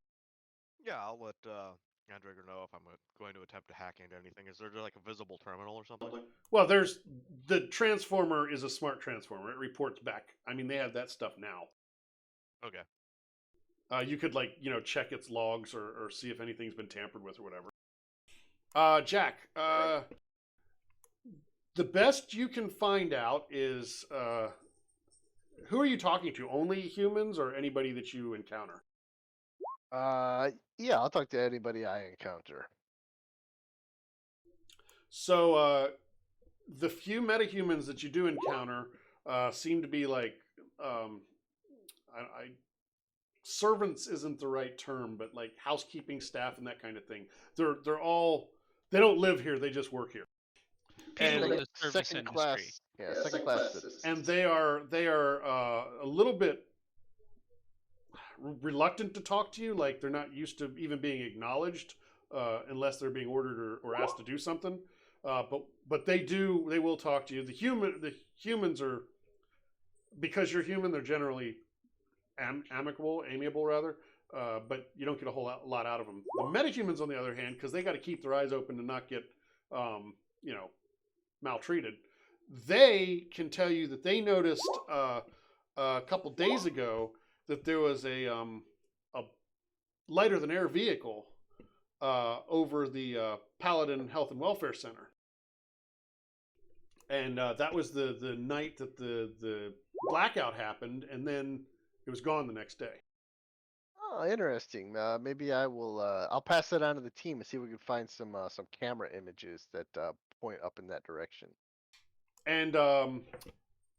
Yeah, I'll let Andrigger know if I'm going to attempt to hack into anything. Is there like a visible terminal or something? Well, the transformer is a smart transformer. It reports back. I mean, they have that stuff now. Okay. You could check its logs or see if anything's been tampered with or whatever. Jack, the best you can find out is who are you talking to? Only humans or anybody that you encounter? Yeah, I'll talk to anybody I encounter. So the few metahumans that you do encounter seem to be like servants isn't the right term, but like housekeeping staff and that kind of thing. They're all, they don't live here, they just work here. People in like the service second industry. class, second class citizens. And they are a little bit reluctant to talk to you, like they're not used to even being acknowledged unless they're being ordered or asked to do something. But they will talk to you. The humans are, because you're human, they're generally amiable rather, but you don't get a whole lot out of them. The metahumans, on the other hand, because they got to keep their eyes open to not get maltreated, they can tell you that they noticed a couple days ago that there was a lighter than air vehicle over the Paladin Health and Welfare Center, and that was the night that the blackout happened, and then it was gone the next day. Oh, interesting. Maybe I will. I'll pass that on to the team and see if we can find some camera images that point up in that direction. And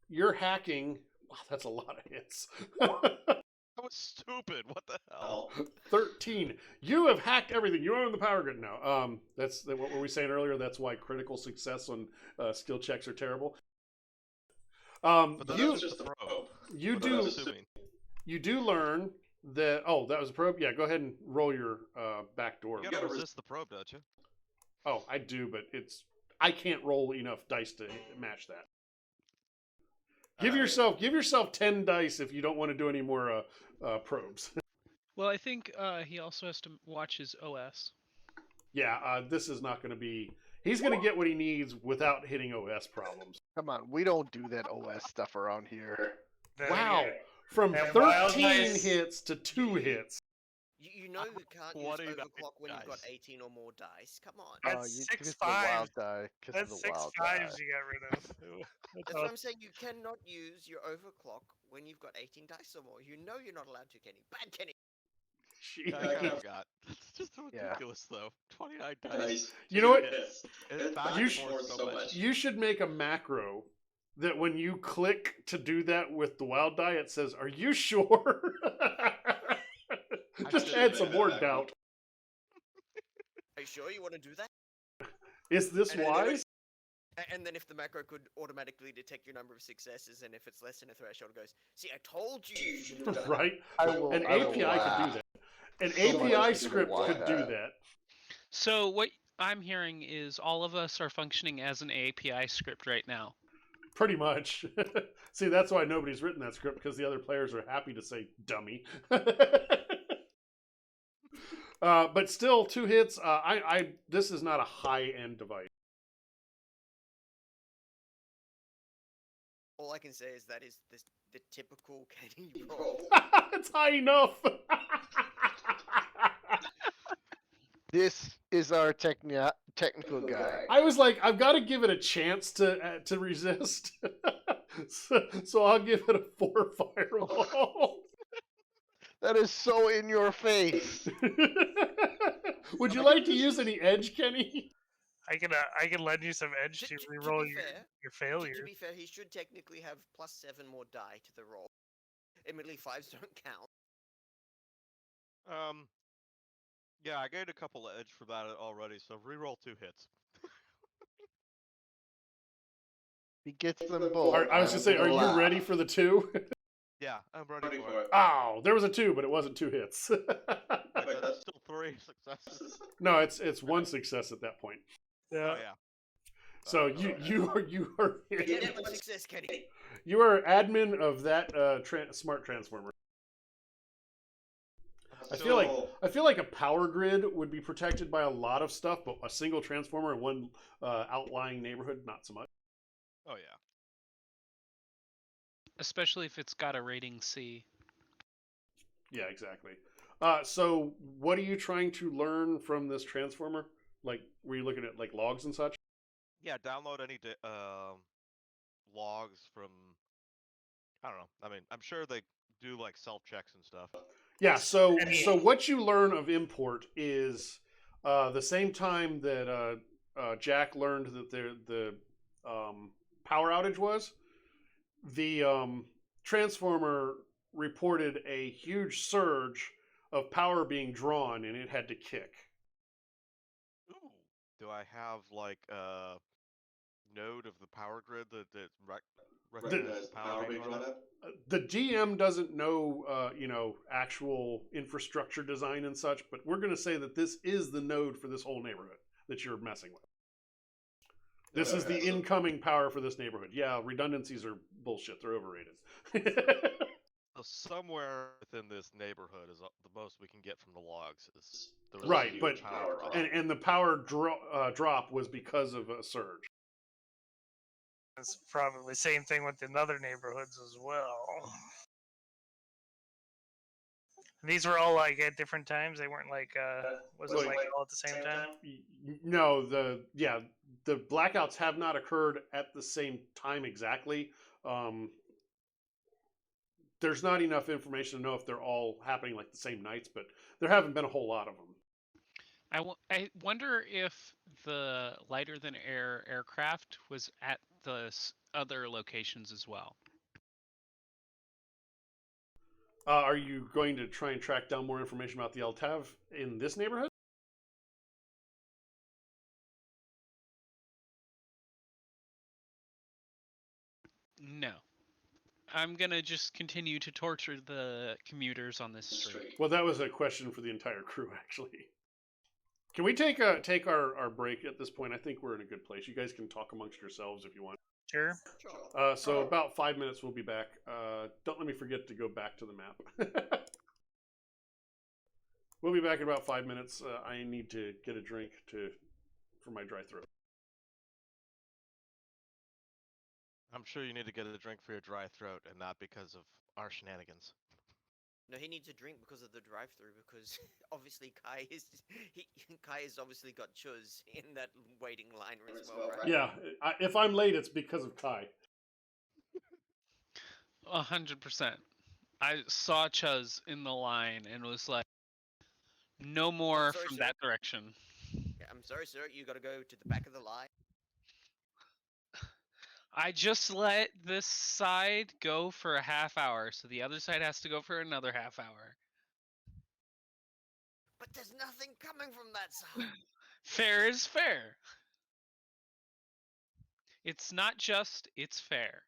you're hacking. Wow, that's a lot of hits. That was stupid. What the hell? 13. You have hacked everything. You own the power grid now. That's what were we saying earlier? That's why critical success on skill checks are terrible. But that's just the probe. You do learn that. Oh, that was a probe. Yeah, go ahead and roll your back door. You gotta resist the probe, don't you? Oh, I do, but I can't roll enough dice to match that. Give Alright. yourself 10 dice if you don't want to do any more probes. Well, I think he also has to watch his OS. Yeah, this is not going to be. He's going to get what he needs without hitting OS problems. Come on, we don't do that OS stuff around here. Wow, from And wild 13 dice- hits to 2 hits. You know you can't use 29 overclock when you've got dice. 18 or more dice. Come on. That's You six because of the wild fives. die. 'Cause of That's the 6 wild fives die. you got rid of. That's That's all. what I'm saying. You cannot use your overclock when you've got 18 dice or more. You know you're not allowed to, Kenny. Bad Kenny. Yeah, I I kind of got- forgot. That's just Yeah. ridiculous, though. 29 dice. Nice. You know what? Yes. It's back You and sh- forth so much. You should make a macro that when you click to do that with the wild die, it says, "Are you sure?" Just should add have some made more that doubt. Are you sure you want to do that? Is this And then- wise? And then if the macro could automatically detect your number of successes, and if it's less than a threshold, it goes, see, I told you you shouldn't have done that." Right? An I will API could laugh. do that. An So much API people script want could do that. that. So what I'm hearing is all of us are functioning as an API script right now. Pretty much. See, that's why nobody's written that script, because the other players are happy to say dummy. But still, 2 hits. This is not a high-end device. All I can say is that is the typical Kenny roll. It's high enough. This is our technical guy. I was like, I've got to give it a chance to resist. So I'll give it a 4 fireball. That is so in your face. Would you like to use any edge, Kenny? I can lend you some edge to To reroll be your, fair, your To failures. be fair, he should technically have +7 more die to the roll. Admittedly, 5s don't count. Yeah, I gained a couple of edge for that already, so reroll 2 hits. He gets them both. I was I'm just saying, are gonna you laugh. ready for the 2? Yeah, I'm ready Ready for for it. it. Oh, there was a 2, but it wasn't 2 hits. Wait, that's still 3 successes. No, it's 1 success at that point. Yeah. Oh yeah. So okay. you are You did have 1 success, Kenny. you are admin of that smart transformer. I feel like a power grid would be protected by a lot of stuff, but a single transformer in one outlying neighborhood, not so much. Oh yeah. Especially if it's got a rating C. Yeah, exactly. So what are you trying to learn from this transformer? Like, were you looking at like logs and such? Yeah, download any logs from. I don't know. I mean, I'm sure they do like self checks and stuff. Yeah. So And so what you learn of import is the same time that Jack learned that the power outage was, the transformer reported a huge surge of power being drawn, and it had to kick. Ooh. Do I have like a node of the power grid that recognizes the power being drawn up? The GM doesn't know, actual infrastructure design and such, but we're going to say that this is the node for this whole neighborhood that you're messing with. This is the Okay, so- incoming power for this neighborhood. Yeah, redundancies are bullshit. They're overrated. So somewhere within this neighborhood is the most we can get from the logs is the Right, huge but- power drop. and the power drop was because of a surge. It's probably the same thing with in other neighborhoods as well. These were all like at different times. They weren't like was it Like- like all at the same time? No, the blackouts have not occurred at the same time exactly. There's not enough information to know if they're all happening like the same nights, but there haven't been a whole lot of them. I wonder if the lighter than air aircraft was at the other locations as well. Are you going to try and track down more information about the LTAV in this neighborhood? No. I'm gonna just continue to torture the commuters on this street. Well, that was a question for the entire crew, actually. Can we take our break at this point? I think we're in a good place. You guys can talk amongst yourselves if you want. Sure. Sure. So about 5 minutes, we'll be back. Don't let me forget to go back to the map. We'll be back in about 5 minutes. I need to get a drink for my dry throat. I'm sure you need to get a drink for your dry throat and not because of our shenanigans. No, he needs a drink because of the drive-through. Because obviously Kai has obviously got chuz in that waiting line as well, right? Yeah, if I'm late, it's because of Kai. 100%. I saw Chuz in the line and was like, no more sorry, from sir. that direction. Yeah, I'm sorry, sir. You got to go to the back of the line. I just let this side go for a half hour, so the other side has to go for another half hour. But there's nothing coming from that side. Fair is fair. It's not just, it's fair.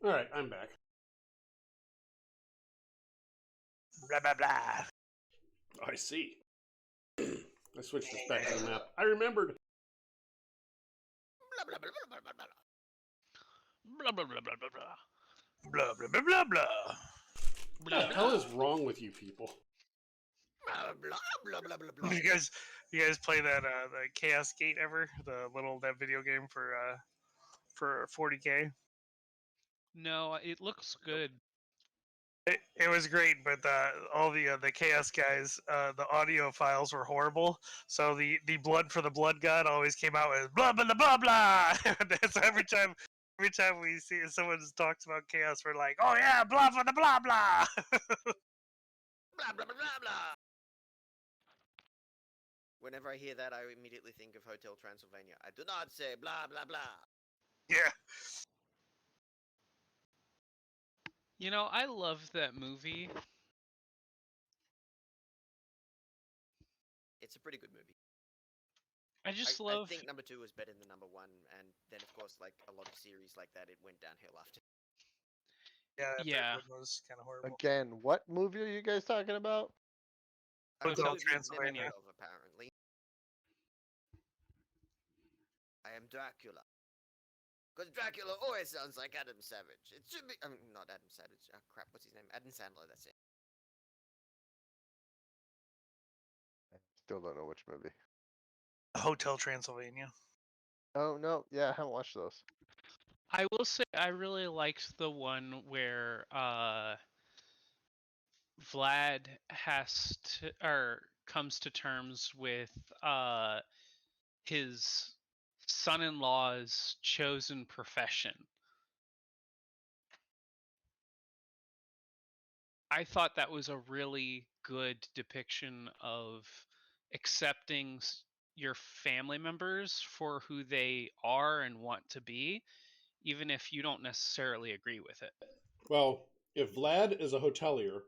All right, I'm back. Blah blah blah. I see. I switched this back to the map. I remembered. Blah, blah, blah, blah, blah, blah, blah. Blah, blah, blah, blah, blah, blah. Blah blah blah blah blah. What the hell is wrong with you people? Blah, blah, blah, blah, blah, blah. You guys play that the Chaos Gate ever? That video game for 40K? No, it looks good. It was great, but all the Chaos guys, the audio files were horrible. So the blood for the blood god always came out as blah blah blah blah blah. So every time we see someone talks about Chaos, we're like, oh yeah, blah for the blah blah. Blah, blah, blah, blah, blah. Whenever I hear that, I immediately think of Hotel Transylvania. I do not say blah, blah, blah. Yeah. You know, I love that movie. It's a pretty good movie. I just I love. think number 2 was better than number 1, and then of course, like a lot of series like that, it went downhill after. Yeah, that Yeah. third one was kind of horrible. Again, what movie are you guys talking about? The Hotel movie you've never Transylvania. heard of, apparently. I am Dracula. Because Dracula always sounds like Adam Savage. It should be. I mean, not Adam Savage. Oh, crap, what's his name? Adam Sandler, that's it. Still don't know which movie. Hotel Transylvania. Oh no, yeah, I haven't watched those. I will say I really liked the one where Vlad has to or comes to terms with his son-in-law's chosen profession. I thought that was a really good depiction of accepting your family members for who they are and want to be, even if you don't necessarily agree with it. Well, if Vlad is a hotelier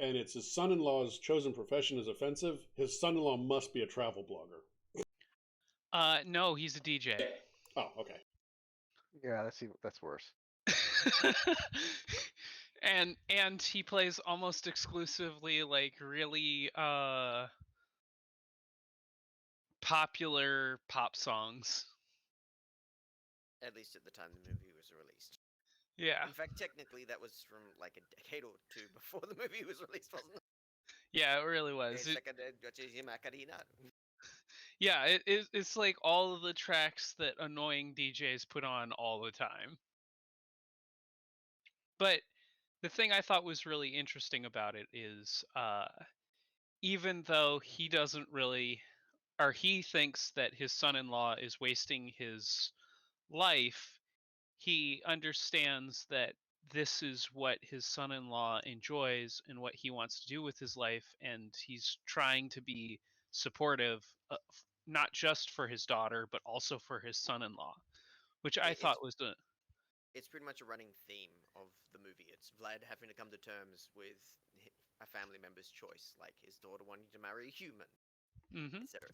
and it's his son-in-law's chosen profession is offensive, his son-in-law must be a travel blogger. No, he's a DJ. Oh, okay. Yeah, that's worse. and he plays almost exclusively like really popular pop songs. At least at the time the movie was released. Yeah. In fact, technically, that was from like a decade or two before the movie was released, wasn't it? Yeah, it really was. Yeah, it's like all of the tracks that annoying DJs put on all the time. But the thing I thought was really interesting about it is even though he doesn't really, or he thinks that his son-in-law is wasting his life, he understands that this is what his son-in-law enjoys and what he wants to do with his life, and he's trying to be supportive, not just for his daughter but also for his son-in-law, which I thought was a It's pretty much a running theme of the movie. It's Vlad having to come to terms with a family member's choice, like his daughter wanting to marry a human, etc.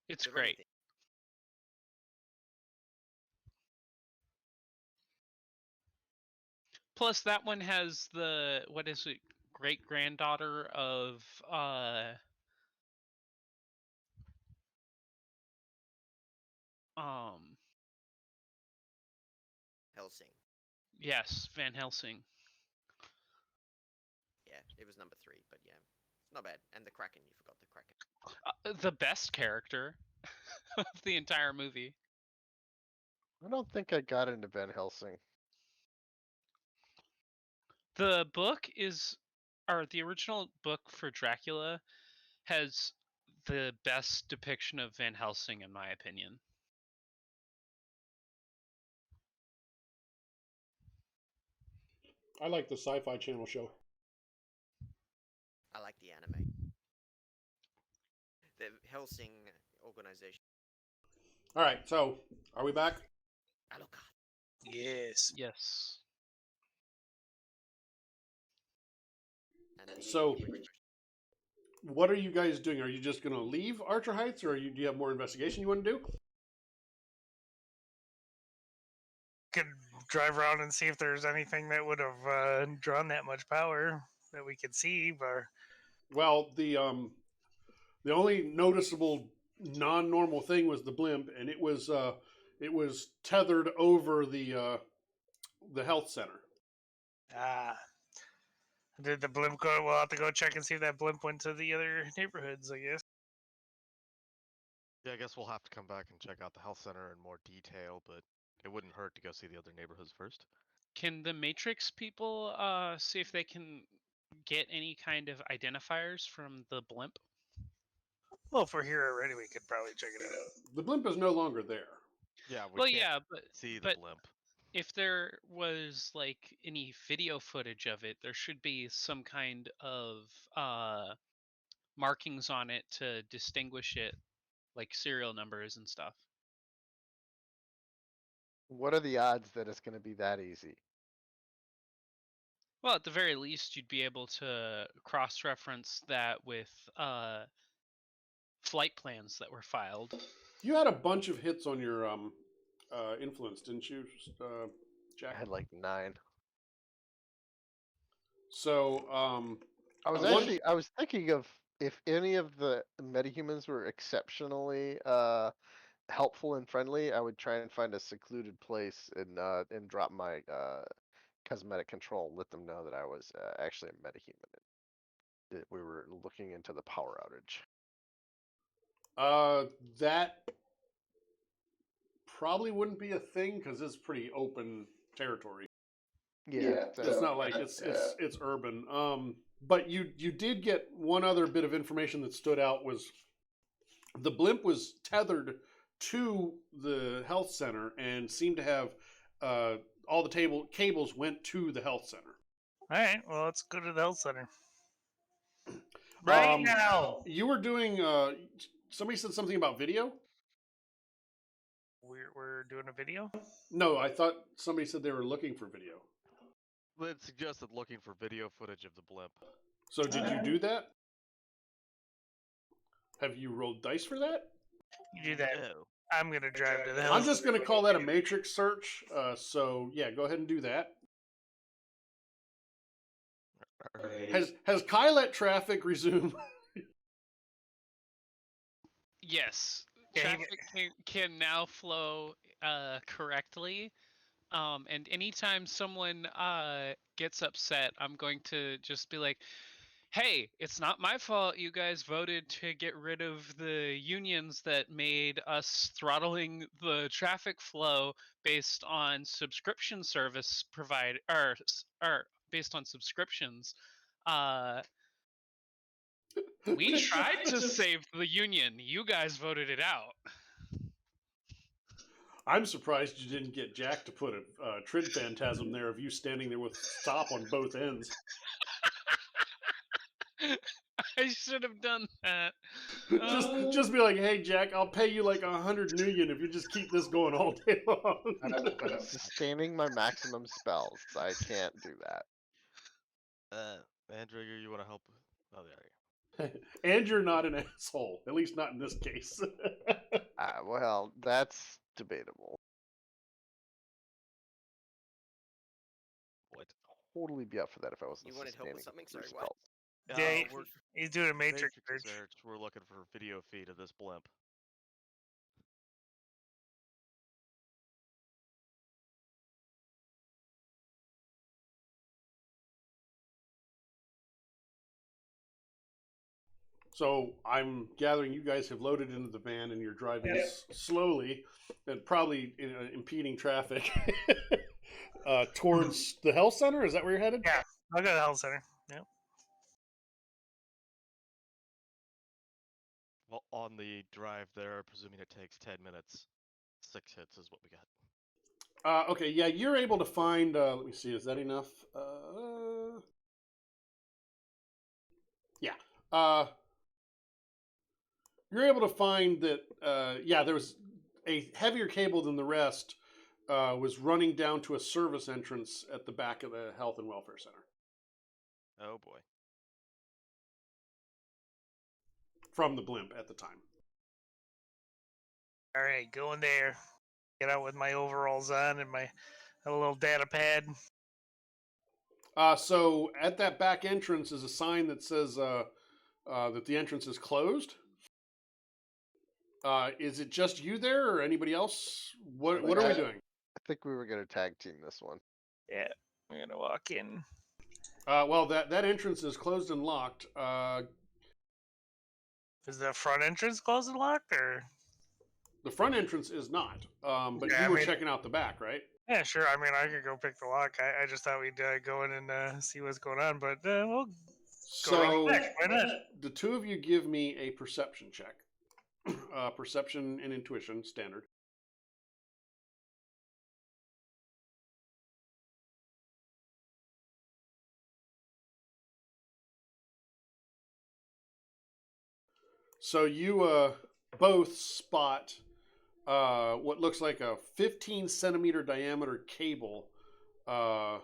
It's The running great. theme. Plus that one has the, what is it, great granddaughter of Helsing. yes, Van Helsing. Yeah, it was number 3, but yeah, it's not bad. And the Kraken, you forgot the Kraken. The best character of the entire movie. I don't think I got into Van Helsing. The book is, or the original book for Dracula has the best depiction of Van Helsing, in my opinion. I like the Sci-Fi Channel show. I like the anime. The Helsing organization. All right, so are we back? Alucard. Yes. Yes. And So, what are you guys doing? Are you just going to leave Archer Heights, or do you have more investigation you want to do? Could drive around and see if there's anything that would have drawn that much power that we could see, but Well, the only noticeable non-normal thing was the blimp, and it was tethered over the health center. did the blimp go? We'll have to go check and see if that blimp went to the other neighborhoods, I guess. Yeah, I guess we'll have to come back and check out the health center in more detail, but it wouldn't hurt to go see the other neighborhoods first. Can the Matrix people see if they can get any kind of identifiers from the blimp? Well, if we're here already, we could probably check it out. The blimp is no longer there. Yeah, we Well, can't yeah, see the but blimp. if there was like any video footage of it, there should be some kind of markings on it to distinguish it, like serial numbers and stuff. What are the odds that it's going to be that easy? Well, at the very least, you'd be able to cross-reference that with flight plans that were filed. You had a bunch of hits on your influence, didn't you, I Jack? had like 9. So, I was one. I was thinking of if any of the metahumans were exceptionally helpful and friendly, I would try and find a secluded place and drop my cosmetic control, let them know that I was actually a metahuman. That we were looking into the power outage. That probably wouldn't be a thing because it's pretty open territory. Yeah, It's not like it's urban. But you did get one other bit of information that stood out was the blimp was tethered to the health center and seemed to have all the cables went to the health center. All right, well, let's go to the health center right Um, now. You were doing. Somebody said something about video. We're doing a video. No, I thought somebody said they were looking for video. It suggested looking for video footage of the blimp. So did you do that? Have you rolled dice for that? You do that. No. I'm gonna drive to the health. I'm just going to call that a matrix search. So yeah, go ahead and do that. Alright. Has Kylet traffic resumed? Yes, Yeah, traffic can now flow correctly. And anytime someone gets upset, I'm going to just be like, hey, it's not my fault you guys voted to get rid of the unions that made us throttling the traffic flow based on subscription service provide or based on subscriptions. We tried to save the union. You guys voted it out. I'm surprised you didn't get Jack to put a Trid Phantasm there of you standing there with stop on both ends. I should have done that. Just be like, hey Jack, I'll pay you like 100 million if you just keep this going all day long. I'm sustaining my maximum spells. I can't do that. Andrew, you want to help? Oh, there you And you're not an asshole, at least not in this case. Well, that's debatable. What? Totally be up for that if I wasn't You wanted help with sustaining something? 3 Sorry, what? spells. Yeah, We're he's doing a matrix search. We're looking for video feed of this blimp. So I'm gathering you guys have loaded into the van and you're driving slowly and probably impeding traffic towards the health center. Is that where you're headed? Yeah, I'll go to the health center. Yeah. Well, on the drive there, presuming it takes 10 minutes, 6 hits is what we got. Okay, yeah, you're able to find. Let me see, is that enough? Yeah. You're able to find that. Yeah, there was a heavier cable than the rest. Was running down to a service entrance at the back of the health and welfare center Oh boy. from the blimp at the time. All right, going there. Get out with my overalls on and my a little data pad. So at that back entrance is a sign that says that the entrance is closed. Is it just you there, or anybody else? What are we doing? I think we were gonna tag team this one. Yeah, we're gonna walk in. Well, that entrance is closed and locked. Is the front entrance closed and locked, or? The front entrance is not. But Yeah, you I were mean- checking out the back, right? Yeah, sure. I mean, I could go pick the lock. I just thought we'd go in and see what's going on, but we'll So go right back. Why not? the two of you give me a perception check. Perception and intuition, standard. So you both spot what looks like a 15 centimeter diameter cable. The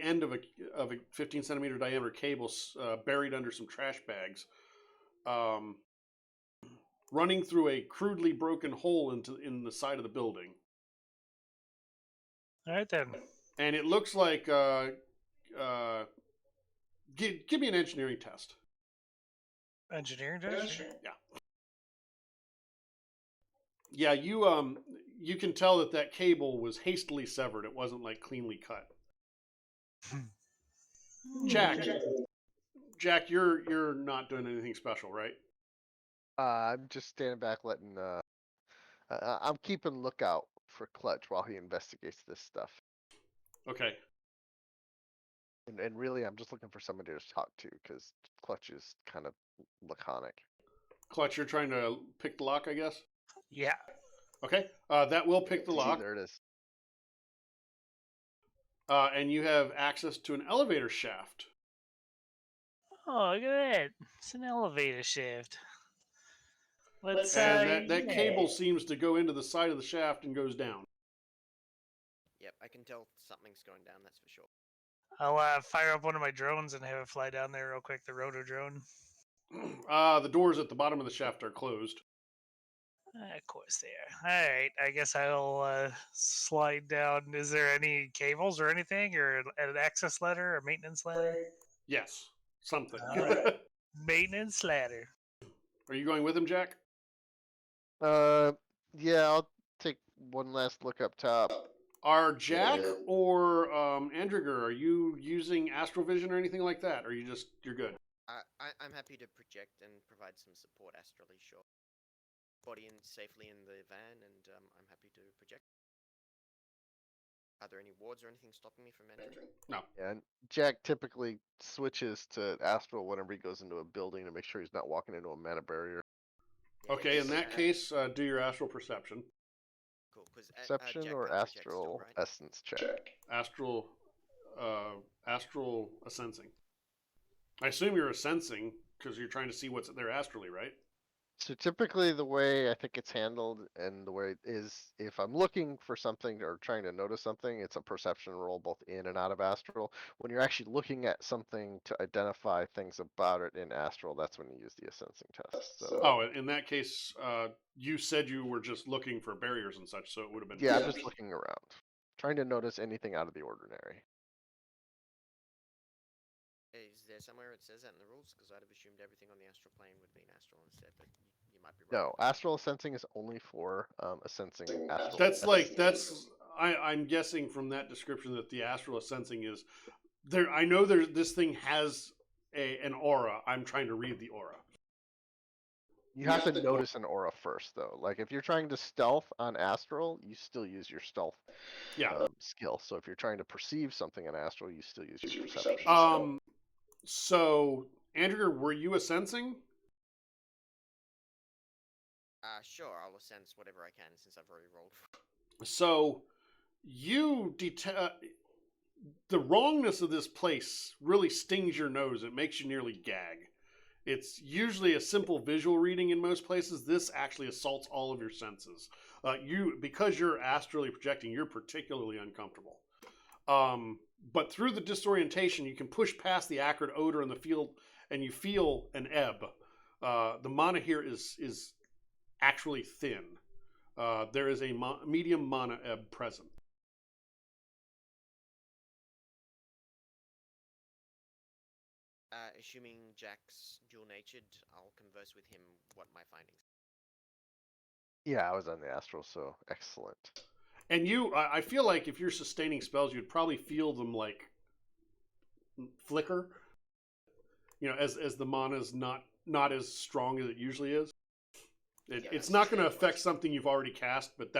end of a 15 centimeter diameter cable buried under some trash bags, running through a crudely broken hole in the side of the building. All right then. And it looks like give me an engineering test. Engineering test. Yeah, you can tell that cable was hastily severed. It wasn't like cleanly cut. Jack, you're not doing anything special, right? I'm just standing back, letting. I'm keeping lookout for Clutch while he investigates this stuff. Okay. And really, I'm just looking for somebody to talk to because Clutch is kind of laconic. Clutch, you're trying to pick the lock, I guess? Yeah. Okay. That will pick the lock. There it is. And you have access to an elevator shaft. Oh, look at that! It's an elevator shaft. Let's. And that cable seems to go into the side of the shaft and goes down. Yep, I can tell something's going down, that's for sure. I'll fire up one of my drones and have it fly down there real quick. The roto drone. The doors at the bottom of the shaft are closed. Of course they are. All right. I guess I'll slide down. Is there any cables or anything, or an access ladder or maintenance ladder? Yes, something. All right. Maintenance ladder. Are you going with him, Jack? Yeah, I'll take one last look up top. Are Jack or Andriger, are you using astral vision or anything like that? Or you're good? I'm happy to project and provide some support astrally, sure. Body in safely in the van, and I'm happy to project. Are there any wards or anything stopping me from entering? No. Yeah, and Jack typically switches to astral whenever he goes into a building to make sure he's not walking into a mana barrier. Okay, in that case, do your astral perception. Cool, because Perception Jack or can't project astral still, right? essence check? Astral sensing. I assume you're sensing because you're trying to see what's there astrally, right? So typically the way I think it's handled and the way it is, if I'm looking for something or trying to notice something, it's a perception roll both in and out of astral. When you're actually looking at something to identify things about it in astral, that's when you use the sensing test. So Oh, in that case, you said you were just looking for barriers and such, so it would have been. yeah, I'm just looking around, trying to notice anything out of the ordinary. Is there somewhere it says that in the rules? Because I'd have assumed everything on the astral plane would be an astral instead, but you might be right. No, astral sensing is only for sensing astral. I'm guessing from that description that the astral sensing is there. I know this thing has an aura. I'm trying to read the aura. You have to notice an aura first, though. Like if you're trying to stealth on astral, you still use your stealth skill. So if you're trying to perceive something in astral, you still use your perception skill. So Andrew, were you a sensing? Sure, I'll sense whatever I can since I've already rolled. So you the wrongness of this place really stings your nose. It makes you nearly gag. It's usually a simple visual reading in most places. This actually assaults all of your senses. Because you're astrally projecting, you're particularly uncomfortable. But through the disorientation, you can push past the acrid odor in the field, and you feel an ebb. The mana here is actually thin. There is a medium mana ebb present. Assuming Jack's dual-natured, I'll converse with him what my findings. Yeah, I was on the astral, so excellent. And I feel like if you're sustaining spells, you'd probably feel them like flicker. You know, as the mana's not as strong as it usually is. It's not going to affect something you've already cast, but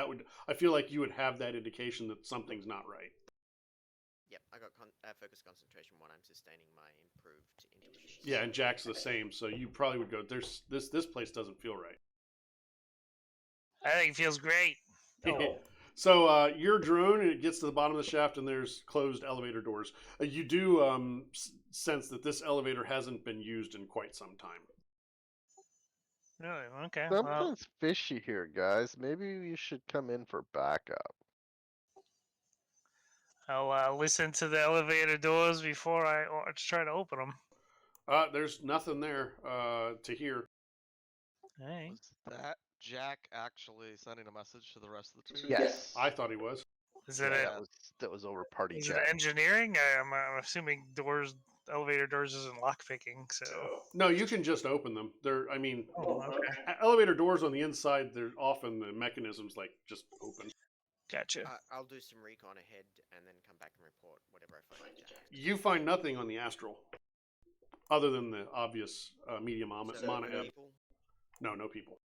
I feel like you would have that indication that something's not right. Yep, I got focus concentration when I'm sustaining my improved intuition. Yeah, and Jack's the same, so you probably would go, this place doesn't feel right. I think it feels great. Oh. So your drone, and it gets to the bottom of the shaft, and there's closed elevator doors. You do sense that this elevator hasn't been used in quite some time. Really? Okay. Something's fishy here, guys. Maybe you should come in for backup. I'll listen to the elevator doors before I try to open them. There's nothing there to hear. Hey. Was that Jack actually sending a message to the rest of the team? Yes. I thought he was. Is Yeah, it that was over party is chat. it engineering? I'm assuming doors, elevator doors, isn't lockpicking. So No, you can just open them. oh, okay, Elevator doors on the inside. They're often the mechanisms like just open. gotcha. I'll do some recon ahead and then come back and report whatever I find in Jack. You find nothing on the astral, other than the obvious medium mana So, no ebb. people? No, no people.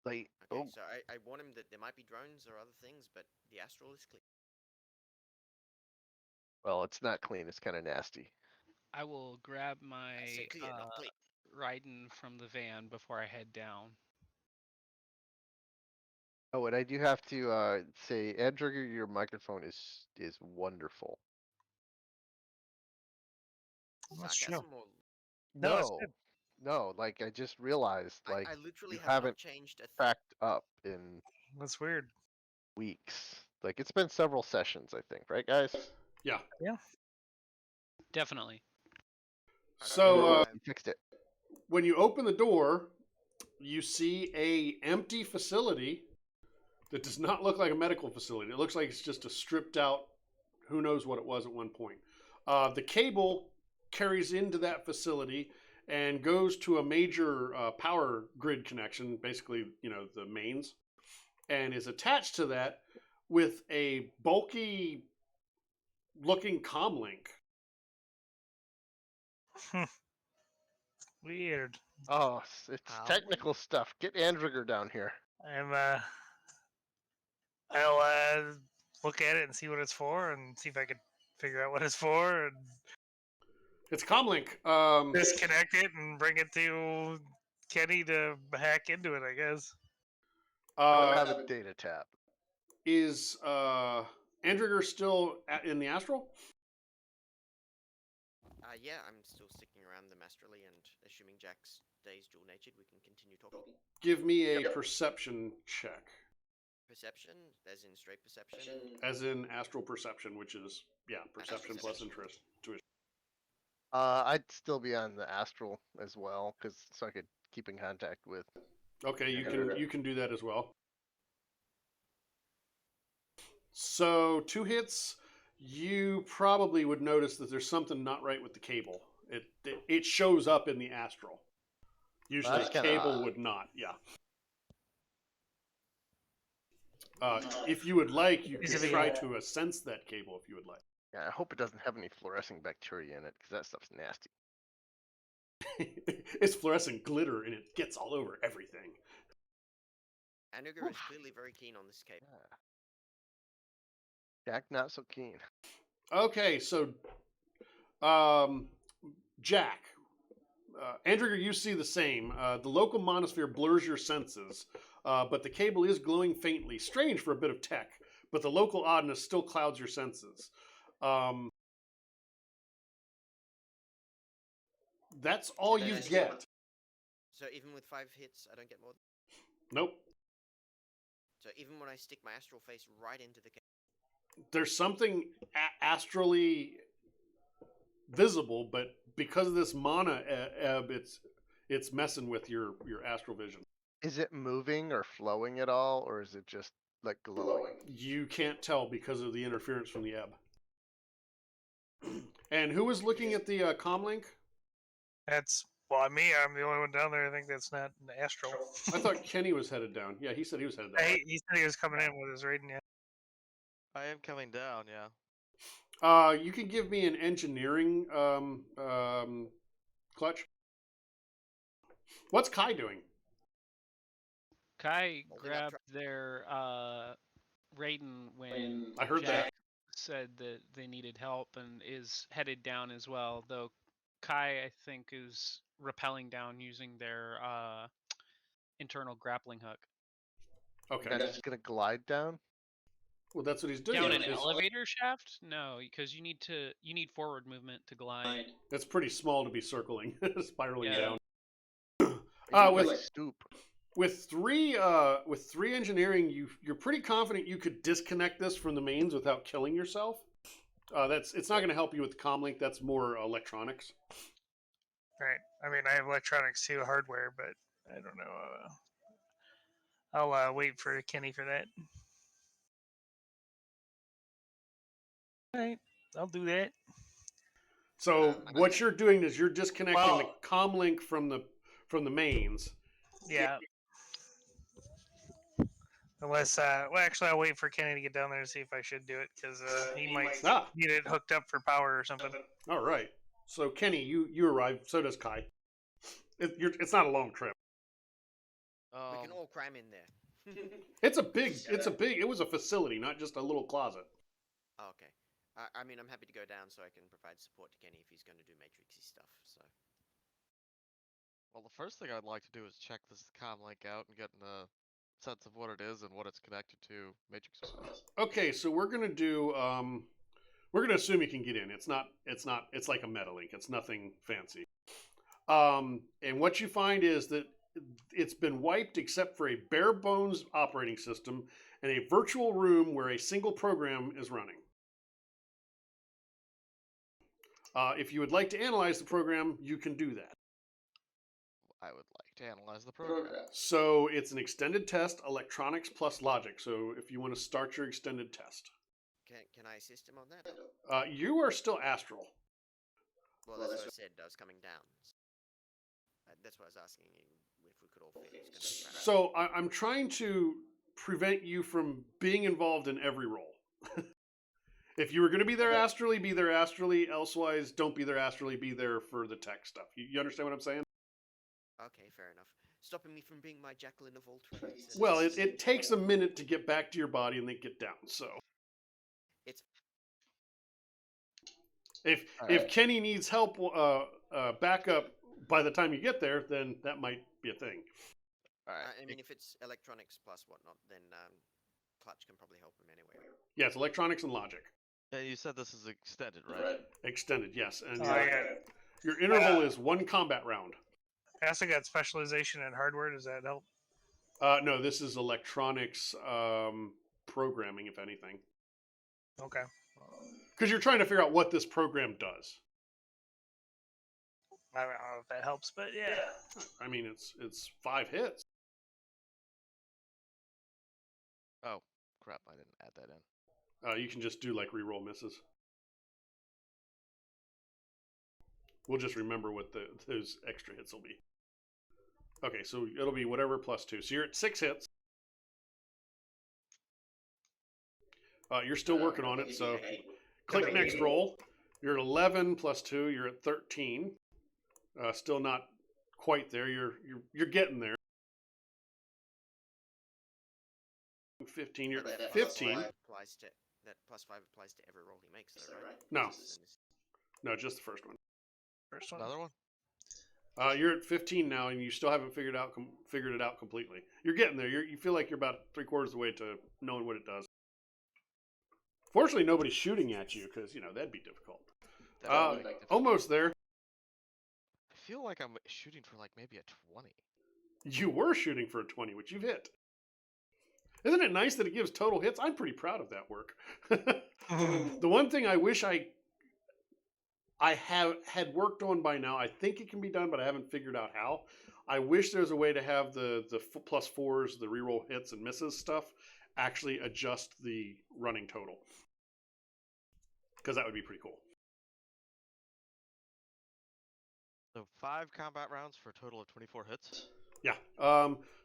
Like, Okay, so I warn him that there might be drones or other things, but the astral is clear. well, it's not clean. It's kind of nasty. I will grab I my said clear, not clean. Raiden from the van before I head down. Oh, and I do have to say, Andrew, your microphone is wonderful. That's true. Sarcasm or No, it's No, good. no, like I just realized, like I literally you have not haven't changed a thing. cracked up in That's weird. weeks. Like it's been several sessions, I think, right, guys? Yeah. Definitely. So You fixed it. when you open the door, you see a empty facility that does not look like a medical facility. It looks like it's just a stripped out. Who knows what it was at one point. The cable carries into that facility and goes to a major power grid connection, basically, the mains, and is attached to that with a bulky looking comlink. Weird. Oh, it's Ow. technical stuff. Get Andriger down here. I'll look at it and see what it's for, and see if I can figure out what it's for, and It's comlink. disconnect it and bring it to Kenny to hack into it. I guess. I don't have a data tab. Is Andriger still in the astral? Yeah, I'm still sticking around them astrally, and assuming Jack's days dual natured, we can continue talking. Give me a perception check. Perception, as in straight perception. As in astral perception, which is perception plus interest. I'd still be on the astral as well, so I could keep in contact with. Okay, you can do that as well. So 2 hits, you probably would notice that there's something not right with the cable. It shows up in the astral. Usually That's kinda cable odd. would not. Yeah. If you would like, you Is could it try to sense that cable if you would like. Yeah, I hope it doesn't have any fluorescing bacteria in it, because that stuff's nasty. It's fluorescent glitter and it gets all over everything. Anuga is clearly very keen on this cable. Yeah. Jack, not so keen. Okay, so Jack, Andrew, you see the same. The local monosphere blurs your senses, but the cable is glowing faintly. Strange for a bit of tech, but the local oddness still clouds your senses. That's all you get. So even with 5 hits, I don't get more. Nope. So even when I stick my astral face right into the cable. There's something astrally visible, but because of this mana ebb, it's messing with your astral vision. Is it moving or flowing at all, or is it just like glowing? You can't tell because of the interference from the ebb. And who was looking at the comlink? That's me. I'm the only one down there. I think that's not an astral. I thought Kenny was headed down. Yeah, he said he was headed down. He said he was coming in with his rating. Yeah. I am coming down, yeah. You can give me an engineering clutch. What's Kai doing? Kai Holding up grabbed their Raiden when I heard Jack that. said that they needed help and is headed down as well. Though Kai, I think, is rappelling down using their internal grappling hook. Okay. That's just gonna glide down. Well, that's what he's doing. Down an It's- elevator shaft? No, because you need forward movement to glide. It's pretty small to be circling, spiraling Yeah. down. With stoop. With three engineering, you're pretty confident you could disconnect this from the mains without killing yourself. It's not going to help you with the comlink. That's more electronics. Right. I mean, I have electronics too, hardware, but I don't know. I'll wait for Kenny for that. Alright, I'll do that. So what Okay. you're doing is you're disconnecting Well- the comm link from the mains. Yeah. Unless, well, actually, I'll wait for Kenny to get down there to see if I should do it, because he might need it hooked up for power or something. All right. So Kenny, you arrive. So does Kai. It's not a long trip. We can all cram in there. It's a big. It was a facility, not just a little closet. Oh, okay. I mean, I'm happy to go down so I can provide support to Kenny if he's going to do Matrixy stuff. So. Well, the first thing I'd like to do is check this comm link out and get a sense of what it is and what it's connected to Matrix with. Okay, so we're gonna do. We're gonna assume you can get in. It's not. It's like a meta link. It's nothing fancy. And what you find is that it's been wiped except for a bare bones operating system and a virtual room where a single program is running. If you would like to analyze the program, you can do that. I would like to analyze the program. So it's an extended test, electronics plus logic. So if you want to start your extended test, Can I assist him on that? you are still astral. Well, that's what I said. I was coming down. That's what I was asking you if we could all fit. It's gonna be crap. So I'm trying to prevent you from being involved in every role. If you were going to be there astrally, be there astrally. Elsewise, don't be there astrally. Be there for the tech stuff. You understand what I'm saying? Okay, fair enough. Stopping me from being my Jacqueline of all trades. Well, it takes a minute to get back to your body and then get down. So It's if Kenny needs help backup by the time you get there, then that might be a thing. All right. I mean, if it's electronics plus whatnot, then Clutch can probably help him anyway. Yeah, it's electronics and logic. And you said this is extended, right? Extended, yes. And Yeah. your interval is 1 combat round. I also got specialization in hardware. Does that help? No, this is electronics programming, if anything. Okay. Because you're trying to figure out what this program does. I don't know if that helps, but yeah. I mean, it's 5 hits. Oh, crap, I didn't add that in. You can just do like reroll misses. We'll just remember what those extra hits will be. Okay, so it'll be whatever plus 2. So you're at 6 hits. You're still working on it, so click next roll. You're at 11 plus 2. You're at 13. Still not quite there. You're getting there. 15. You're at 15. That plus 5 applies to every roll he makes, though, right? No. This is- No, just the first one. First one. Another one? You're at 15 now, and you still haven't figured it out completely. You're getting there. You feel like you're about 3/4 of the way to knowing what it does. Fortunately, nobody's shooting at you because that'd be difficult. That would make difference. Almost there. I feel like I'm shooting for like maybe a 20. You were shooting for a 20, which you've hit. Isn't it nice that it gives total hits? I'm pretty proud of that work. The one thing I wish I had worked on by now, I think it can be done, but I haven't figured out how. I wish there was a way to have the plus 4s, the reroll hits and misses stuff, actually adjust the running total. Because that would be pretty cool. So 5 combat rounds for a total of 24 hits. Yeah.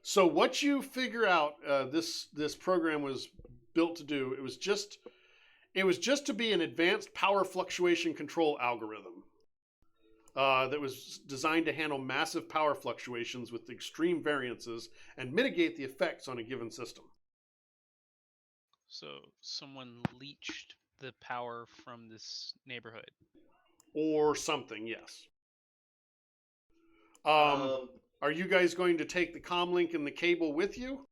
So what you figure out, this program was built to do. It was just to be an advanced power fluctuation control algorithm that was designed to handle massive power fluctuations with extreme variances and mitigate the effects on a given system. So someone leached the power from this neighborhood. Or something, yes. Are you guys going to take the comm link and the cable with you?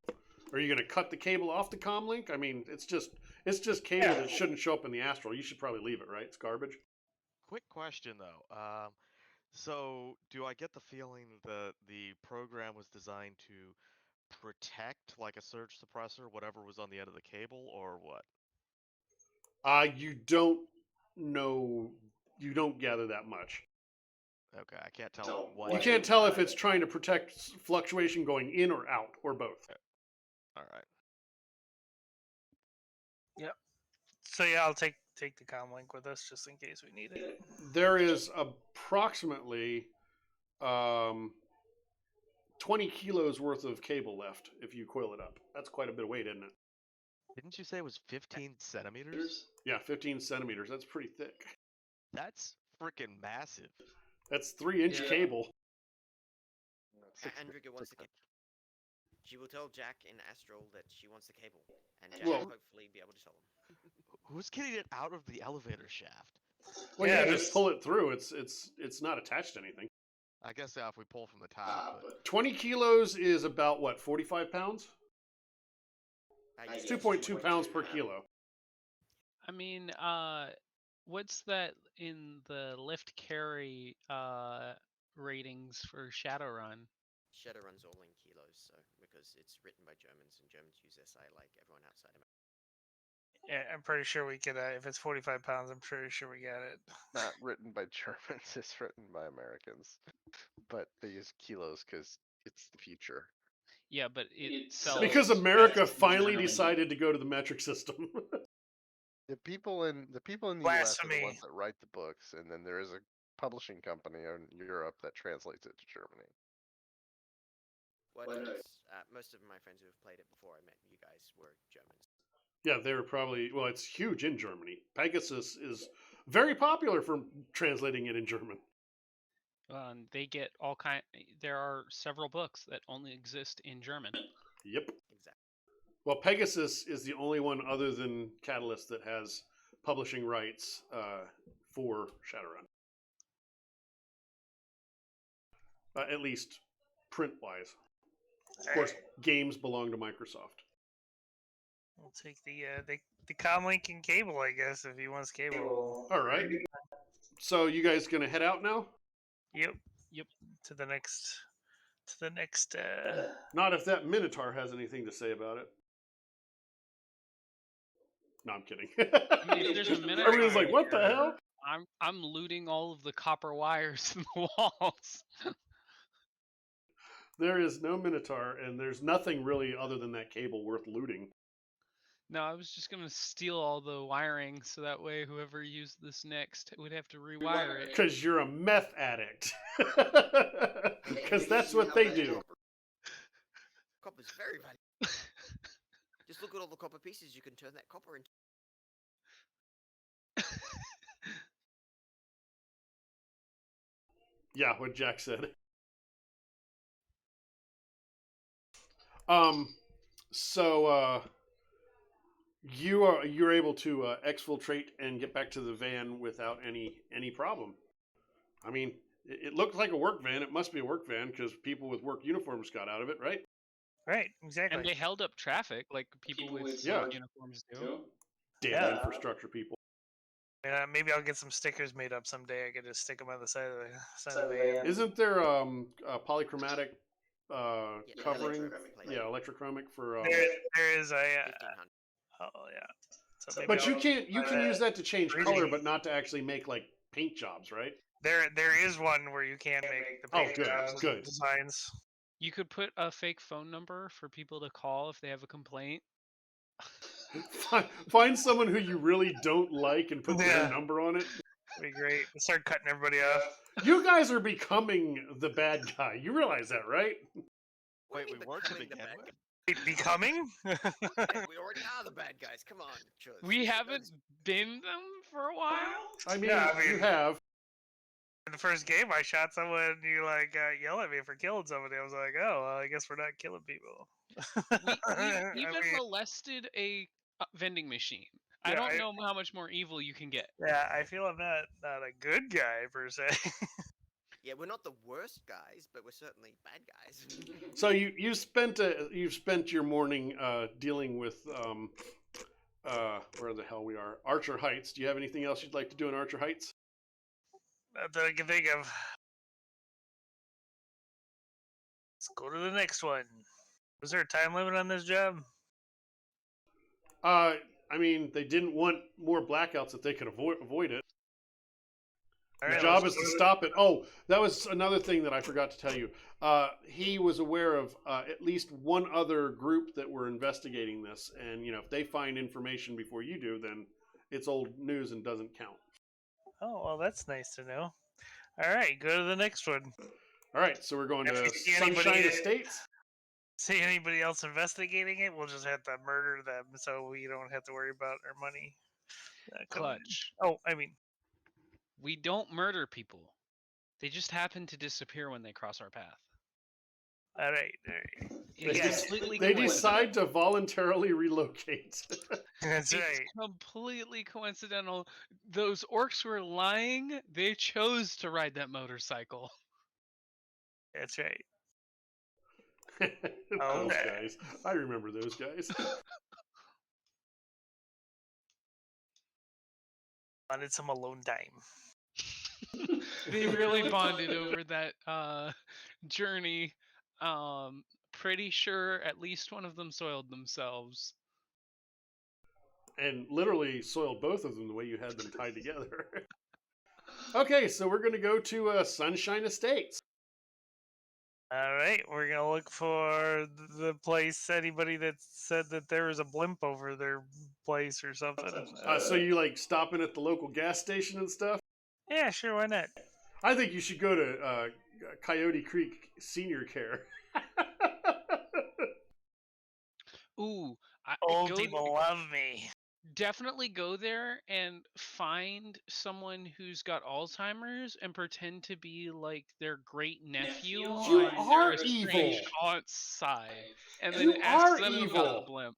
Are you going to cut the cable off the comm link? I mean, it's just cable that shouldn't show up in the astral. You should probably leave it, right? It's garbage. Quick question though. So do I get the feeling that the program was designed to protect like a surge suppressor, whatever was on the end of the cable, or what? You don't know. You don't gather that much. Okay, I can't tell what. You can't tell if it's trying to protect fluctuation going in or out, or both. All right. So yeah, I'll take take the comm link with us just in case we need it. There is approximately 20 kilos worth of cable left if you coil it up. That's quite a bit of weight, isn't it? Didn't you say it was 15 centimeters? Yeah, 15 centimeters. That's pretty thick. That's freaking massive. That's 3-inch cable. Andriga wants the cable. She will tell Jack in Astral that she wants the cable, and Jack Well- will hopefully be able to tell them. Who's getting it out of the elevator shaft? Well, Yeah, you there's- just pull it through. It's not attached to anything. I guess if we pull from the top, but 20 kilos is about what, 45 pounds? It's Yes, 2.2 pounds per kilo. I mean, what's that in the lift carry ratings for Shadowrun? Shadowrun's all in kilos, so because it's written by Germans and Germans use SI like everyone outside America. Yeah, I'm pretty sure we could. If it's 45 pounds, I'm pretty sure we got it. Not written by Germans, it's written by Americans. But they use kilos because it's the future. Yeah, but it sells Because America best finally internally. decided to go to the metric system. The people in the US are the Blasphemy. ones that write the books, and then there is a publishing company in Europe that translates it to Germany. Well, no, it's, most of my friends who have played it before I met you guys were Germans. Yeah, they were probably, well, it's huge in Germany. Pegasus is very popular for translating it in German. They get all kind. There are several books that only exist in German. Yep. Exactly. Well, Pegasus is the only one other than Catalyst that has publishing rights for Shadowrun. At least print-wise. Of course, games belong to Microsoft. We'll take the comm link and cable, I guess, if he wants cable. All right. So you guys gonna head out now? Yep. Yep. To the next. Not if that Minotaur has anything to say about it. No, I'm kidding. If there's a Minotaur Everyone's like, "What the hell?" I'm looting all of the copper wires in the walls. There is no Minotaur, and there's nothing really other than that cable worth looting. No, I was just gonna steal all the wiring so that way whoever used this next would have to rewire it. Because you're a meth addict. Because that's what they do. Copper's very valuable. Just look at all the copper pieces you can turn that copper into. Yeah, what Jack said. So you're able to exfiltrate and get back to the van without any problem. I mean, it looked like a work van. It must be a work van because people with work uniforms got out of it, right? Right, exactly. And they held up traffic like people with Yeah. uniforms do. Damn Yeah. infrastructure people. Yeah, maybe I'll get some stickers made up someday. I could just stick them on the side of the van. Isn't there a polychromatic Yeah, covering? electrochromic plate. Yeah, electrochromic for. There is a. 1500. Oh yeah. So maybe But you I'll- can use that to change Really? color, but not to actually make like paint jobs, right? There is one where you can make the Oh, paint good, jobs and good. designs. You could put a fake phone number for people to call if they have a complaint. Find someone who you really don't like and put their Yeah. number on it. That'd be great. Start cutting everybody off. You guys are becoming the bad guy. You realize that, right? What do Wait, you mean we weren't to becoming the begin bad with? guy? Becoming? Hey, we already are the bad guys. Come on, Chuz. We haven't been them for a while. I mean, Yeah, I you mean- have. In the first game, I shot someone, and you like yell at me for killing somebody. I was like, oh, well, I guess we're not killing people. We even molested a vending machine. I Yeah, don't know how much more evil you can get. yeah, I feel I'm not a good guy per se. Yeah, we're not the worst guys, but we're certainly bad guys. So you've spent your morning dealing with where the hell we are, Archer Heights. Do you have anything else you'd like to do in Archer Heights? Not that I can think of. Let's go to the next one. Was there a time limit on this job? I mean, they didn't want more blackouts if they could avoid it. All The right, job let's is to go to- stop it. Oh, that was another thing that I forgot to tell you. He was aware of at least one other group that were investigating this, and if they find information before you do, then it's old news and doesn't count. Oh, well, that's nice to know. All right, go to the next one. All right, so we're going If to we see anybody- Sunshine Estates. See anybody else investigating it, we'll just have to murder them so we don't have to worry about our money. Clutch. Oh, I mean, We don't murder people. They just happen to disappear when they cross our path. all right. It's Yes. completely They coincidental. decide to voluntarily relocate. That's It's right. completely coincidental. Those orcs were lying. They chose to ride that motorcycle. That's right. Those Okay. guys. I remember those guys. Wanted some alone time. They really bonded over that journey. Pretty sure at least one of them soiled themselves. And literally soiled both of them the way you had them tied together. Okay, so we're going to go to Sunshine Estates. All right, we're gonna look for the place. Anybody that said that there was a blimp over their place or something. So you like stopping at the local gas station and stuff? Yeah, sure. Why not? I think you should go to Coyote Creek Senior Care. Ooh, Old go- people love me. definitely go there and find someone who's got Alzheimer's and pretend to be like their great nephew You on are their estranged evil. aunt's side, and then You ask are them about evil. the blimp.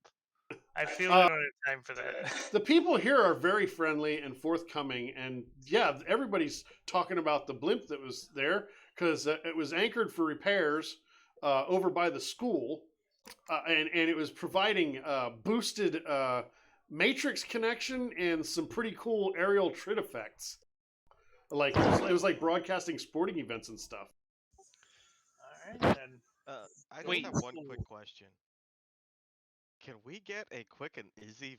I feel we don't have time for that. The people here are very friendly and forthcoming, and yeah, everybody's talking about the blimp that was there because it was anchored for repairs over by the school, and it was providing boosted matrix connection and some pretty cool aerial trid effects. Like it was like broadcasting sporting events and stuff. All right then. I just Wait. have one quick question. Can we get a quick and easy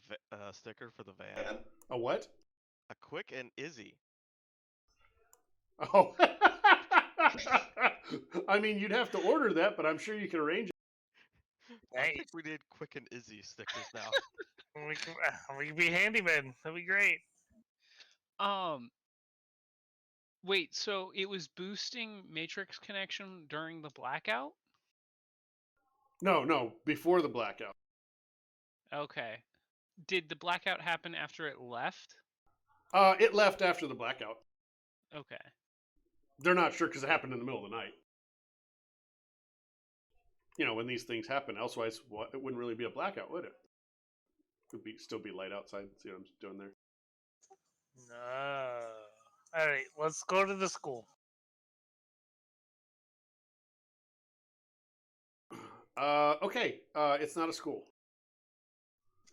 sticker for the van? A what? A quick and easy. Oh. I mean, you'd have to order that, but I'm sure you can arrange it. I think Nice. we need quick and easy stickers now. We can be handymen. That'd be great. Wait, so it was boosting matrix connection during the blackout? No, before the blackout. Okay. Did the blackout happen after it left? It left after the blackout. Okay. They're not sure because it happened in the middle of the night. You know, when these things happen, elsewise, it wouldn't really be a blackout, would it? It would still be light outside. See what I'm doing there? No. All right, let's go to the school. Okay. It's not a school.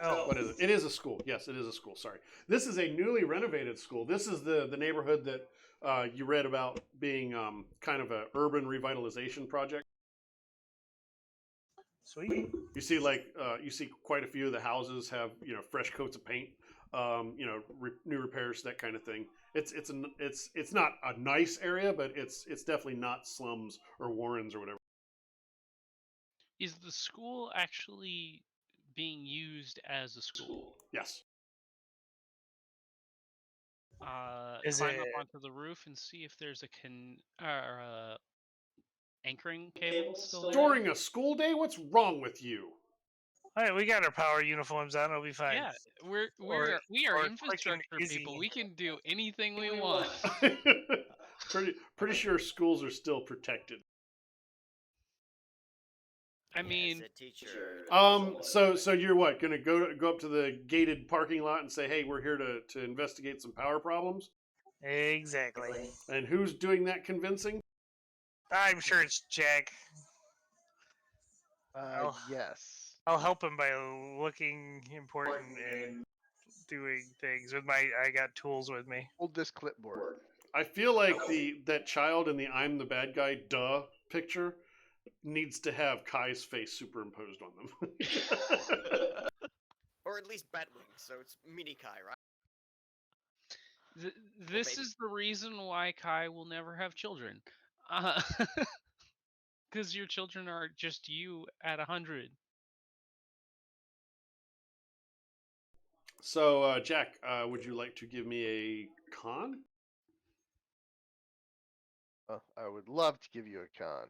Oh, What is it? It is a school. Yes, it is a school. Sorry. This is a newly renovated school. This is the neighborhood that you read about being kind of an urban revitalization project. sweet. You see, you see quite a few of the houses have fresh coats of paint, new repairs, that kind of thing. It's not a nice area, but it's definitely not slums or warrens or whatever. Is the school actually being used as a school? Yes. Is Climb up it- onto the roof and see if there's a anchoring cable still there. During a school day, what's wrong with you? All right, we got our power uniforms on. It'll be fine. Yeah, we Or are quick and infrastructure people. easy. We can do anything we want. pretty sure schools are still protected. I mean, As a teacher. So you're what, gonna go up to the gated parking lot and say, hey, we're here to investigate some power problems? Exactly. And who's doing that convincing? I'm sure it's Jack. Oh. Yes. I'll help him by looking important and doing things with my. I got tools with me. Hold this clipboard. I feel like that child in the "I'm the bad guy" picture needs to have Kai's face superimposed on them. Or at least Batwing, so it's mini Kai, right? this maybe. is the reason why Kai will never have children. Because your children are just you at 100. So, Jack, would you like to give me a con? I would love to give you a con.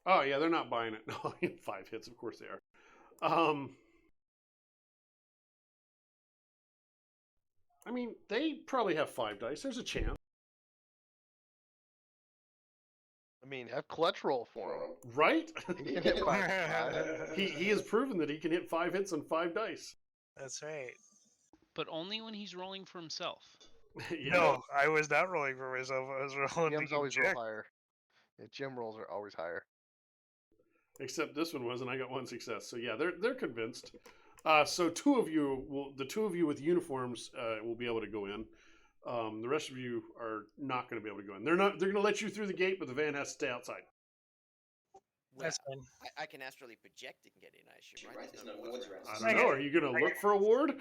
Oh yeah, they're not buying it. No, 5 hits, of course they are. I mean, they probably have 5 dice. There's a chance, I mean, have clutch roll for him. right? He can hit 5. he has proven that he can hit 5 hits on 5 dice. That's right. But only when he's rolling for himself. Yeah. No, I was not rolling for myself. I was rolling to Jim's keep always roll Jack. higher. Yeah, Jim rolls are always higher. Except this one was, and I got 1 success. So yeah, they're convinced. So the two of you with uniforms will be able to go in. The rest of you are not going to be able to go in. They're going to let you through the gate, but the van has to stay outside. Well, That's fine. I can astrally project and get in, I assume, right? There's no wards around. I don't know. Are you going to look for a ward?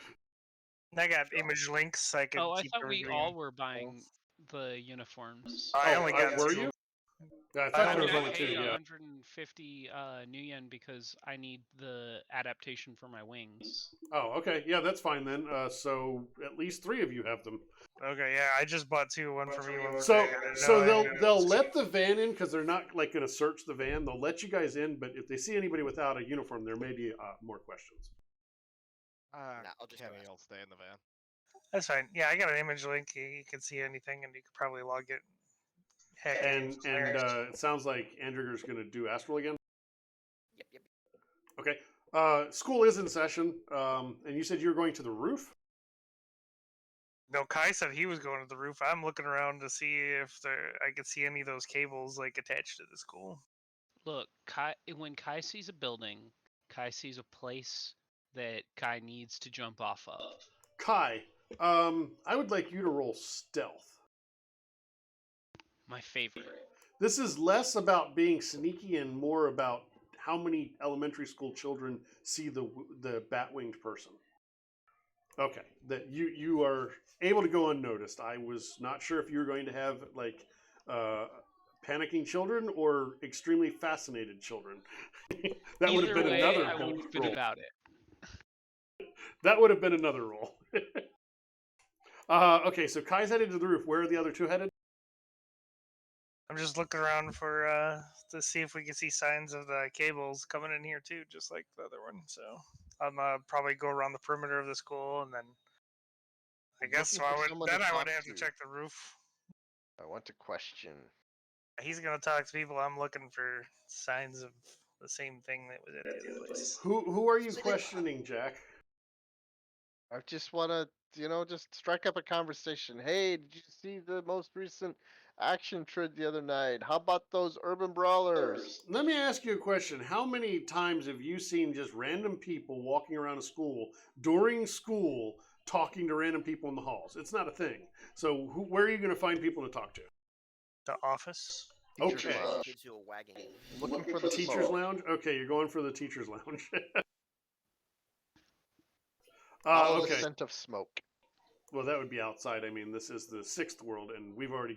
I got image links. I can Oh, I keep thought we everybody all in. were buying the uniforms. I only got were 2. you? Yeah, I I thought only there was got only 2. paid Yeah. 150 new yen because I need the adaptation for my wings. Oh, okay. Yeah, that's fine then. So at least 3 of you have them. Okay, yeah, I just bought 2, one for me, one for So Jack. I didn't so know they'll let the van in because they're not like going to search the van. They'll let you guys in, but if they see anybody without a uniform, there may be more questions. Nah, I'll just go Kenny ask. will stay in the van. That's fine. Yeah, I got an image link. You can see anything, and you could probably log it. Heck, And it sounds like Andriger's going to do Astral again. Yep. Okay. School is in session, and you said you were going to the roof. no, Kai said he was going to the roof. I'm looking around to see if I could see any of those cables like attached to the school. Look, when Kai sees a building, Kai sees a place that Kai needs to jump off of. Kai, I would like you to roll stealth. My favorite. This is less about being sneaky and more about how many elementary school children see the bat-winged person. Okay, that you are able to go unnoticed. I was not sure if you were going to have like panicking children or extremely fascinated children. That would have Either been way, another I would have been roll. about it. That would have been another roll. Okay, so Kai's headed to the roof. Where are the other 2 headed? I'm just looking around for to see if we can see signs of the cables coming in here too, just like the other one. So I'm probably go around the perimeter of the school, and then I guess Looking for someone to I would talk have to to. check the roof. I want to question. He's gonna talk to people. I'm looking for signs of the same thing that was at the other place. Who are you questioning, Jack? I just want to, just strike up a conversation. Hey, did you see the most recent action trid the other night? How about those urban brawlers? Let me ask you a question. How many times have you seen just random people walking around a school during school talking to random people in the halls? It's not a thing. So where are you going to find people to talk to? The office. Teachers Okay. Lounge. Kids who are wagging. Looking for the Teachers soul. lounge? Okay, you're going for the teachers lounge. Follow the Okay. scent of smoke. Well, that would be outside. I mean, this is the 6th world, and we've already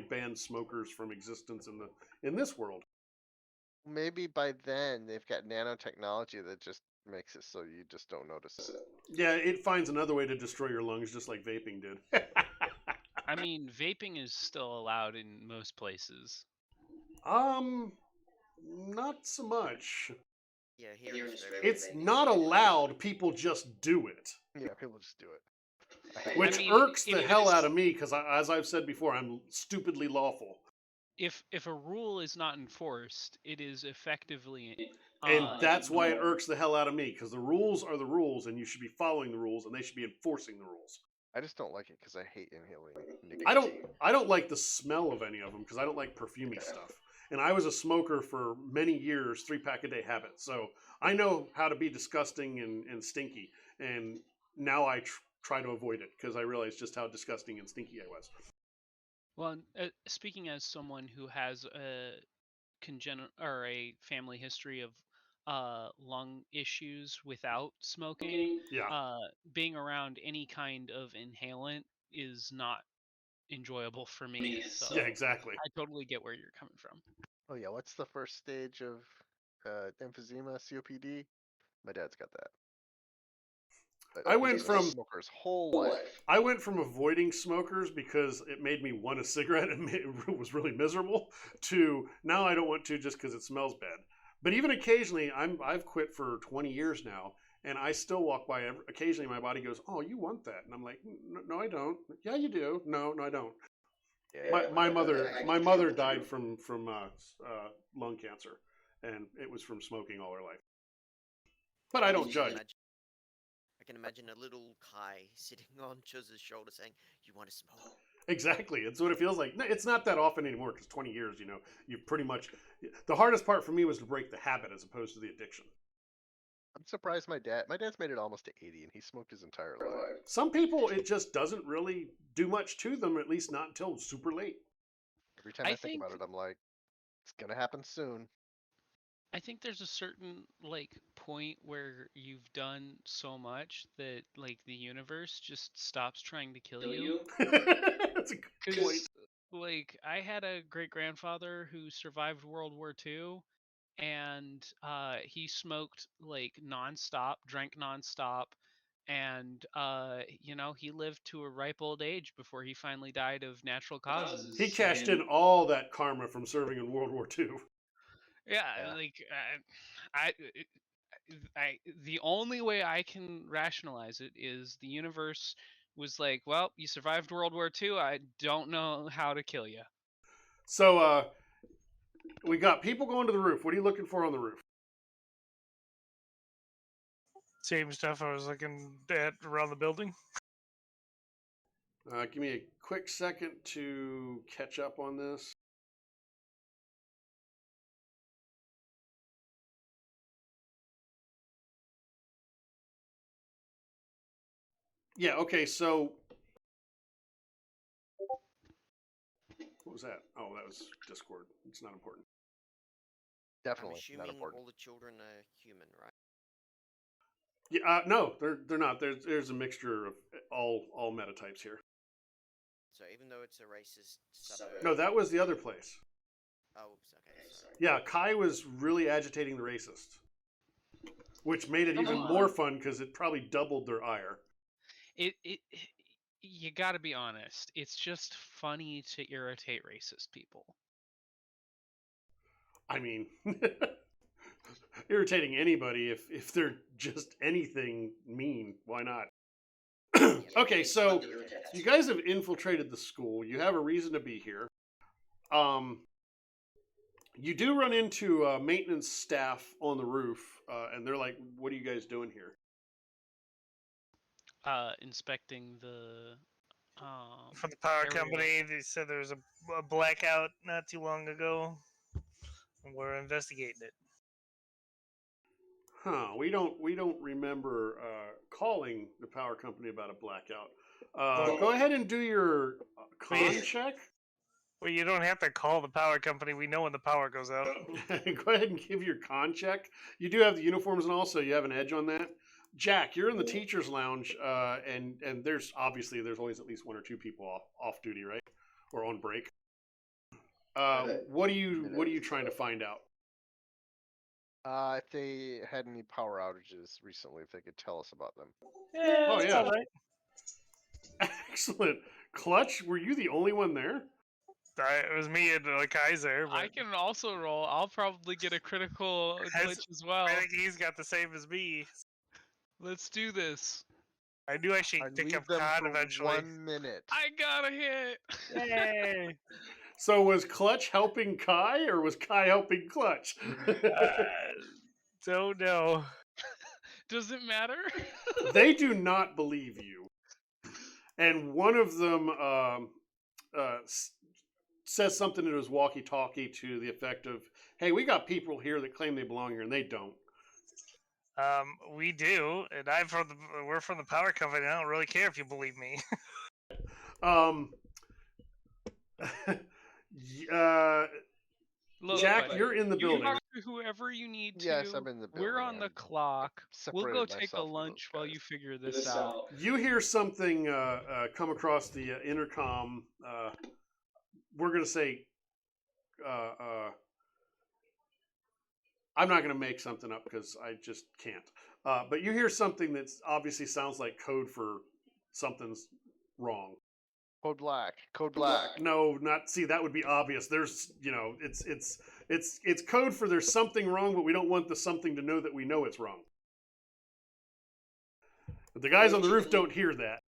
banned smokers from existence in this world. Maybe by then they've got nanotechnology that just makes it so you just don't notice it. Yeah, it finds another way to destroy your lungs, just like vaping did. I mean, vaping is still allowed in most places. Not so much. Yeah, here it's very. It's not allowed. People just do it, Yeah, people just do it. I hate which it. mean, irks if the hell it's- out of me because, as I've said before, I'm stupidly lawful, If a rule is not enforced, it is effectively. and that's why it ignored. irks the hell out of me because the rules are the rules, and you should be following the rules, and they should be enforcing the rules. I just don't like it because I hate inhaling nicotine. I don't like the smell of any of them because I don't like perfumey stuff. And I was a smoker for many years, 3-pack-a-day habit. So I know how to be disgusting and stinky. And now I try to avoid it because I realize just how disgusting and stinky I was. Well, speaking as someone who has a a family history of lung issues without smoking, Yeah. being around any kind of inhalant is not enjoyable for me. So Yeah, exactly. I totally get where you're coming from. Oh yeah, what's the first stage of emphysema, COPD? My dad's got that. But I went he's been a from- smoker his whole life. I went from avoiding smokers because it made me want a cigarette and it was really miserable to now I don't want to just because it smells bad. But even occasionally, I've quit for 20 years now, and I still walk by. Occasionally, my body goes, "Oh, you want that?" And I'm like, "No, I don't." "Yeah, you do." "No, I don't." Yeah, My mother died from lung cancer, and it was from smoking all her life. But I don't just judge. I can imagine a little Kai sitting on Chuz's shoulder saying, "You want to smoke?" Exactly, it's what it feels like. It's not that often anymore because 20 years, you pretty much. The hardest part for me was to break the habit as opposed to the addiction. I'm surprised my dad's made it almost to 80 and he smoked his entire life. Some people, it just doesn't really do much to them, at least not until super late. Every time I I think about think- it, I'm like, it's gonna happen soon. I think there's a certain like point where you've done so much that like the universe just stops trying to kill you. That's a good point. Because like I had a great grandfather who survived World War II, and he smoked like nonstop, drank nonstop, and he lived to a ripe old age before he finally died of natural causes. He cashed And- in all that karma from serving in World War II. Yeah, Yeah. like the only way I can rationalize it is the universe was like, well, you survived World War II. I don't know how to kill you. So we got people going to the roof. What are you looking for on the roof? Same stuff I was looking at around the building. Give me a quick second to catch up on this. Yeah, okay, so what was that? Oh, that was Discord. It's not important. I'm Definitely not assuming important. all the children are human, right? Yeah, no, they're not. There's a mixture of all metatypes here. So even though it's a racist suburb. No, that was the other place. Oh, oops. Okay, sorry. Yeah, Kai was really agitating the racist, which made it Come even on. more fun because it probably doubled their ire. It you got to be honest. It's just funny to irritate racist people. I mean, irritating anybody if they're just anything mean. Why not? Okay, so you guys have infiltrated the school. You have a reason to be here. You do run into maintenance staff on the roof, and they're like, "What are you guys doing here?" Inspecting the From the power area. company, they said there was a blackout not too long ago. And we're investigating it. Huh? We don't remember calling the power company about a blackout. Go ahead and do your con Wait. check. Well, you don't have to call the power company. We know when the power goes out. Go ahead and give your con check. You do have the uniforms and all, so you have an edge on that. Jack, you're in the teachers' lounge, and there's always at least one or two people off duty, right, or on break. What are you trying to find out? If they had any power outages recently, if they could tell us about them. Oh, it's yeah. all right. Excellent. Clutch, were you the only one there? It was me and Kaiser. But I can also roll. I'll probably get a critical Has- glitch as well. I think he's got the same as me. Let's do this. I knew I should I'd pick leave up them con for eventually. 1 minute. I got a hit. Yay! So was Clutch helping Kai, or was Kai helping Clutch? Don't know. Does it matter? They do not believe you. And one of them says something in his walkie-talkie to the effect of, "Hey, we got people here that claim they belong here, and they don't." We do, and we're from the power company. I don't really care if you believe me. Um, Look, Jack, buddy, you're in the you building. talk to whoever you need to. Yes, I'm in the We're building. on the I'm clock. We'll go separated take a myself from those lunch while guys. you figure this out. You hear something come across the intercom. We're gonna say, I'm not going to make something up because I just can't. But you hear something that obviously sounds like code for something's wrong. Code black. Code black. No, not see. That would be obvious. There's, it's code for there's something wrong, but we don't want the something to know that we know it's wrong. But the guys on the roof don't hear that.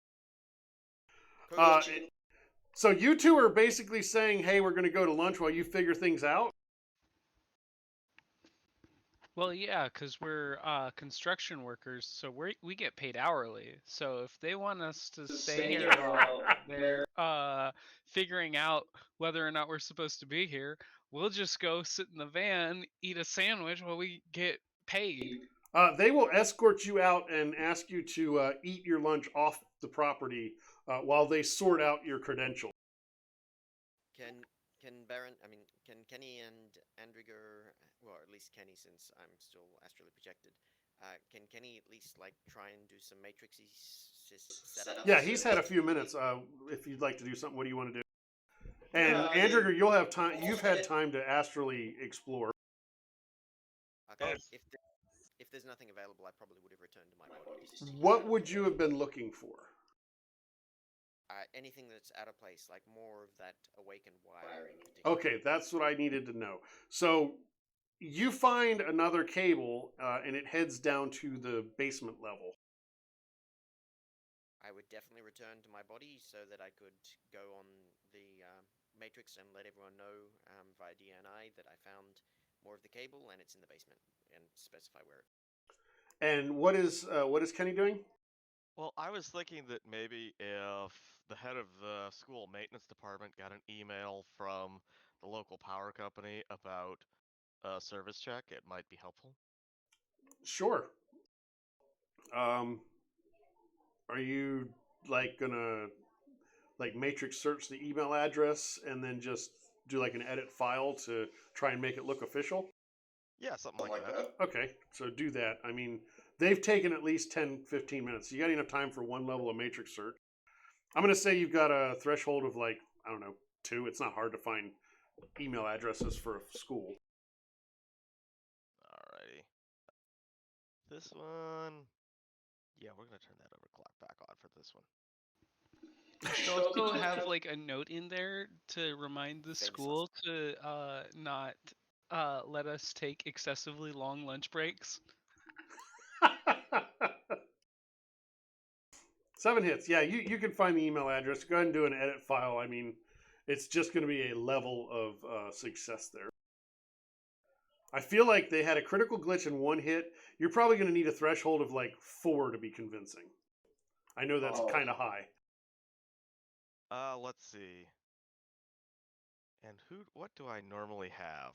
So you two are basically saying, "Hey, we're going to go to lunch while you figure things out." Well, yeah, because we're construction workers, so we get paid hourly. So if they want us to stay here while they're figuring out whether or not we're supposed to be here, we'll just go sit in the van, eat a sandwich while we get paid. They will escort you out and ask you to eat your lunch off the property while they sort out your credentials. Can Baron, I mean, can Kenny and Andriger, well, at least Kenny, since I'm still astrally projected, can Kenny at least like try and do some matrixy setups? Yeah, he's had a few minutes. If you'd like to do something, what do you want to do? And Andriger, you'll have time. You've had time to astrally explore. Okay, if there's nothing available, I probably would have returned to my body. What would you have been looking for? Anything that's out of place, like more of that awakened wire in particular. Okay, that's what I needed to know. So you find another cable, and it heads down to the basement level. I would definitely return to my body so that I could go on the matrix and let everyone know via DNI that I found more of the cable and it's in the basement, and specify where. And what is Kenny doing? Well, I was thinking that maybe if the head of the school maintenance department got an email from the local power company about a service check, it might be helpful. Sure. Are you like gonna like matrix search the email address and then just do like an edit file to try and make it look official? Yeah, something like that. Okay, so do that. I mean, they've taken at least 10, 15 minutes. You got enough time for one level of matrix search. I'm going to say you've got a threshold of like, I don't know, 2. It's not hard to find email addresses for a school. Alrighty. This one... Yeah, we're going to turn that overclock back on for this one. You should also have like a note in there to remind the school to not let us take excessively long lunch breaks. 7 hits. Yeah, you can find the email address. Go ahead and do an edit file. I mean, it's just going to be a level of success there. I feel like they had a critical glitch in 1 hit. You're probably going to need a threshold of like 4 to be convincing. I know that's kind of high. Let's see. And what do I normally have?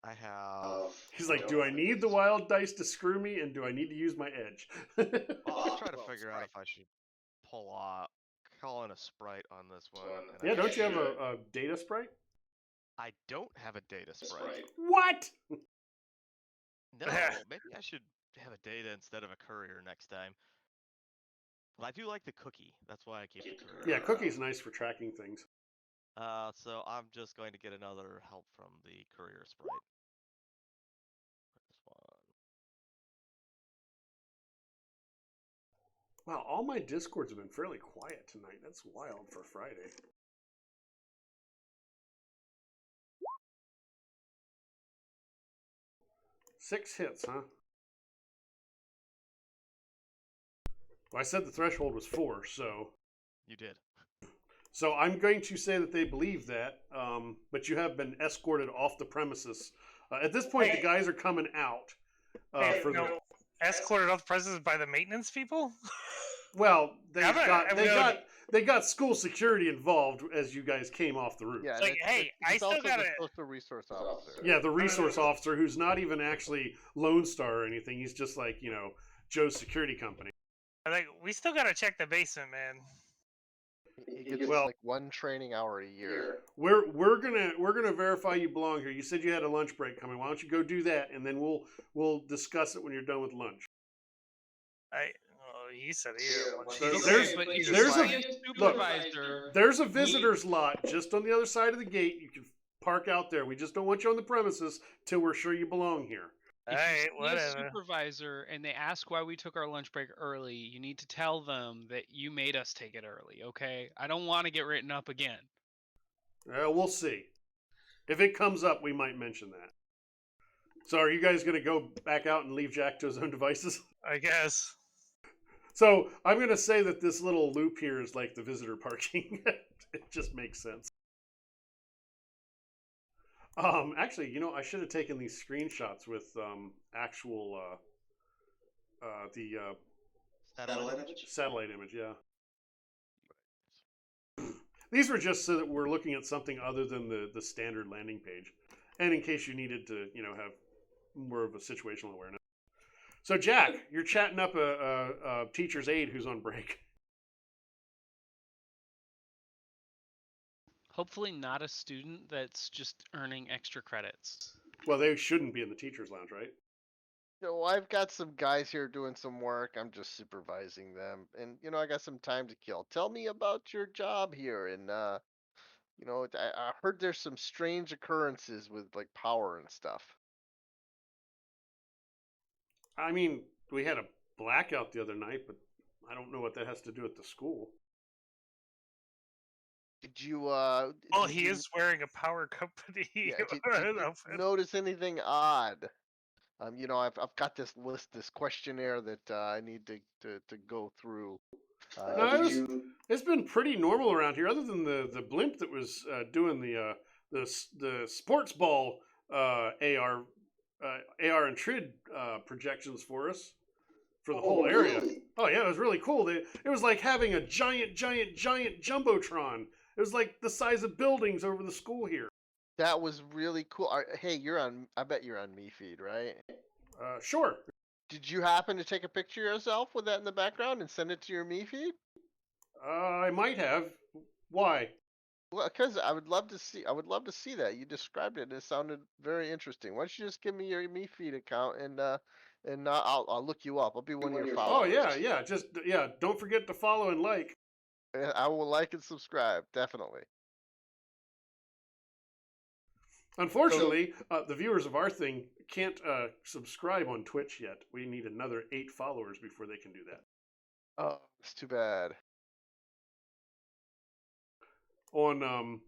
I have... He's like, do I need the wild dice to screw me, and do I need to use my edge? Well, I'll try to figure out if I should call in a sprite on this one. Yeah, don't you have a data sprite? I don't have a data sprite. What? No, maybe I should have a data instead of a courier next time. Well, I do like the cookie. That's why I keep the courier. Yeah, cookie's nice for tracking things. So I'm just going to get another help from the courier sprite. This one. Wow, all my discords have been fairly quiet tonight. That's wild for Friday. Six hits, huh? Well, I said the threshold was 4, so... You did. So I'm going to say that they believe that, but you have been escorted off the premises. At this point, the guys are coming out. Escorted off the premises by the maintenance people? Well, they got school security involved as you guys came off the roof. Yeah, Like, hey, I still got it. The resource officer. Yeah, the resource officer who's not even actually Lone Star or anything. He's just like, Joe's security company. Like, we still gotta check the basement, man. He gets like 1 training hour a year. We're gonna verify you belong here. You said you had a lunch break coming. Why don't you go do that, and then we'll discuss it when you're done with lunch. He said he had lunch. There's a visitor's lot just on the other side of the gate. You can park out there. We just don't want you on the premises till we're sure you belong here. If Alright, you see a whatever. supervisor and they ask why we took our lunch break early, you need to tell them that you made us take it early, okay? I don't want to get written up again. We'll see. If it comes up, we might mention that. So are you guys going to go back out and leave Jack to his own devices? I guess. So I'm going to say that this little loop here is like the visitor parking. It just makes sense. Actually, I should have taken these screenshots with actual the satellite image. Yeah, these were just so that we're looking at something other than the standard landing page, and in case you needed to, have more of a situational awareness. So, Jack, you're chatting up a teacher's aide who's on break. Hopefully not a student that's just earning extra credits. Well, they shouldn't be in the teacher's lounge, right? So I've got some guys here doing some work. I'm just supervising them, and I got some time to kill. Tell me about your job here, and I heard there's some strange occurrences with like power and stuff. I mean, we had a blackout the other night, but I don't know what that has to do with the school. Did you Well, did he you, is wearing a power company yeah, did you outfit. notice anything odd? I've got this list, this questionnaire that I need to go through. No, it's been pretty normal around here, other than the blimp that was doing the sports ball AR and TRID projections for us for the whole area. Really? Oh yeah, it was really cool. It was like having a giant jumbotron. It was like the size of buildings over the school here. That was really cool. Hey, I bet you're on Me Feed, right? Sure. Did you happen to take a picture of yourself with that in the background and send it to your Me Feed? I might have. Why? Well, because I would love to see. I would love to see that. You described it, and it sounded very interesting. Why don't you just give me your Me Feed account, and I'll look you up. I'll be one of your Oh followers. yeah. Just don't forget to follow and like. I will like and subscribe, definitely. Unfortunately, the viewers of our thing can't subscribe on Twitch yet. We need another 8 followers before they can do that. Oh, it's too bad. On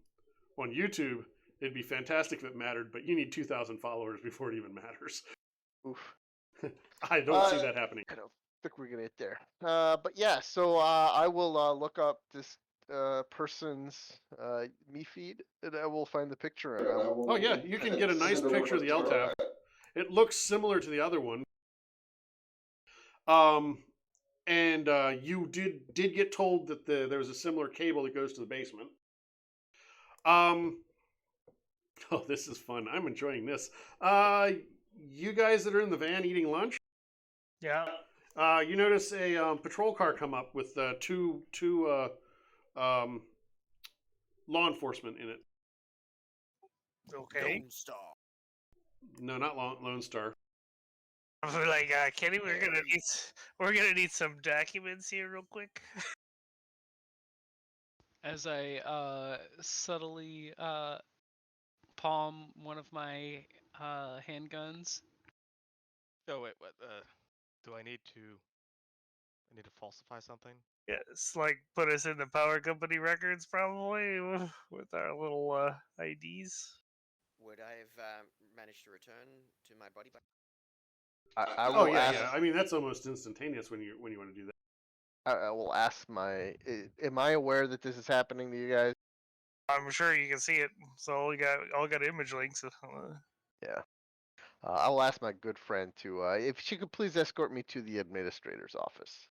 YouTube, it'd be fantastic if it mattered, but you need 2,000 followers before it even matters. Oof. I don't see that happening. I don't think we're gonna get there. But yeah, so I will look up this person's Me Feed, and I will find the picture, and I will. Oh yeah, you can get a nice picture of the LTAF. It looks similar to the other one. And you did get told that there was a similar cable that goes to the basement. Oh, this is fun. I'm enjoying this. You guys that are in the van eating lunch, Yeah. you notice a patrol car come up with two law enforcement in it. Okay. Lone Star. No, not Lone Star. I'm like, Kenny, we're gonna need some documents here real quick. As I subtly palm one of my handguns. Oh wait, what? Do I need to? I need to falsify something. Yeah, it's like put us in the power company records probably with our little IDs. Would I have managed to return to my body back? I Oh will yeah, ask. yeah. I mean that's almost instantaneous when you want to do that. I will ask my. Am I aware that this is happening to you guys? I'm sure you can see it. So all got image links. Yeah. I will ask my good friend to if she could please escort me to the administrator's office.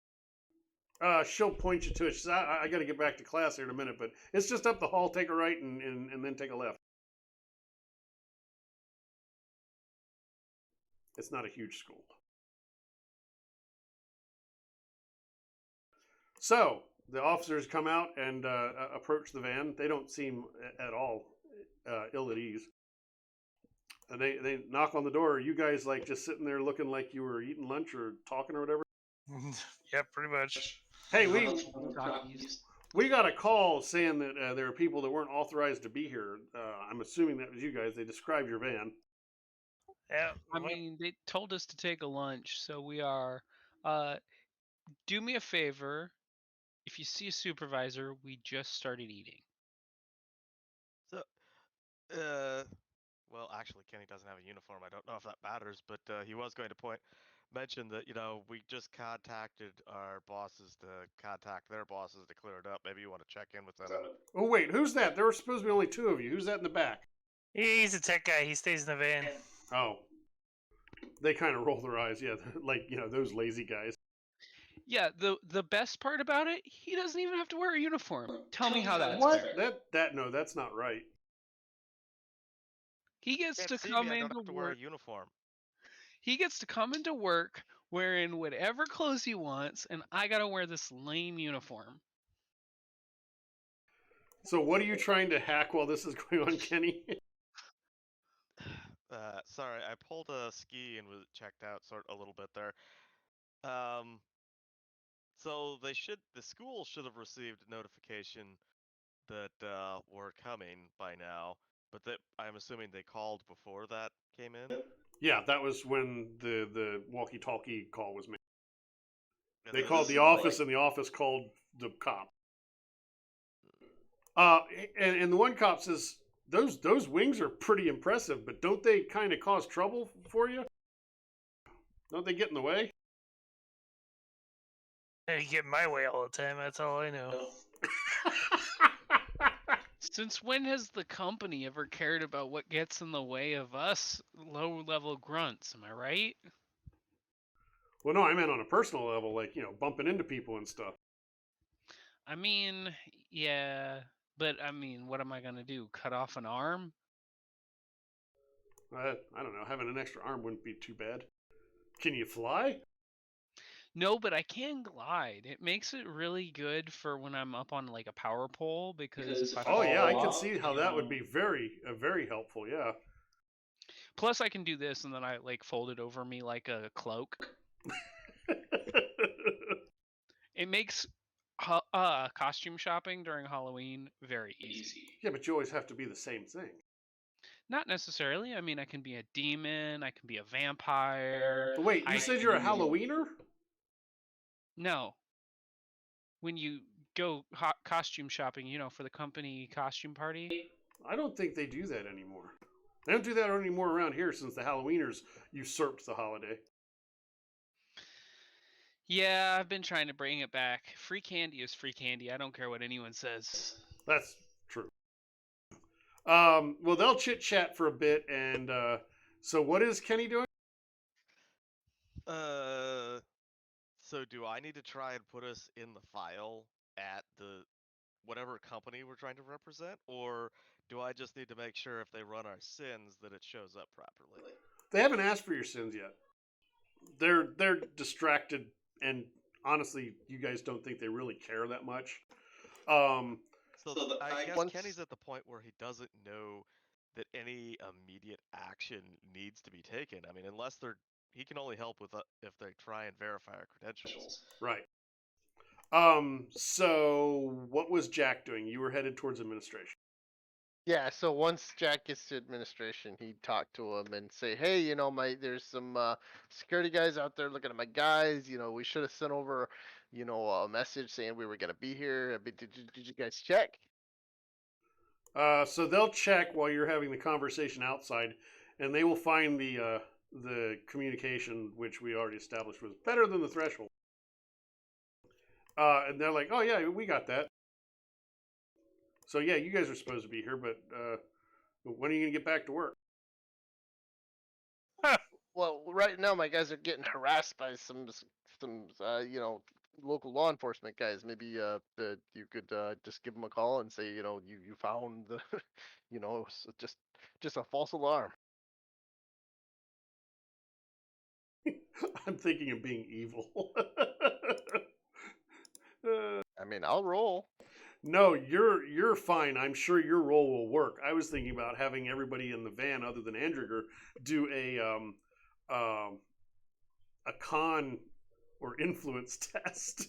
She'll point you to it. She says, I got to get back to class here in a minute, but it's just up the hall. Take a right and then take a left. It's not a huge school. So the officers come out and approach the van. They don't seem at all ill at ease. And they knock on the door. Are you guys like just sitting there looking like you were eating lunch or talking or whatever? Yeah, pretty much. Hey, we got a call saying that there are people that weren't authorized to be here. I'm assuming that was you guys. They described your van. Yeah. I mean, they told us to take a lunch, so we are. Do me a favor. If you see a supervisor, we just started eating. So, well, actually, Kenny doesn't have a uniform. I don't know if that matters, but he was going to mention that we just contacted our bosses to contact their bosses to clear it up. Maybe you want to check in with them. Oh wait, who's that? There were supposed to be only 2 of you. Who's that in the back? He's a tech guy. He stays in the van. Oh, they kind of roll their eyes. Yeah, like those lazy guys. Yeah, the best part about it, he doesn't even have to wear a uniform. Tell me how that's What? fair. No, that's not right. He gets Can't to see me. come I don't into have to wear a work. uniform. He gets to come into work wearing whatever clothes he wants, and I gotta wear this lame uniform. So what are you trying to hack while this is going on, Kenny? Sorry, I pulled a ski and was checked out a little bit there. So the school should have received notification that we're coming by now, but that I'm assuming they called before that came in. Yeah, that was when the walkie-talkie call was made. And They then called this the is office, and the office called the cop. And the one cop says those wings are pretty impressive, but don't they kind of cause trouble for you? Don't they get in the way? You get in my way all the time. That's all I know. Since when has the company ever cared about what gets in the way of us low-level grunts? Am I right? Well, no, I meant on a personal level, like bumping into people and stuff. I mean, yeah, but I mean, what am I gonna do? Cut off an arm? I don't know. Having an extra arm wouldn't be too bad. Can you fly? No, but I can glide. It makes it really good for when I'm up on like a power pole because if I Oh yeah, I can fall see off, how that would be very helpful. Yeah. Plus, I can do this and then I like fold it over me like a cloak. It makes costume shopping during Halloween very easy. Yeah, but you always have to be the same thing. Not necessarily. I mean, I can be a demon. I can be a vampire. But wait, you I said you're a can- Halloweener? No. When you go costume shopping, for the company costume party. I don't think they do that anymore. They don't do that anymore around here since the Halloweeners usurped the holiday. Yeah, I've been trying to bring it back. Free candy is free candy. I don't care what anyone says. That's true. Well, they'll chit chat for a bit, and so what is Kenny doing? So do I need to try and put us in the file at the whatever company we're trying to represent, or do I just need to make sure if they run our sins that it shows up properly? They haven't asked for your sins yet. They're distracted, and honestly, you guys don't think they really care that much. So I guess Kenny's at the point where he doesn't know that any immediate action needs to be taken. I mean, unless he can only help with if they try and verify our credentials. Right. So what was Jack doing? You were headed towards administration. Yeah, so once Jack gets to administration, he'd talk to him and say, "Hey, there's some security guys out there looking at my guys. We should have sent over, a message saying we were gonna be here. But did you guys check?" So they'll check while you're having the conversation outside, and they will find the communication, which we already established was better than the threshold. And they're like, "Oh yeah, we got that." So yeah, you guys are supposed to be here, but when are you gonna get back to work? Well, right now my guys are getting harassed by some local law enforcement guys. Maybe you could just give them a call and say, you found the, just a false alarm. I'm thinking of being evil. I mean, I'll roll. No, you're fine. I'm sure your role will work. I was thinking about having everybody in the van, other than Andriger, do a con or influence test.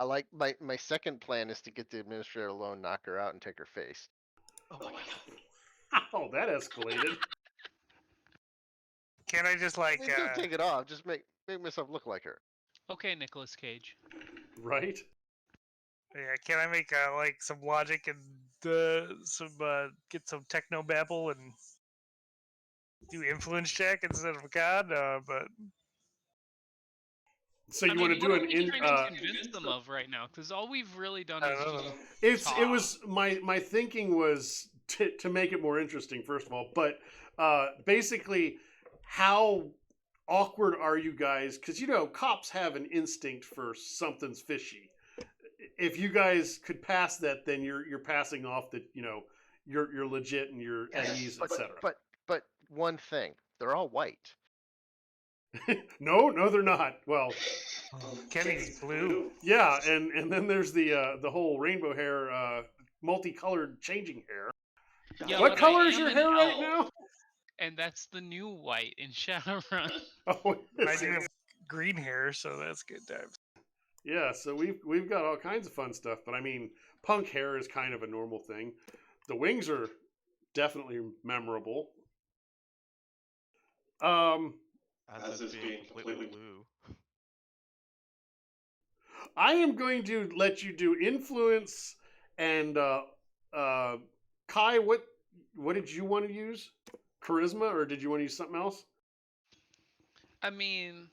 I like my second plan is to get the administrator alone, knock her out, and take her face. Oh my god. Oh, that escalated. Can't I just I like mean, don't take it off. Just make myself look like her. Okay, Nicolas Cage. Right? yeah? Can I make like some logic and some get some techno babble and do influence check instead of God? But So I you want mean, to do what an are we trying to convince them of right now? Because all we've really done I is don't just know. it talk. was my thinking was to make it more interesting first of all, but basically how awkward are you guys, because cops have an instinct for something's fishy. If you guys could pass that, then you're passing off that you're legit and you're at ease, etc. But one thing, they're all white. No, they're not. Well, Kenny's blue. yeah, and then there's the whole rainbow hair, multicolored changing hair. Yeah, What but color I is am your an hair right elf, now? and that's the new white in Shadowrun. Oh, I do have green hair, so that's good times. yeah. So we've got all kinds of fun stuff, but I mean, punk hair is kind of a normal thing. The wings are definitely memorable. As if being completely blue. I am going to let you do influence and Kai. What did you want to use? Charisma, or did you want to use something else? I mean,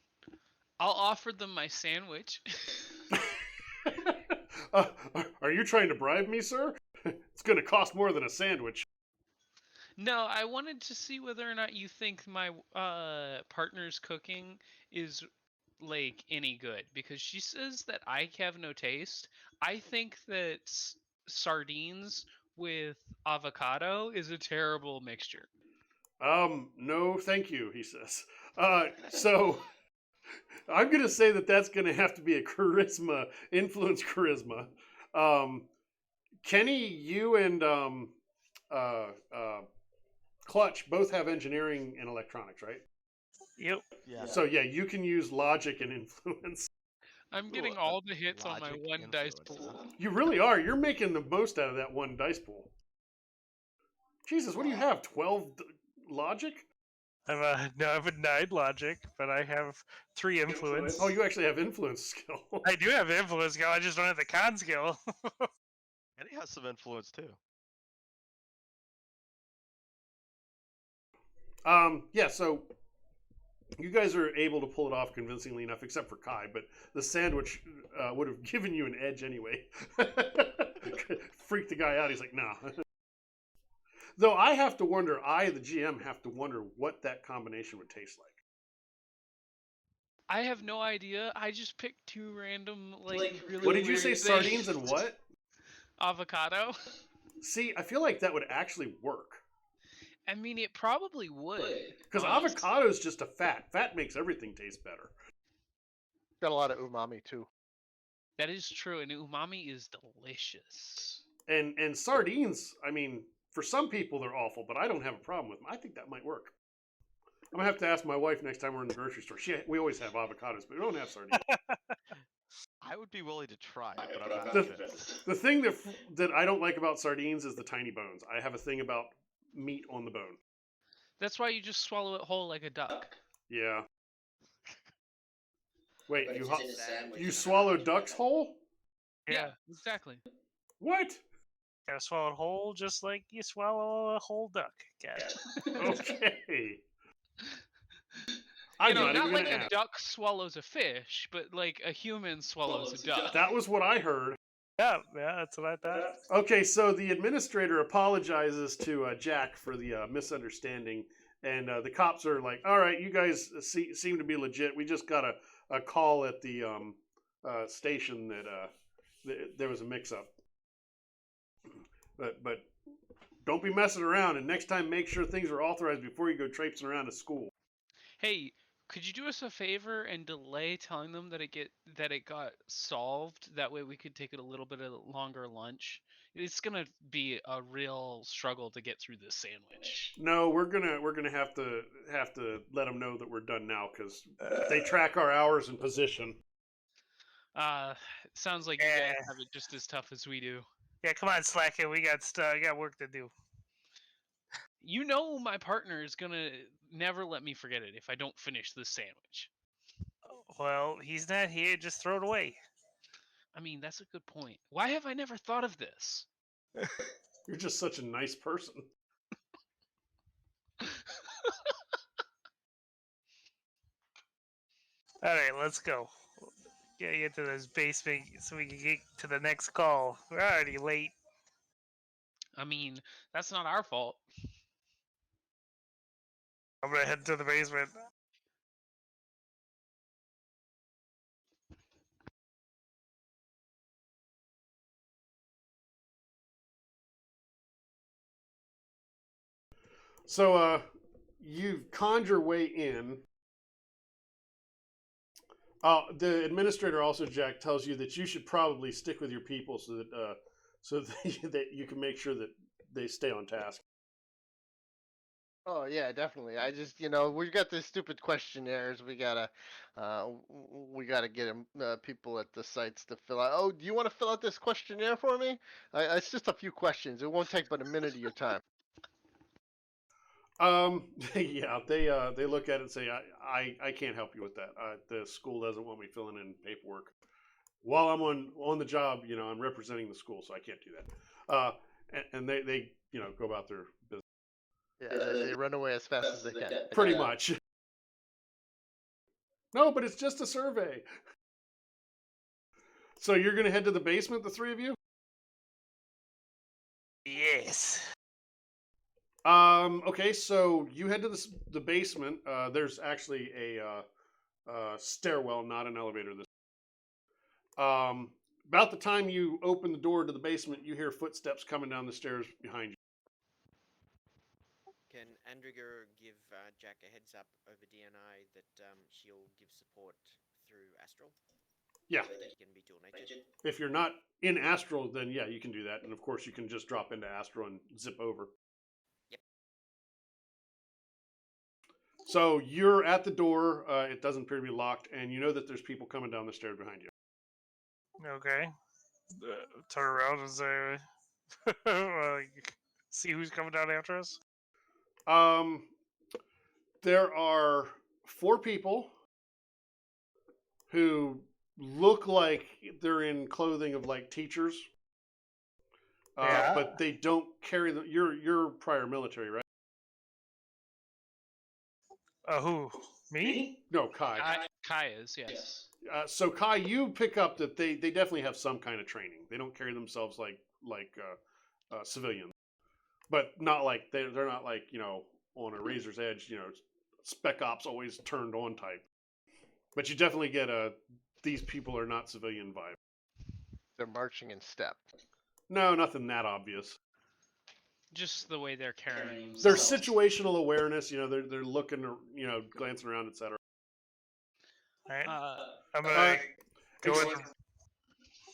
I'll offer them my sandwich. uh, are you trying to bribe me, sir? It's going to cost more than a sandwich. No, I wanted to see whether or not you think my partner's cooking is like any good, because she says that I have no taste. I think that sardines with avocado is a terrible mixture. No, thank you, he says. So I'm going to say that that's going to have to be a charisma, influence charisma. Um, Kenny, you and uh, uh, Clutch both have engineering and electronics, right? Yep. Yeah. So yeah, you can use logic and influence. I'm getting Ooh, all the hits on my logic one dice influence, pool. huh? You really are. You're making the most out of that one dice pool. Jesus, what do you have? 12 logic? No, I have a 9 logic, but I have 3 influence. Oh, you actually have influence skill. I do have influence skill. I just don't have the con skill. And he has some influence too. Yeah, so you guys are able to pull it off convincingly enough, except for Kai, but the sandwich would have given you an edge anyway. Freaked the guy out. He's like, nah. Though I have to wonder, the GM, have to wonder what that combination would taste like. I have no idea. I just picked 2 random, like really What did you weird say, things. sardines and what? Avocado. See, I feel like that would actually work. I mean, it probably would. Because honest. avocado is just a fat. Fat makes everything taste better. Got a lot of umami too. That is true, and umami is delicious. And sardines, I mean, for some people they're awful, but I don't have a problem with them. I think that might work. I'm gonna have to ask my wife next time we're in the grocery store. We always have avocados, but we don't have sardines. I would be willing to try it, but I'm not The, convinced. the thing that I don't like about sardines is the tiny bones. I have a thing about meat on the bone. That's why you just swallow it whole like a duck. Yeah. Wait, But you it's in a sandwich you and swallow I'm not ducks that. whole? Yeah, exactly. What? Gotta swallow it whole, just like you swallow a whole duck. Cat. Okay. You I'm know, not not even like gonna a ask. duck swallows a fish, but like a human swallows a duck. That was what I heard. Yeah, that's what I thought. Okay, so the administrator apologizes to Jack for the misunderstanding, and the cops are like, "All right, you guys seem to be legit. We just got a call at the station that there was a mix-up. But don't be messing around, and next time make sure things are authorized before you go traipsing around to school." Hey, could you do us a favor and delay telling them that it got solved? That way we could take it a little bit of longer lunch. It's gonna be a real struggle to get through this sandwich. No, we're gonna have to let them know that we're done now because they track our hours and position. Sounds like you guys Yeah. have it just as tough as we do. Yeah, come on, Slacker. We got work to do. You know my partner is gonna never let me forget it if I don't finish this sandwich. Well, he's not here. Just throw it away. I mean, that's a good point. Why have I never thought of this? You're just such a nice person. All right, let's go. Get to this basement so we can get to the next call. We're already late. I mean, that's not our fault. I'm gonna head to the basement. So you conjure your way in. The administrator also, Jack, tells you that you should probably stick with your people so that you can make sure that they stay on task. Oh yeah, definitely. I just, we got these stupid questionnaires. We gotta get 'em, people at the sites to fill out. Oh, do you want to fill out this questionnaire for me? It's just a few questions. It won't take but a minute of your time. Yeah, they look at it and say, I can't help you with that. The school doesn't want me filling in paperwork while I'm on the job. I'm representing the school, so I can't do that. And they go about their business. Yeah, they run away as fast as they can. Pretty much. No, but it's just a survey. So you're gonna head to the basement, the three of you? Yes. Okay, so you head to the basement. There's actually a stairwell, not an elevator. About the time you open the door to the basement, you hear footsteps coming down the stairs behind you. Can Andriger give Jack a heads up over DNI that she'll give support through Astral? Yeah. So that he can be dual natured? If you're not in Astral, then yeah, you can do that. And of course, you can just drop into Astral and zip over. Yep. So you're at the door. It doesn't appear to be locked, and you know that there's people coming down the stairs behind you. Okay. Turn around and say, see who's coming down after us. There are 4 people who look like they're in clothing of like teachers. Yeah. But they don't carry the. You're prior military, right? Who? Me? No, Kai. Kai is, yes. So Kai, you pick up that they definitely have some kind of training. They don't carry themselves like civilians, but not like they're not like on a razor's edge. Spec ops always turned on type. But you definitely get these people are not civilian vibe. They're marching in step. No, nothing that obvious. Just the way they're carrying themselves. There's situational awareness. They're looking, glancing around, etc. All right. I'm gonna go in.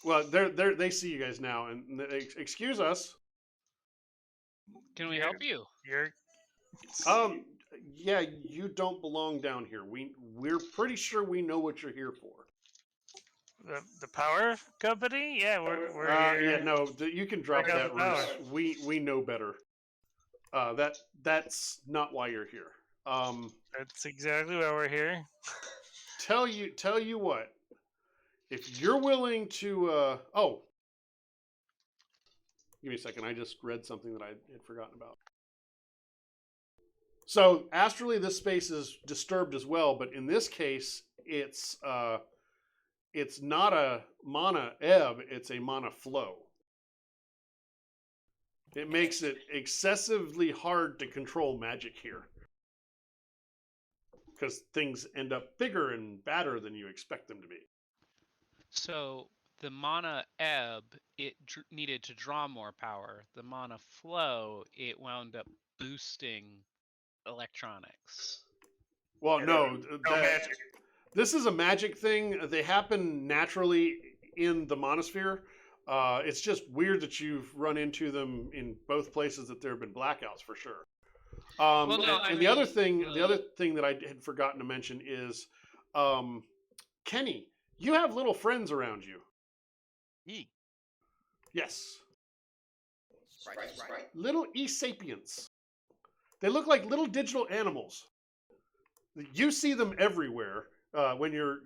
Well, they see you guys now, and they excuse us. Can we help you? You're. Yeah, you don't belong down here. We're pretty sure we know what you're here for. The power company? Yeah, we're here. Yeah, no, you can drop Break out that, the Roos. We know better. That's not why you're here. That's exactly why we're here. Tell you what. If you're willing to, give me a second. I just read something that I had forgotten about. So astrally, this space is disturbed as well, but in this case, it's not a mana ebb; it's a mana flow. It makes it excessively hard to control magic here, because things end up bigger and badder than you expect them to be. So the mana ebb, it needed to draw more power. The mana flow, it wound up boosting electronics. Well, no, magic. This is a magic thing. They happen naturally in the monosphere. It's just weird that you've run into them in both places that there have been blackouts for sure. The other thing that I had forgotten to mention is Kenny. You have little friends around you. E. Yes. Sprites, right? Little e-sapients. They look like little digital animals. You see them everywhere when you're,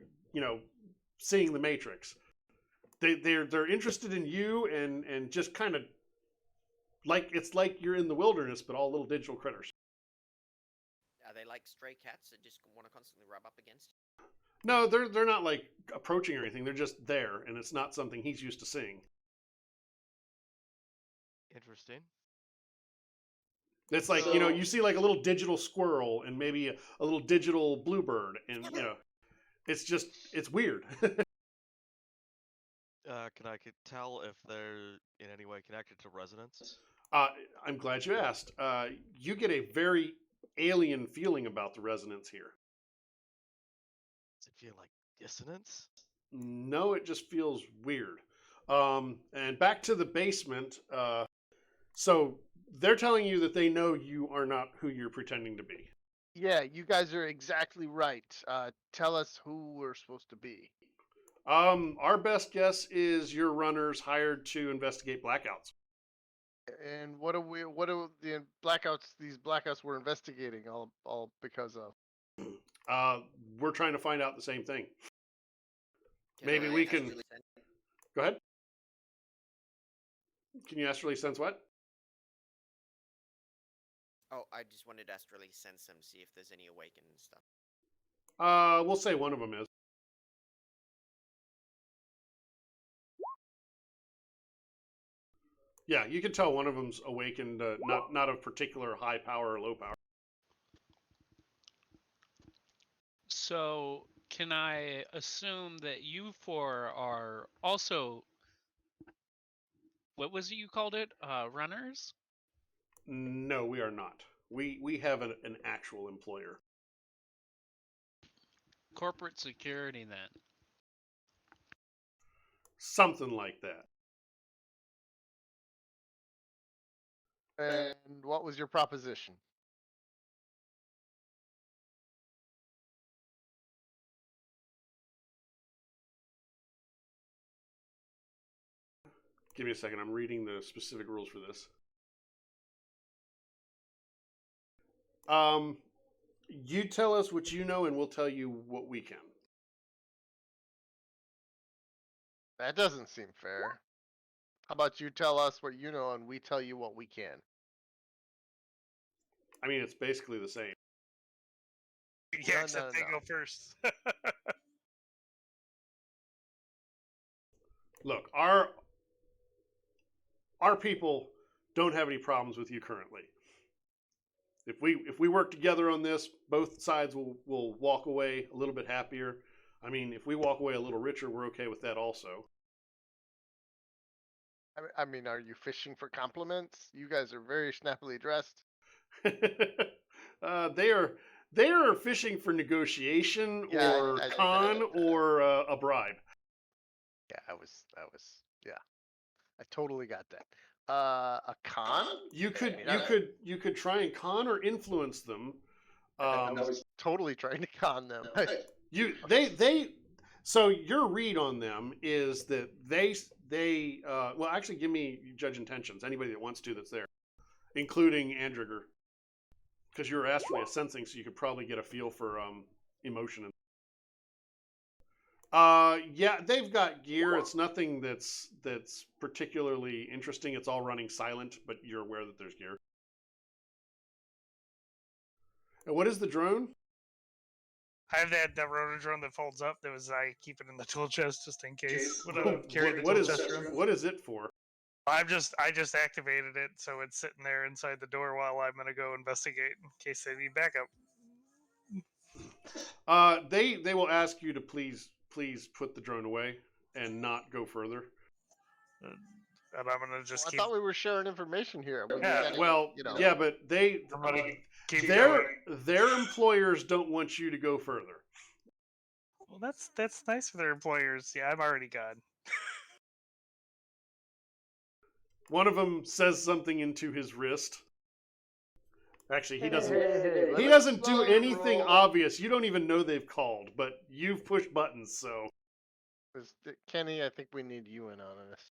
seeing the Matrix. They're interested in you and just kind of like it's like you're in the wilderness, but all little digital critters. Are they like stray cats that just want to constantly rub up against you? No, they're not like approaching or anything. They're just there, and it's not something he's used to seeing. Interesting. It's like you see like a little digital squirrel and maybe a little digital bluebird, and it's weird. Can I tell if they're in any way connected to resonance? I'm glad you asked. You get a very alien feeling about the resonance here. Does it feel like dissonance? No, it just feels weird. And back to the basement. So they're telling you that they know you are not who you're pretending to be. Yeah, you guys are exactly right. Tell us who we're supposed to be. Our best guess is your runners hired to investigate blackouts. And what are the blackouts? These blackouts we're investigating all because of. We're trying to find out the same thing. Can Maybe I we can. astrally sense- Go ahead. Can you astrally sense what? Oh, I just wanted to astrally sense them, see if there's any awakened and stuff. We'll say one of them is. Yeah, you can tell one of them's awakened, not of particular high power or low power. So, can I assume that you four are also, what was it you called it? Runners? No, we are not. We have an actual employer. Corporate security, then. Something like that. And what was your proposition? Give me a second. I'm reading the specific rules for this. You tell us what you know, and we'll tell you what we can. That doesn't seem fair. How about you tell us what you know and we tell you what we can? I mean, it's basically the same. Yeah, No, except they no. go first. Look, our people don't have any problems with you currently. If we work together on this, both sides will walk away a little bit happier. I mean, if we walk away a little richer, we're okay with that also. I mean, are you fishing for compliments? You guys are very snappily dressed. They are fishing for negotiation Yeah, or I- con or a bribe. Yeah, yeah. I totally got that. A con? You could I mean, you could try and con or influence them. I was totally trying to con them. They so your read on them is that they well, actually give me judge intentions, anybody that wants to that's there, including Andrigger, because you're astrally sensing, so you could probably get a feel for emotion. Yeah, they've got gear. It's nothing that's particularly interesting. It's all running silent, but you're aware that there's gear. And what is the drone? I have that rotor drone that folds up. I keep it in the tool chest just in case. When I carry the What tool is chest around. what is it for? I just activated it, so it's sitting there inside the door while I'm gonna go investigate in case they need backup. They will ask you to please put the drone away and not go further. And I'm gonna just I keep. thought we were sharing information here. Yeah, Well, you know. yeah, but I'm gonna keep going. their employers don't want you to go further. Well, that's nice for their employers. Yeah, I'm already gone. One of them says something into his wrist. Actually, he doesn't. Hey, He let's doesn't do slowly anything roll. obvious. You don't even know they've called, but you've pushed buttons, so Kenny, I think we need you in on this.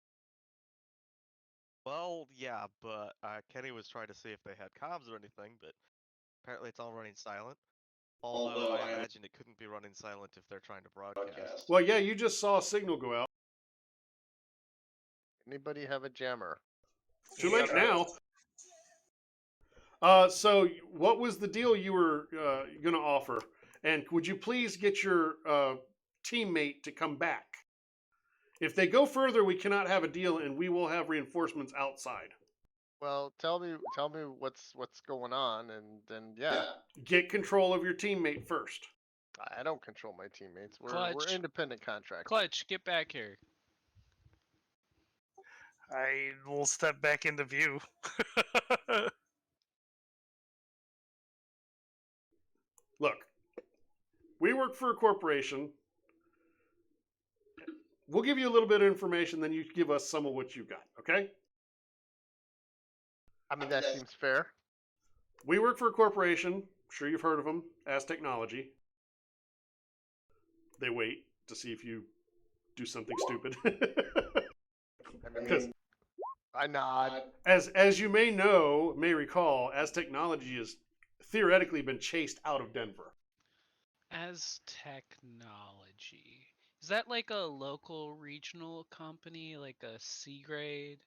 Well, yeah, but Kenny was trying to see if they had comms or anything, but apparently it's all running silent. Although I imagine it couldn't be running silent if they're trying to broadcast. Well, yeah, you just saw a signal go out. Anybody have a jammer? Too late now. So what was the deal you were going to offer? And would you please get your teammate to come back? If they go further, we cannot have a deal, and we will have reinforcements outside. Well, tell me what's going on, and then yeah, Get control of your teammate first. I don't control my teammates. We're Clutch. independent contractors. Clutch, get back here. I will step back into view. Look, we work for a corporation. We'll give you a little bit of information, then you give us some of what you got, okay? I mean, that seems fair. We work for a corporation. I'm sure you've heard of them, as Technology. They wait to see if you do something stupid. I mean, I nod. As you may recall, as Technology has theoretically been chased out of Denver. As Technology. Is that like a local regional company, like a C grade?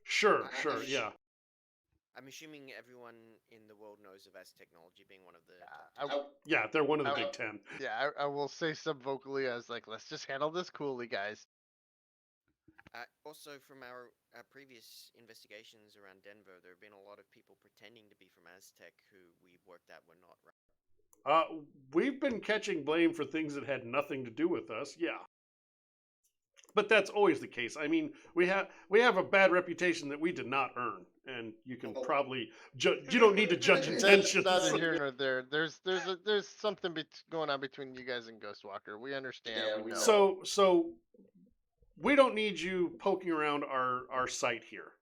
Sure, yeah. I'm assuming everyone in the world knows of As Technology being one of the. Yeah, they're one of the Big Ten. Yeah, I will say subvocally as like, let's just handle this coolly, guys. Also, from our previous investigations around Denver, there have been a lot of people pretending to be from Aztec who we worked out were not right. We've been catching blame for things that had nothing to do with us, yeah. But that's always the case. I mean, we have a bad reputation that we did not earn, and you can probably you don't need to judge intentions. That's neither here nor there. There's something going on between you guys and Ghostwalker. We understand. Yeah, we know. So we don't need you poking around our site here.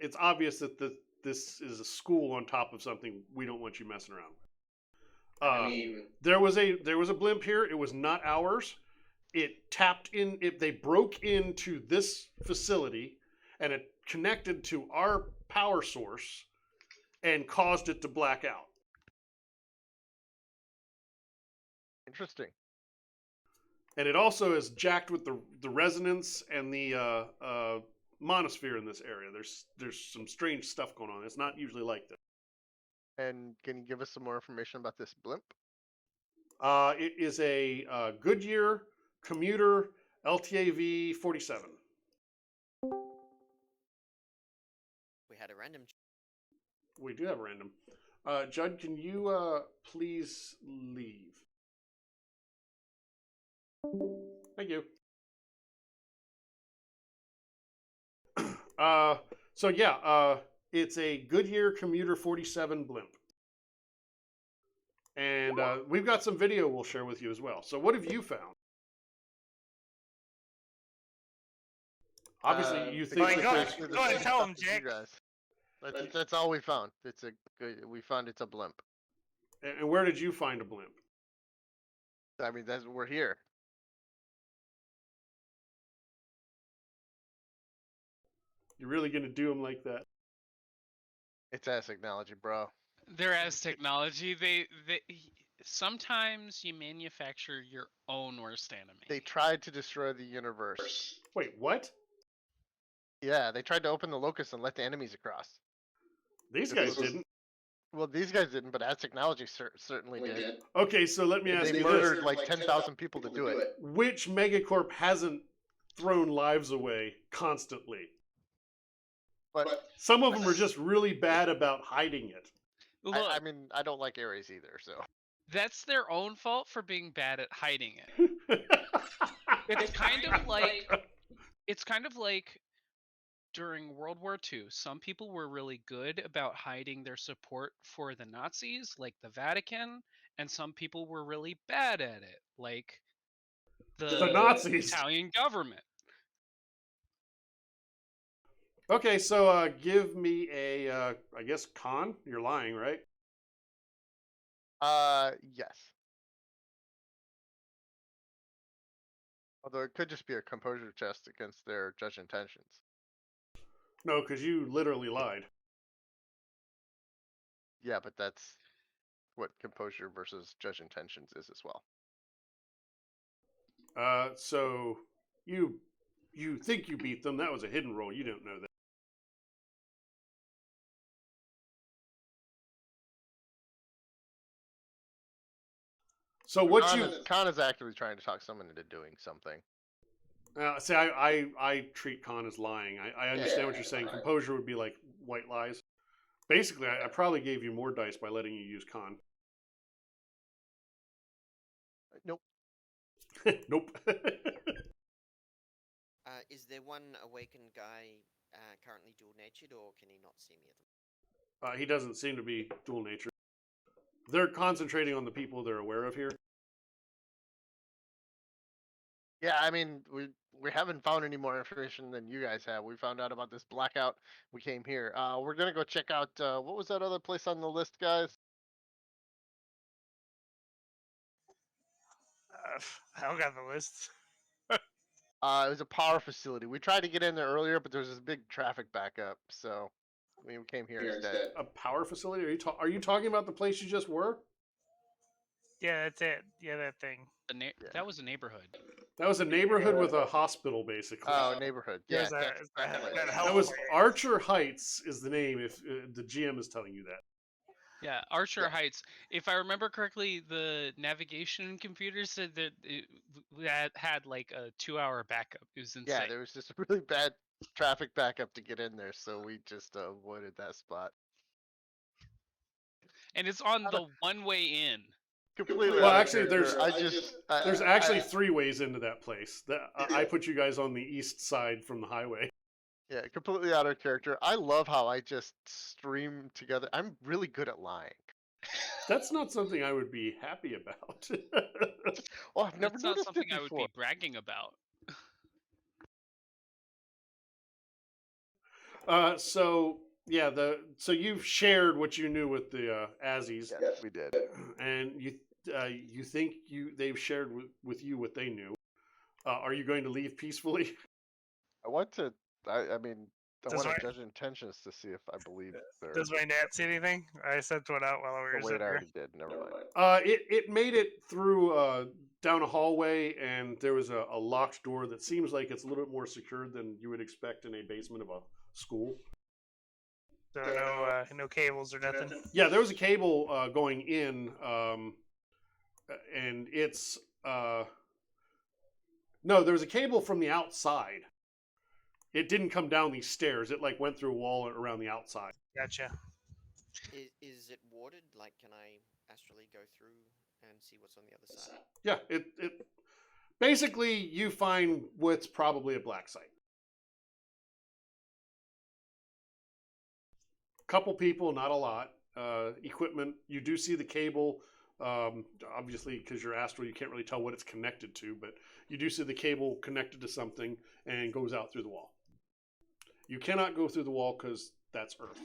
It's obvious that this is a school on top of something. We don't want you messing around. I mean, there was a blimp here. It was not ours. It tapped in. They broke into this facility, and it connected to our power source, and caused it to black out. Interesting. And it also is jacked with the resonance and the monosphere in this area. There's some strange stuff going on. It's not usually like this. And can you give us some more information about this blimp? It is a Goodyear commuter LTAV 47. We had a random. We do have a random. Judd, can you please leave? Thank you. So yeah, it's a Goodyear commuter 47 blimp. And we've got some video we'll share with you as well. So what have you found? Obviously, you think go ahead, tell him, Jake. That's all we found. We found it's a blimp. And where did you find a blimp? I mean, we're here. You're really gonna do them like that? It's As Technology, bro. They're As Technology. They sometimes you manufacture your own worst enemy. They tried to destroy the universe. Wait, what? Yeah, they tried to open the locus and let the enemies across. These guys didn't. Well, these guys didn't, but As Technology certainly did. Okay, so let me ask you this. They murdered like 10,000 people to do it. Which megacorp hasn't thrown lives away constantly? But some of them are just really bad about hiding it. Look, I mean, I don't like Ares either, so. That's their own fault for being bad at hiding it. It's kind of like during World War II, some people were really good about hiding their support for the Nazis, like the Vatican, and some people were really bad at it, like the Nazis. Italian government. Okay, so give me a, I guess, con? You're lying, right? Yes. Although it could just be a composure test against their judge intentions. No, because you literally lied. Yeah, but that's what composure versus judge intentions is as well. So you think you beat them. That was a hidden roll. You don't know that. So what you Khan is actively trying to talk someone into doing something. see, I treat con as lying. I understand what you're saying. Composure would be like white lies. Basically, I probably gave you more dice by letting you use con. Nope. Nope. Is there one awakened guy currently dual-natured, or can he not see me at the moment? He doesn't seem to be dual nature. They're concentrating on the people they're aware of here. Yeah, I mean, we haven't found any more information than you guys have. We found out about this blackout. We came here. We're gonna go check out what was that other place on the list, guys? I don't got the list. It was a power facility. We tried to get in there earlier, but there was this big traffic backup, so we came here instead. A power facility? Are you talking about the place you just were? Yeah, that's it. Yeah, that thing. That was a neighborhood. That was a neighborhood with a hospital, basically. Oh, neighborhood. Yeah, There's a, that's that place. That was Archer Heights is the name. If the GM is telling you that. Yeah, Archer Yeah. Heights. If I remember correctly, the navigation computer said that that had like a 2-hour backup. It was insane. Yeah, there was just a really bad traffic backup to get in there, so we just avoided that spot. And it's on the one-way in. Completely. Well, out of actually, character. there's actually 3 ways into that place. I put you guys on the east side from the highway. Yeah, completely out of character. I love how I just stream together. I'm really good at lying. That's not something I would be happy about. Well, I've never That's not noticed something it I would before. be bragging about. So yeah, so you've shared what you knew with the Azzies, Yes, we did. and you think they've shared with you what they knew. Are you going to leave peacefully? I want to. I mean, I Does want to my- judge intentions to see if I believe they're. Does my net see anything? I sent one out while we Oh, were wait, sitting I here. already did. Never mind. It made it through down a hallway, and there was a locked door that seems like it's a little bit more secured than you would expect in a basement of a school. So no cables or nothing. Yeah, there was a cable going in, and it's no, there was a cable from the outside. It didn't come down these stairs. It like went through a wall around the outside. Gotcha. Is it warded? Like, can I astrally go through and see what's on the other side? Yeah, it basically you find what's probably a black site. Couple people, not a lot. Equipment. You do see the cable. Obviously, because you're astral, you can't really tell what it's connected to, but you do see the cable connected to something and goes out through the wall. You cannot go through the wall because that's Earth.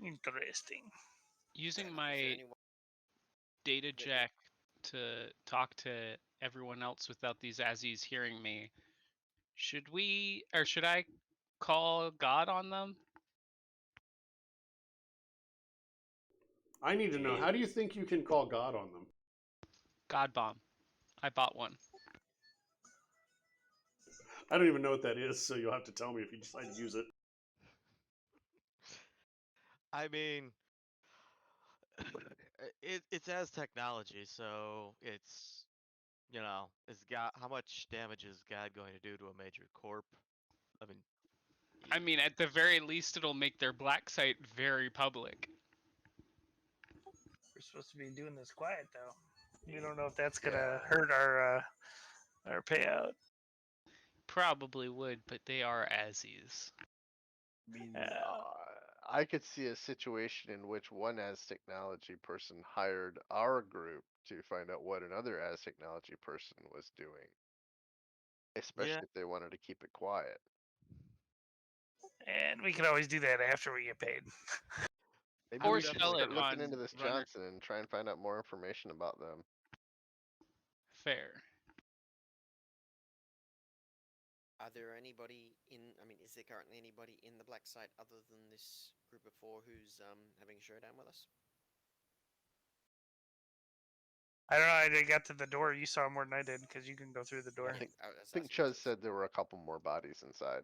Interesting. Using Is there my anyone- data jack to talk to everyone else without these Azzies hearing me, should I call God on them? I need to know, how do you think you can call God on them? God bomb. I bought one. I don't even know what that is, so you'll have to tell me if you decide to use it. I mean, it's as technology, so it's is God how much damage is God going to do to a major corp? I mean, At the very least, it'll make their black site very public. We're supposed to be doing this quiet though. We don't know if that's gonna hurt our payout. Probably would, but they are Azzies. I mean, I could see a situation in which one as technology person hired our group to find out what another as technology person was doing, especially Yeah. if they wanted to keep it quiet. And we can always do that after we get paid. Maybe Or we should sell start it looking on into this Runner. Johnson and try and find out more information about them. Fair. Are there anybody in? I mean, is there currently anybody in the black site other than this group of four who's having a showdown with us? I don't know. I got to the door. You saw more than I did because you can go through the door. I think was I think asking Chuz if said there were a couple more bodies inside.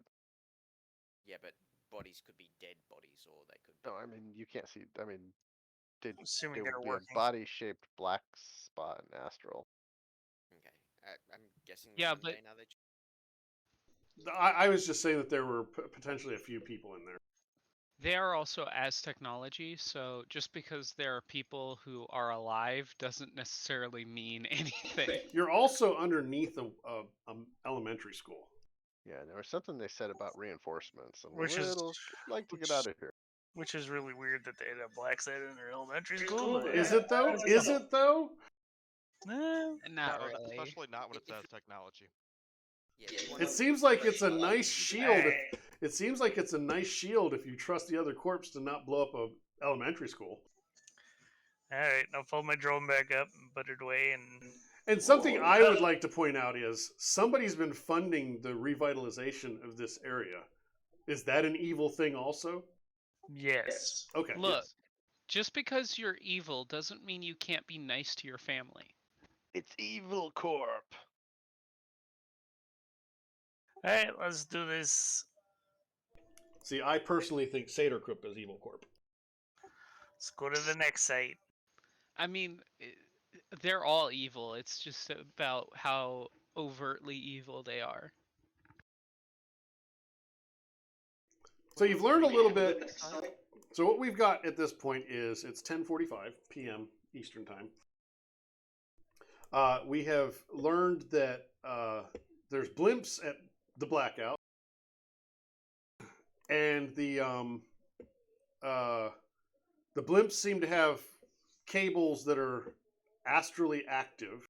Yeah, but bodies could be dead bodies, or they could. No, I mean you can't see. I mean, Assuming there they're would be working. a body-shaped black spot in astral. Okay, I'm guessing. Yeah, one but day now they. I was just saying that there were potentially a few people in there. they are also as technology, so just because there are people who are alive doesn't necessarily mean anything. You're also underneath a elementary school. Yeah, and there was something they said about reinforcements. I'm Which a is- little like to get which- out of here. Which is really weird that they had a black site in their elementary school. But Is yeah, it though? that's Is fine. it though? Not No, really. especially not when it If- says technology. Yeah, if you want It seems like it's a nice shield. Hey, It seems like it's a nice shield if you trust the other corpse to not blow up a elementary school. all right, I'll fold my drone back up and put it away. And something I would like to point out is somebody's been funding the revitalization of this area. Is that an evil thing also? Yes. Okay. Look, Yes. just because you're evil doesn't mean you can't be nice to your family. It's Evil Corp. All right, let's do this. See, I personally think Satyr is Evil Corp. Let's go to the next site. I mean, they're all evil. It's just about how overtly evil they are. So you've learned a little bit. So what we've got at this point is it's 10:45 p.m. Eastern time. We have learned that there's blimps at the blackout, and the blimps seem to have cables that are astrally active.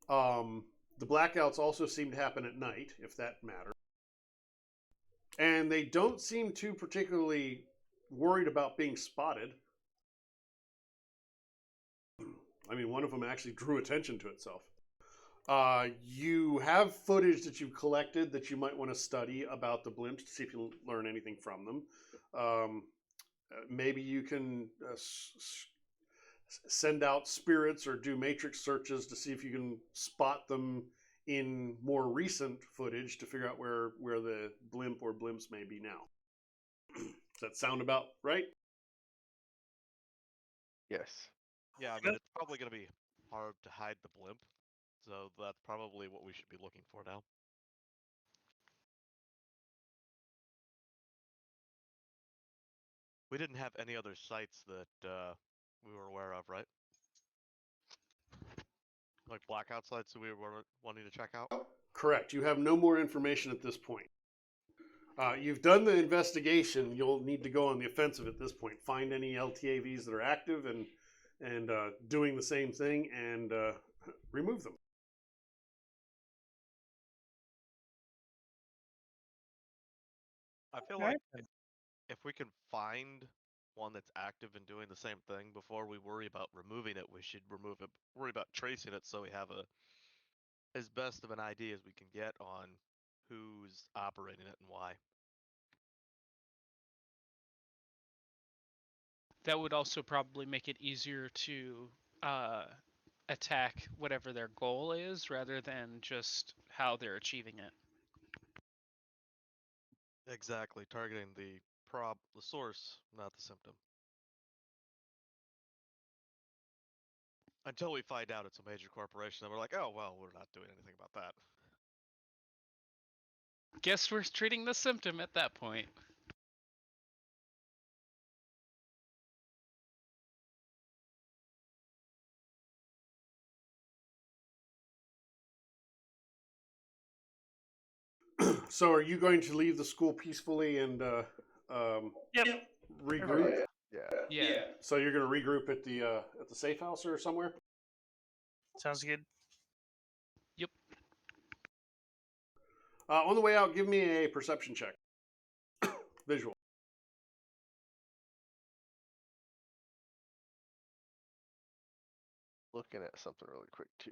The blackouts also seem to happen at night, if that matters. And they don't seem too particularly worried about being spotted. I mean, one of them actually drew attention to itself. You have footage that you've collected that you might want to study about the blimps to see if you learn anything from them. Maybe you can send out spirits or do matrix searches to see if you can spot them in more recent footage to figure out where the blimp or blimps may be now. Does that sound about right? Yes. Yeah, I mean, it's probably going to be hard to hide the blimp, so that's probably what we should be looking for now. We didn't have any other sites that we were aware of, right? Like blackout sites that we were wanting to check out? Correct. You have no more information at this point. You've done the investigation. You'll need to go on the offensive at this point. Find any LTAVs that are active and doing the same thing and remove them. I feel Alright like if we can find one that's active and doing the same thing before we worry about removing it, we should remove it. Worry about tracing it so we have as best of an idea as we can get on who's operating it and why. That would also probably make it easier to attack whatever their goal is rather than just how they're achieving it. Exactly, targeting the source, not the symptom. Until we find out it's a major corporation, then we're like, oh well, we're not doing anything about that. Guess we're treating the symptom at that point. So, are you going to leave the school peacefully and Yep. regroup? Yeah. Yeah. So you're going to regroup at the safe house or somewhere? Sounds good. Yep. On the way out, give me a perception check. Visual. looking at something really quick too.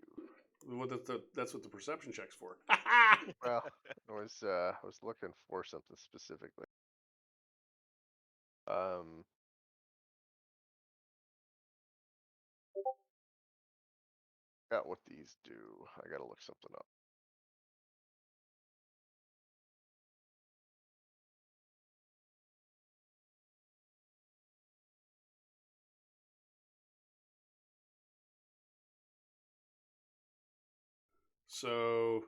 That's what the perception check's for. Well, I was looking for something specifically. Got what these do. I gotta look something up. So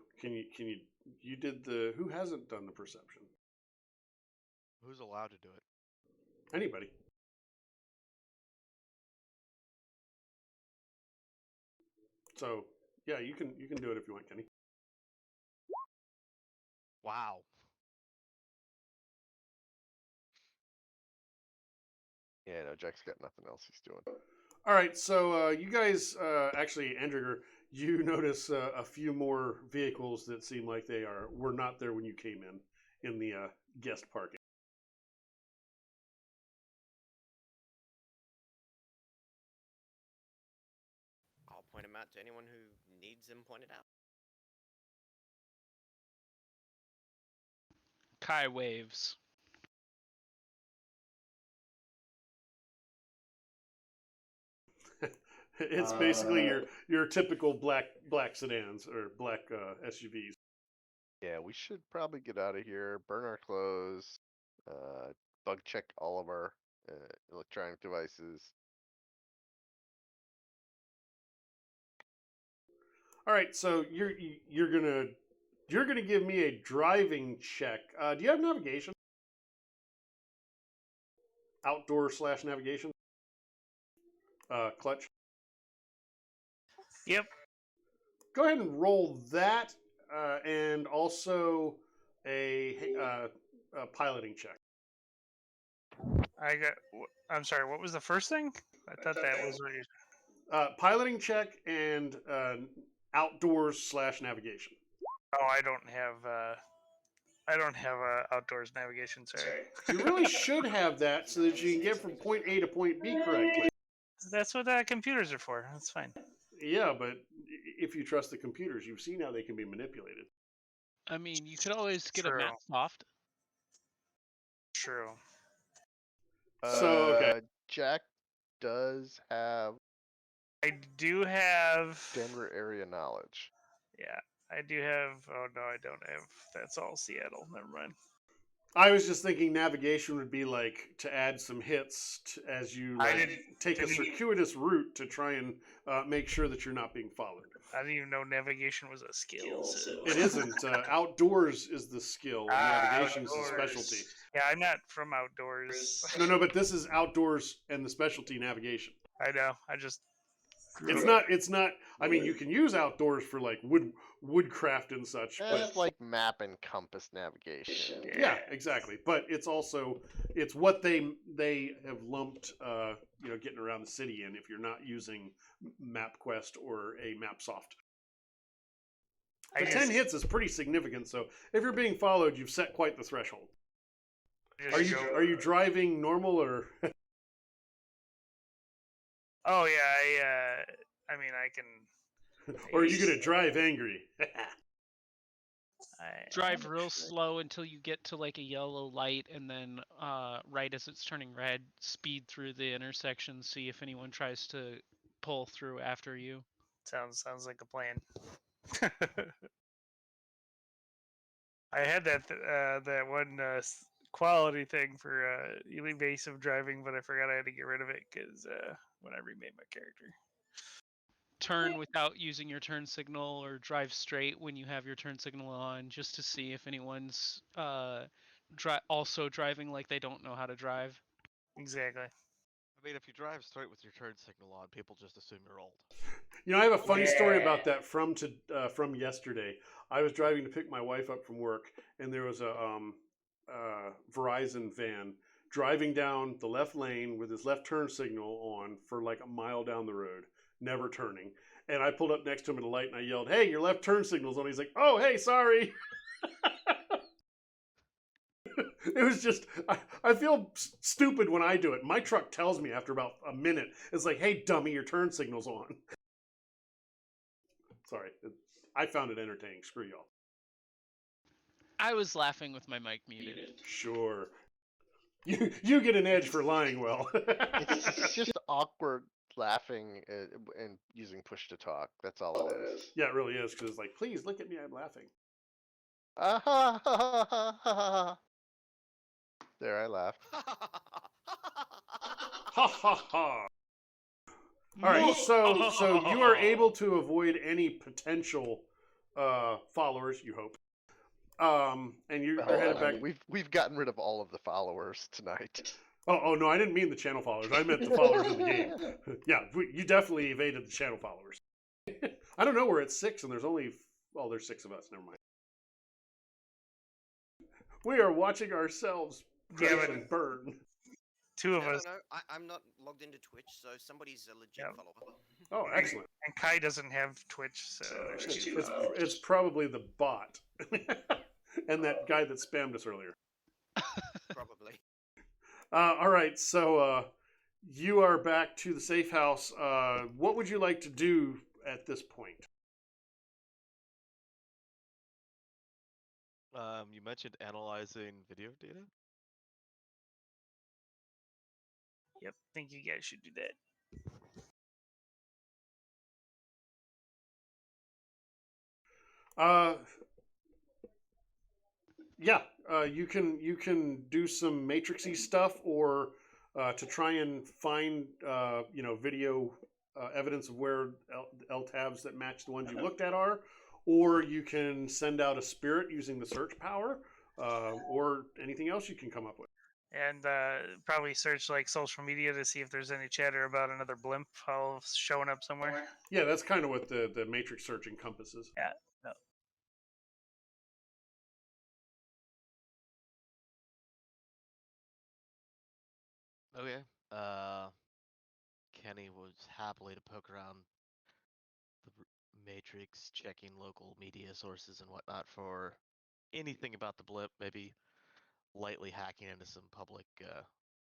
you did the who hasn't done the perception? Who's allowed to do it? Anybody. So yeah, you can do it if you want, Kenny. Wow. Yeah, no, Jack's got nothing else he's doing. All right, so you guys actually, Andriger, you notice a few more vehicles that seem like they were not there when you came in the guest parking. I'll point them out to anyone who needs them pointed out. Kai waves. It's basically your typical black sedans or black SUVs. Yeah, we should probably get out of here, burn our clothes, bug check all of our electronic devices. All right, so you're gonna give me a driving check. Do you have navigation? Outdoor / navigation. Clutch. Yep. Go ahead and roll that, and also a piloting check. I'm sorry. What was the first thing? I thought that was what you. Piloting check and outdoors / navigation. Oh, I don't have outdoors navigation. Sorry. You really should have that so that you can get from point A to point B correctly. That's what computers are for. That's fine. Yeah, but if you trust the computers, you've seen how they can be manipulated. I mean, you could always get a True. map soft. True. So, okay. Jack does have I do have Denver area knowledge. Yeah, I do have. Oh no, I don't have. That's all Seattle. Never mind. I was just thinking navigation would be like to add some hits as you take a circuitous route to try and make sure that you're not being followed. I didn't even know navigation was a skill. So. It isn't. Outdoors is the skill, and navigation is the specialty. Yeah, I'm not from outdoors. No, but this is outdoors and the specialty navigation. I know. I just. It's not. I mean, you can use outdoors for like woodcraft and such. It's like map and compass navigation. Yeah, exactly. But it's also what they have lumped, getting around the city in if you're not using MapQuest or a MapSoft. But 10 hits is pretty significant. So if you're being followed, you've set quite the threshold. Are you driving normal or? Oh yeah, I mean, I can. Or are you gonna drive angry? Drive real slow until you get to like a yellow light, and then right as it's turning red, speed through the intersection, see if anyone tries to pull through after you. Sounds like a plan. I had that one quality thing for evasive driving, but I forgot I had to get rid of it because when I remade my character. Turn without using your turn signal, or drive straight when you have your turn signal on, just to see if anyone's also driving like they don't know how to drive. Exactly. I mean, if you drive straight with your turn signal on, people just assume you're old. I have a funny story about that from yesterday. I was driving to pick my wife up from work, and there was a Verizon van driving down the left lane with his left turn signal on for like a mile down the road, never turning. And I pulled up next to him at a light, and I yelled, "Hey, your left turn signal's on." He's like, "Oh, hey, sorry." It was just, I feel stupid when I do it. My truck tells me after about a minute, it's like, "Hey, dummy, your turn signal's on." Sorry, I found it entertaining. Screw y'all. I was laughing with my mic muted. Sure. You get an edge for lying well. It's just awkward laughing and using push to talk. That's all it is. Yeah, it really is, because it's like, please look at me, I'm laughing. There, I laughed. Ha ha ha. All right, so you are able to avoid any potential followers, you hope. And you're headed back. We've gotten rid of all of the followers tonight. Oh no, I didn't mean the channel followers. I meant the followers in the game. Yeah, you definitely evaded the channel followers. I don't know, we're at 6 and there's only, well, there's 6 of us. Never mind. We are watching ourselves crash and burn. 2 of us. No, I'm not logged into Twitch, so somebody's a legit Yep. follower. Oh, excellent. And Kai doesn't have Twitch, so there's 2 followers. It's probably the bot. And that guy that spammed us earlier. Probably. All right, so you are back to the safe house. What would you like to do at this point? You mentioned analyzing video data. Yep, think you guys should do that. Yeah, you can do some matrixy stuff, or to try and find video evidence of where L tabs that match the ones you looked at are, or you can send out a spirit using the search power, or anything else you can come up with. And probably search like social media to see if there's any chatter about another blimp showing up somewhere. Yeah, that's kind of what the matrix search encompasses. Yeah. No. Okay. Kenny was happily to poke around the matrix, checking local media sources and whatnot for anything about the blip, maybe lightly hacking into some public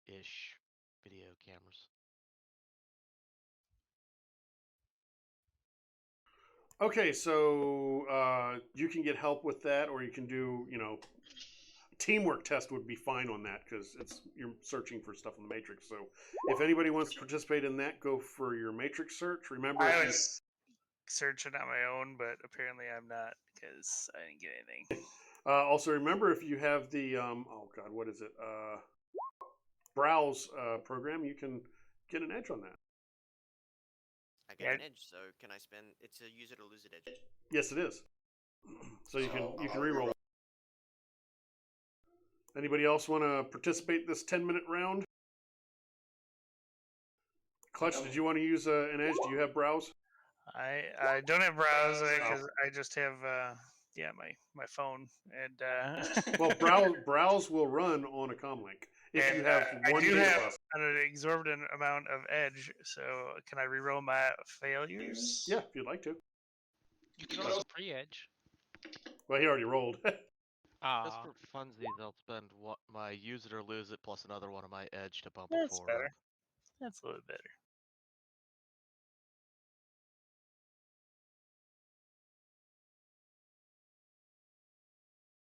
ish video cameras. Okay, so you can get help with that, or you can do, teamwork test would be fine on that, because you're searching for stuff in the matrix. So if anybody wants to participate in that, go for your matrix search. Remember, I was searching on my own, but apparently I'm not, because I didn't get anything. also remember, if you have the oh god, what is it? Browse program, you can get an edge on that. I get an edge, so can I spend? It's a use it or lose it edge. Yes, it is. So you can reroll. Anybody else want to participate in this 10-minute round? Clutch, did you want to use an edge? Do you have browse? I don't have browse because I just have my phone and Well, browse will run on a comlink if you have one. I do have an exorbitant amount of edge, so can I reroll my failures? Yeah, if you'd like to. You can also pre-edge. Well, he already rolled. Just for funsies, I'll spend my use it or lose it plus another one of my edge to bump it That's forward. better. That's a little better.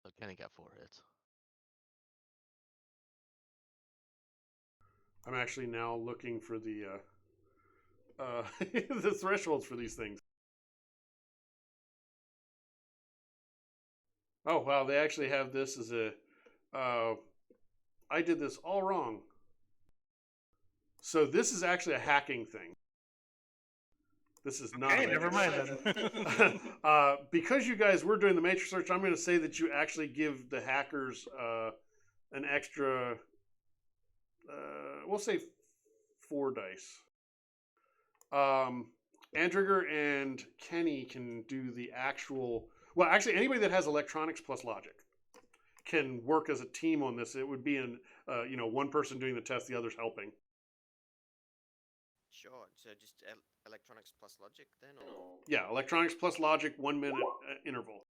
So Kenny got 4 hits. I'm actually now looking for the the thresholds for these things. Oh wow, they actually have this as a. I did this all wrong. So this is actually a hacking thing. This is not. Okay, never mind then. Because you guys were doing the matrix search, I'm going to say that you actually give the hackers an extra. We'll say 4 dice. Andrigger and Kenny can do the actual. Well, actually, anybody that has electronics plus logic can work as a team on this. It would be one person doing the test, the others helping. Sure. So just electronics plus logic then, or? Yeah, electronics plus logic, 1 minute interval.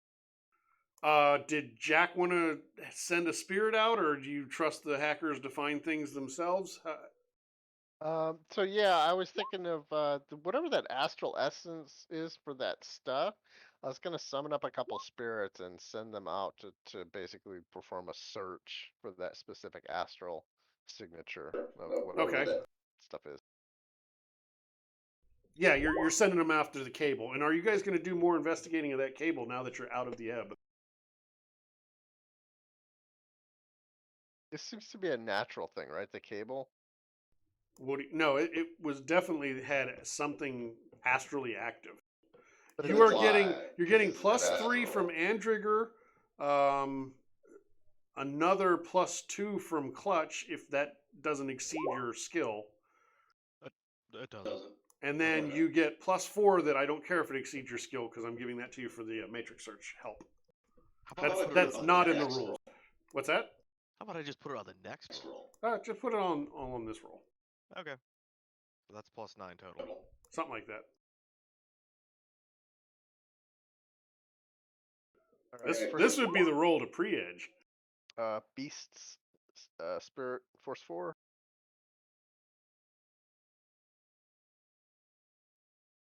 Did Jack want to send a spirit out, or do you trust the hackers to find things themselves? So yeah, I was thinking of whatever that astral essence is for that stuff. I was gonna summon up a couple spirits and send them out to basically perform a search for that specific astral signature of whatever Okay. that stuff is. Yeah, you're sending them after the cable. And are you guys going to do more investigating of that cable now that you're out of the ebb? This seems to be a natural thing, right? The cable. No, it was definitely had something astrally active. But You it's are a getting lie, you're 'cause getting it's not +3 astral. from Andrigger, another +2 from Clutch if that doesn't exceed your skill, It doesn't. and then you get +4 that I don't care if it exceeds your skill because I'm giving that to you for the Matrix search help. How about I put it That's on not the in the next rules. roll? What's that? How about I just put it on the next roll? Just put it on this roll. Okay. So that's +9 total. Something like that. All right, This would be the roll to pre-edge. beasts, spirit force 4.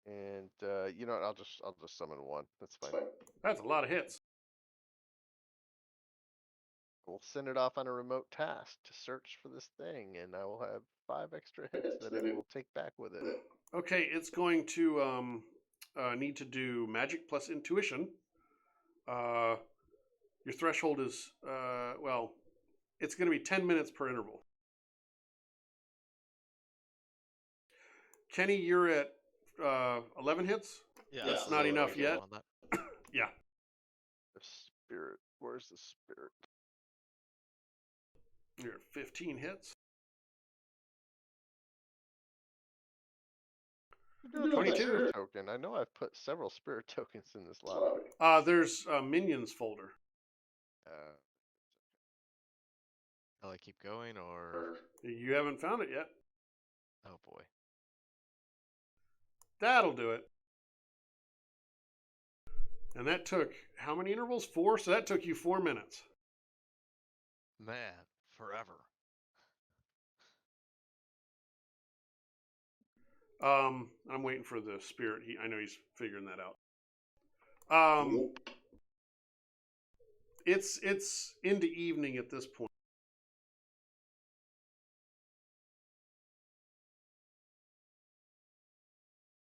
And you know what? I'll just summon one. That's fine. That's a lot of hits. We'll send it off on a remote task to search for this thing, and I will have 5 extra hits that it will take back with it. Okay, it's going to need to do magic plus intuition. Your threshold is well, it's going to be 10 minutes per interval. Kenny, you're at 11 hits. Yeah, That's not enough yet. On that. Yeah. The spirit. Where's the spirit? You're at 15 hits. You're doing 22. spirit token. I know I've put several spirit tokens in this lobby. There's a minions folder. Shall I keep going or? You haven't found it yet. Oh boy. That'll do it. And that took how many intervals? 4? So that took you 4 minutes. Man, forever. I'm waiting for the spirit. I know he's figuring that out. It's into evening at this point.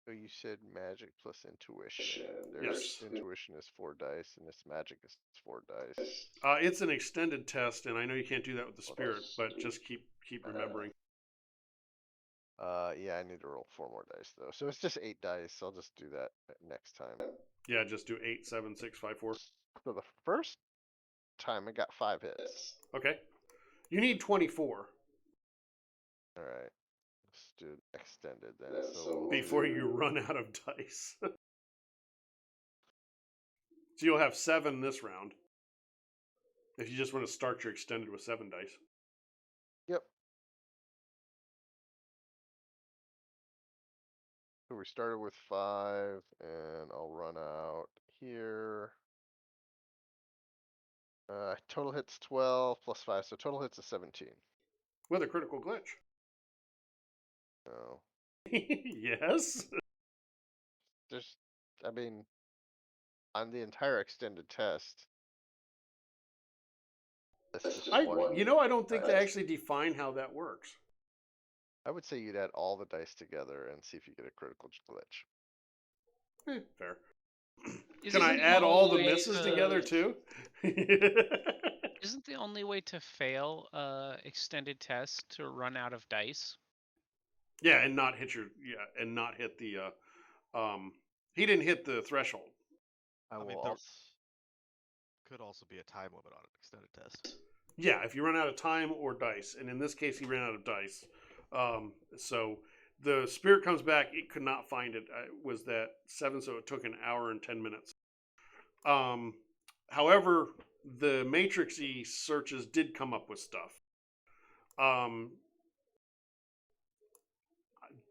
So you said magic plus intuition. Yes. Intuition is 4 dice, and this magic is 4 dice. It's an extended test, and I know you can't do that with the spirit, but just keep remembering. Yeah, I need to roll 4 more dice though. So it's just 8 dice. I'll just do that next time. Yeah, just do 8, 7, 6, 5, 4. So the first time I got 5 hits. Okay. You need 24 All right. Let's do extended then. So before you run out of dice. So you'll have 7 this round. If you just want to start your extended with 7 dice. Yep. So we started with 5, and I'll run out here. Total hits 12 plus 5, so total hits is 17. With a critical glitch. So Yes. I mean, on the entire extended test. That's just one. I don't think they actually define how that works. I would say you'd add all the dice together and see if you get a critical glitch. Fair. Isn't Can I the add all only the way misses to- together too? Isn't the only way to fail extended test to run out of dice? Yeah, and not hit the he didn't hit the threshold. I mean, will there also. could also be a time limit on an extended test. Yeah, if you run out of time or dice, and in this case he ran out of dice. So the spirit comes back. It could not find it. It was that 7, so it took an hour and 10 minutes. However, the Matrixy searches did come up with stuff.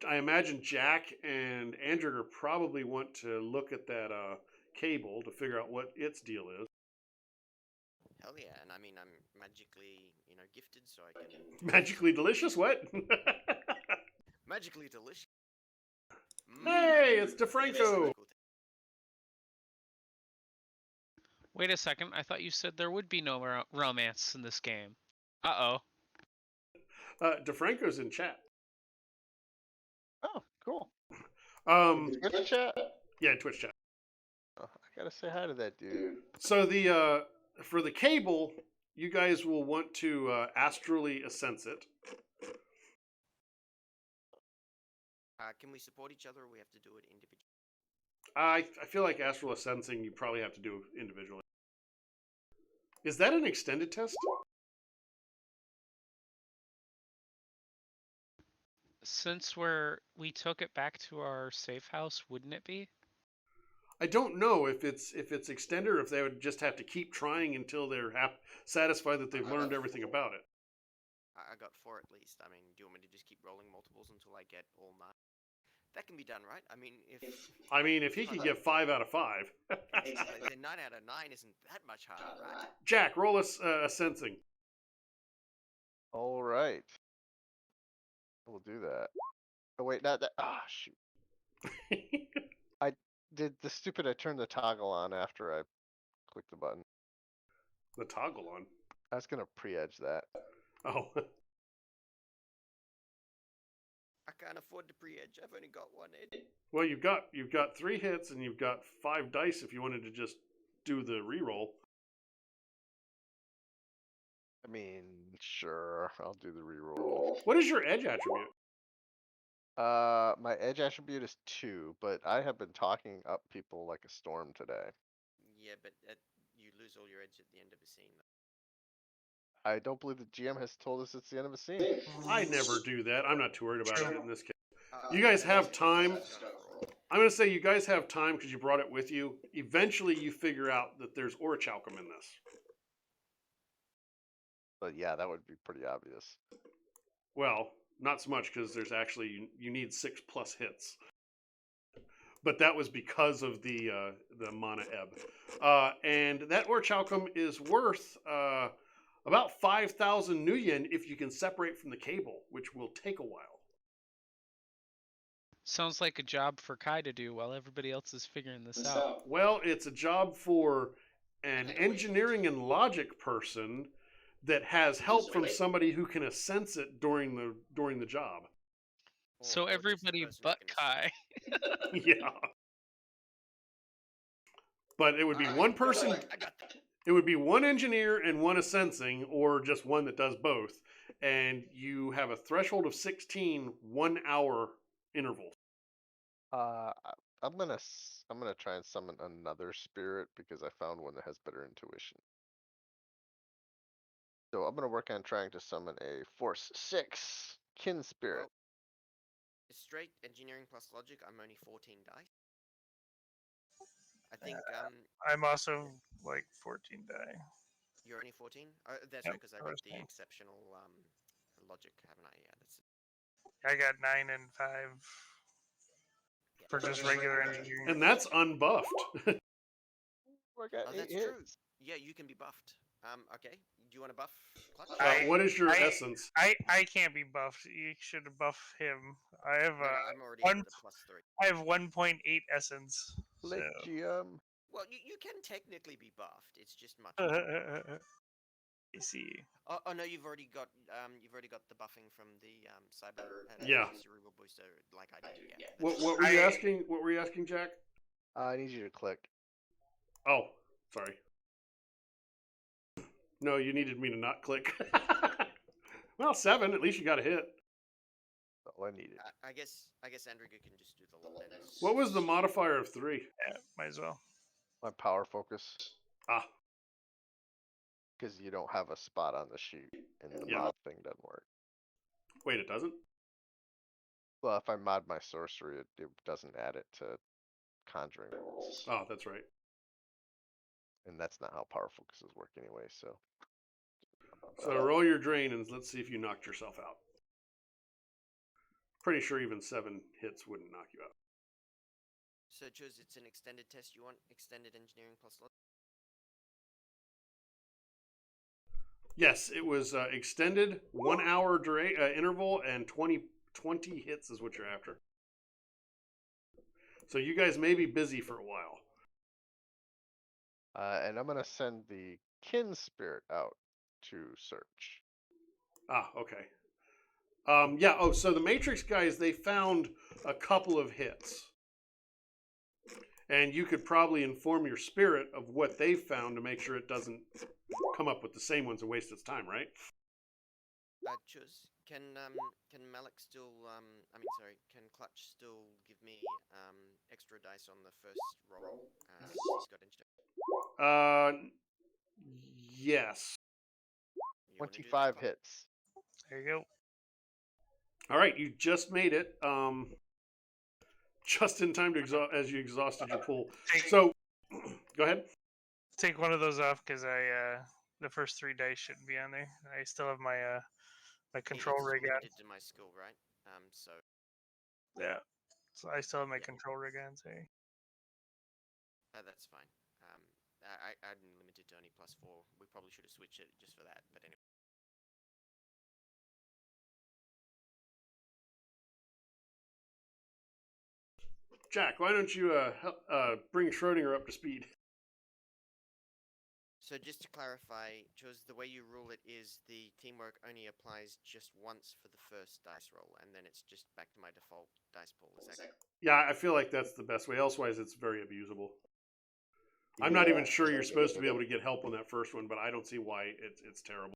I imagine Jack and Andrew probably want to look at that cable to figure out what its deal is. Hell yeah, and I mean, I'm magically, gifted, so I can... Magically delicious? What? magically delicious. Hey, it's It is a DeFranco. magical taste. Wait a second. I thought you said there would be no romance in this game. Uh-oh. DeFranco's in chat. Oh, cool. Twitch chat? Yeah, Twitch chat. Oh, I gotta say hi to that dude. So the for the cable, you guys will want to astrally assense it. Can we support each other, or we have to do it individually? I feel like astral ascensing you probably have to do individually. Is that an extended test? Since we took it back to our safe house, wouldn't it be? I don't know if it's extended or if they would just have to keep trying until they're satisfied that they've learned everything about it. I got 4 at least. I mean, do you want me to just keep rolling multiples until I get all 9? That can be done, right? I mean, if he can get 5 out of 5. Exactly. Then 9 out of 9 isn't that much harder, right? Jack, roll us a sensing. All right. We'll do that. Oh wait, not that. Ah, shoot. Did the stupid I turned the toggle on after I clicked the button. The toggle on. I was gonna pre-edge that. Oh. I can't afford to pre-edge. I've only got 1 edge. Well, you've got 3 hits and you've got 5 dice if you wanted to just do the reroll. I mean, sure, I'll do the reroll. What is your edge attribute? My edge attribute is 2, but I have been talking up people like a storm today. Yeah, but you lose all your edge at the end of a scene. I don't believe the GM has told us it's the end of a scene. I never do that. I'm not too worried about it in this case. Though. You guys have time. I've done it for all. I'm going to say you guys have time because you brought it with you. Eventually, you figure out that there's orichalcum in this. But yeah, that would be pretty obvious. Well, not so much because there's actually you need 6+ hits. But that was because of the mana ebb. And that orichalcum is worth about 5,000 new yen if you can separate from the cable, which will take a while. Sounds like a job for Kai to do while everybody else is figuring this out. Well, it's a job for an engineering and logic person that has help from somebody who can sense it during the job. So Or just the everybody person who but can Kai. Yeah. But it would be one person. I got that. It would be one engineer and one sensing, or just one that does both. And you have a threshold of 16 1-hour intervals. I'm gonna try and summon another spirit because I found one that has better intuition. So I'm gonna work on trying to summon a Force 6 kin spirit. Well, straight engineering plus logic, I'm only 14 dice. I think I'm also like 14 die. you're only 14. That's Yep, right, because I I got was the saying. exceptional logic, haven't I? Yeah, that's I got 9 and 5 yeah. for just regular engineering. And that's unbuffed. I got Oh, 8 that's hits. true. Yeah, you can be buffed. Okay. Do you want to buff Clutch? What is your I- essence? I can't be buffed. You should buff him. I have No, I'm already one- at a +3. I have 1.8 essence. So. Late GM. Well, you can technically be buffed. It's just much. You see. Oh no, you've already got the buffing from the cyber. Yeah. Cerebral booster, like I did. Yeah. What were you asking? What were you asking, Jack? I need you to click. Oh, sorry. No, you needed me to not click. Well, 7. At least you got a hit. That's all I needed. I guess Andrew can just do the lot. What was the modifier of 3? Yeah, might as well. My power focus. Ah, Because you don't have a spot on the sheet, and the Yeah. mod thing doesn't work. wait, it doesn't? Well, if I mod my sorcery, it doesn't add it to conjuring rolls. Oh, that's right. And that's not how power focuses work anyway, so. So roll your drain and let's see if you knocked yourself out. Pretty sure even 7 hits wouldn't knock you out. So, Chuz, it's an extended test. You want extended engineering plus logic? Yes, it was extended 1-hour interval and 20 20 hits is what you're after. So you guys may be busy for a while. And I'm gonna send the kin spirit out to search. Ah, okay. Yeah. Oh, so the Matrix guys, they found a couple of hits, and you could probably inform your spirit of what they found to make sure it doesn't come up with the same ones and waste its time, right? Chuz, can Malik still can Clutch still give me extra dice on the first roll? Since he's got instead. Yes. You want to do that, 25 Clutch? hits. There you go. All right, you just made it. Just in time to as you exhausted your pool. So, go ahead. Take one of those off because the first 3 dice shouldn't be on there. I still have my my control It's rig on. limited to my skill, right? So Yeah. So I still have my Yeah. control rig on. Sorry. that's fine. I'm limited to only +4. We probably should have switched it just for that, but anyway. Jack, why don't you bring Schrodinger up to speed? So just to clarify, Chuz, the way you rule it is the teamwork only applies just once for the first dice roll, and then it's just back to my default dice pool. Is that? Yeah, I feel like that's the best way. Elsewise, it's very abusable. I'm not even sure you're supposed to be able to get help on that first one, but I don't see why it's terrible.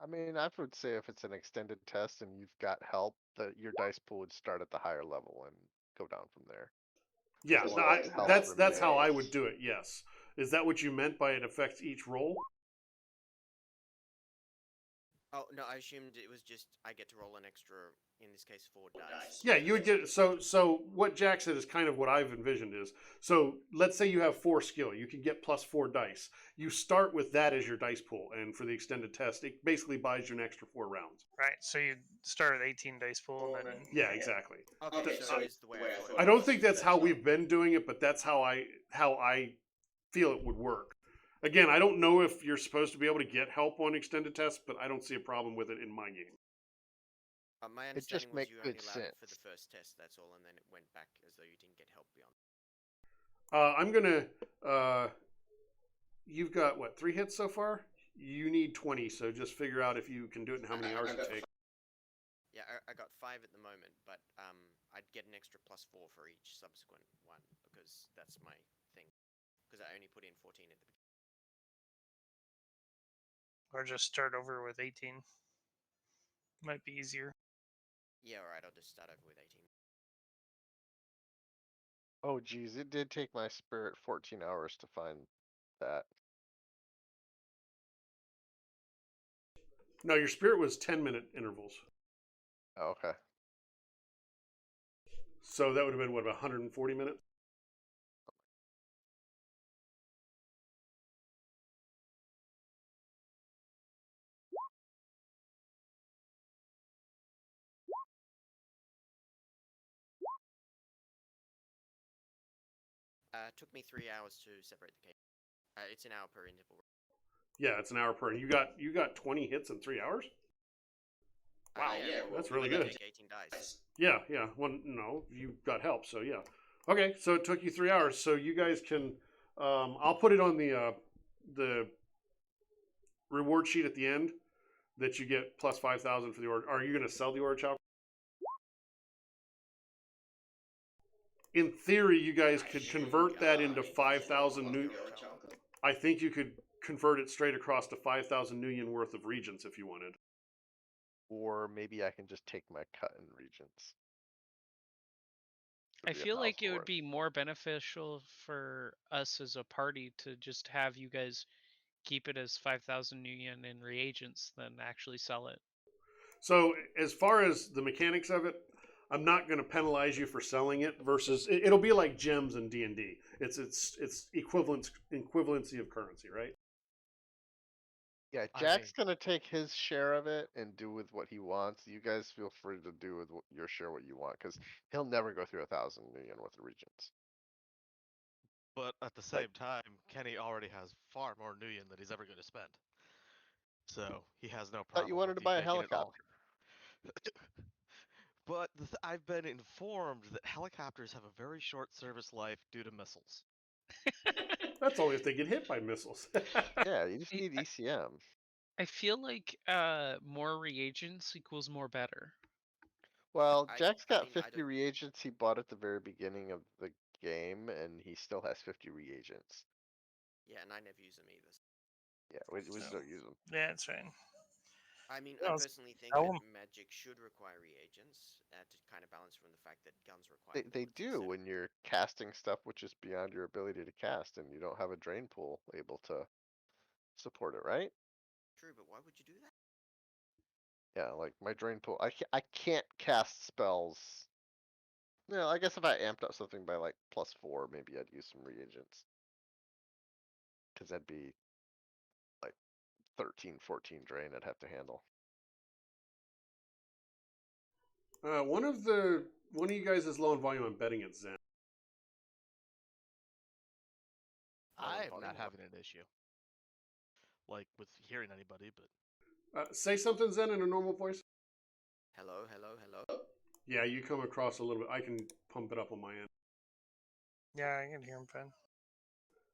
I mean, I would say if it's an extended test and you've got help, that your dice pool would start at the higher level and go down from there. Yeah, As no, long as health that's how I remains. would do it. Yes, is that what you meant by it affects each roll? Oh no, I assumed it was just I get to roll an extra, in this case, 4 dice. Yeah, you would get so what Jack said is kind of what I've envisioned is so let's say you have 4 skill, you can get +4 dice. You start with that as your dice pool, and for the extended test, it basically buys you an extra 4 rounds. Right. So you start with 18 dice pool and then. Yeah, exactly. Okay, so it is the way I thought it I don't was. think that's how we've been doing it, but that's how I feel it would work. Again, I don't know if you're supposed to be able to get help on extended tests, but I don't see a problem with it in my game. My It just understanding was make you only good allowed it for the sense. first test, that's all, and then it went back as though you didn't get help beyond. I'm gonna. You've got what 3 hits so far? You need 20, so just figure out if you can do it and how many hours it takes. Yeah, I got 5 at the moment, but I'd get an extra +4 for each subsequent one because that's my thing. Because I only put in 14 at the beginning. Or just start over with 18. Might be easier. Yeah, alright, I'll just start over with 18. Oh geez, it did take my spirit 14 hours to find that. No, your spirit was 10-minute intervals, Oh, okay. so that would have been what about 140 minutes? It took me 3 hours to separate the cake. It's an hour per interval. Yeah, it's an hour per. You got 20 hits in 3 hours. Wow, Yeah, that's you really only good. take 18 dice. Yeah, yeah. Well, no, you got help, so yeah. Okay, so it took you 3 hours. So you guys can. I'll put it on the reward sheet at the end that you get plus 5,000 for the order. Are you going to sell the order chop? In theory, you guys could convert that into 5,000 new. I think you could convert it straight across to 5,000 new yen worth of regents if you wanted. Or maybe I can just take my cut in regents. I It'd be feel like 1,000 it would worth. be more beneficial for us as a party to just have you guys keep it as 5,000 new yen in reagents than actually sell it. So as far as the mechanics of it, I'm not going to penalize you for selling it. Versus, it'll be like gems in D&D. It's equivalency of currency, right? Yeah, I Jack's mean- gonna take his share of it and do with what he wants. You guys feel free to do with your share what you want, because he'll never go through 1,000 million worth of regents. But at the same time, Kenny already has far more Nuyen than he's ever going to spend. So he has no Thought you problem wanted with to you buy a taking it all. helicopter. But I've been informed that helicopters have a very short service life due to missiles. That's only if they get hit by missiles. Yeah, you just I- need ECM. I feel like more reagents equals more better. Well, Jack's I got mean, I 50 don't. reagents he bought at the very beginning of the game, and he still has 50 reagents. Yeah, and I never use them either. Yeah, we just So, don't use them. yeah, it's fine. I mean, Yeah, I let's personally think tell that 'em. magic should require reagents to kind of balance from the fact that guns require They bullets, do etc. when you're casting stuff which is beyond your ability to cast, and you don't have a drain pool able to support it, right? True, but why would you do that? Yeah, like my drain pool, I can't cast spells. No, I guess if I amped up something by like +4, maybe I'd use some reagents. Because that'd be like 13, 14 drain I'd have to handle. One of you guys is low on volume. I'm betting it's Zen. I am not having an issue. Like with hearing anybody, but Say something, Zen, in a normal voice. Hello, hello, hello. Yeah, you come across a little bit. I can pump it up on my end. Yeah, I can hear him fine.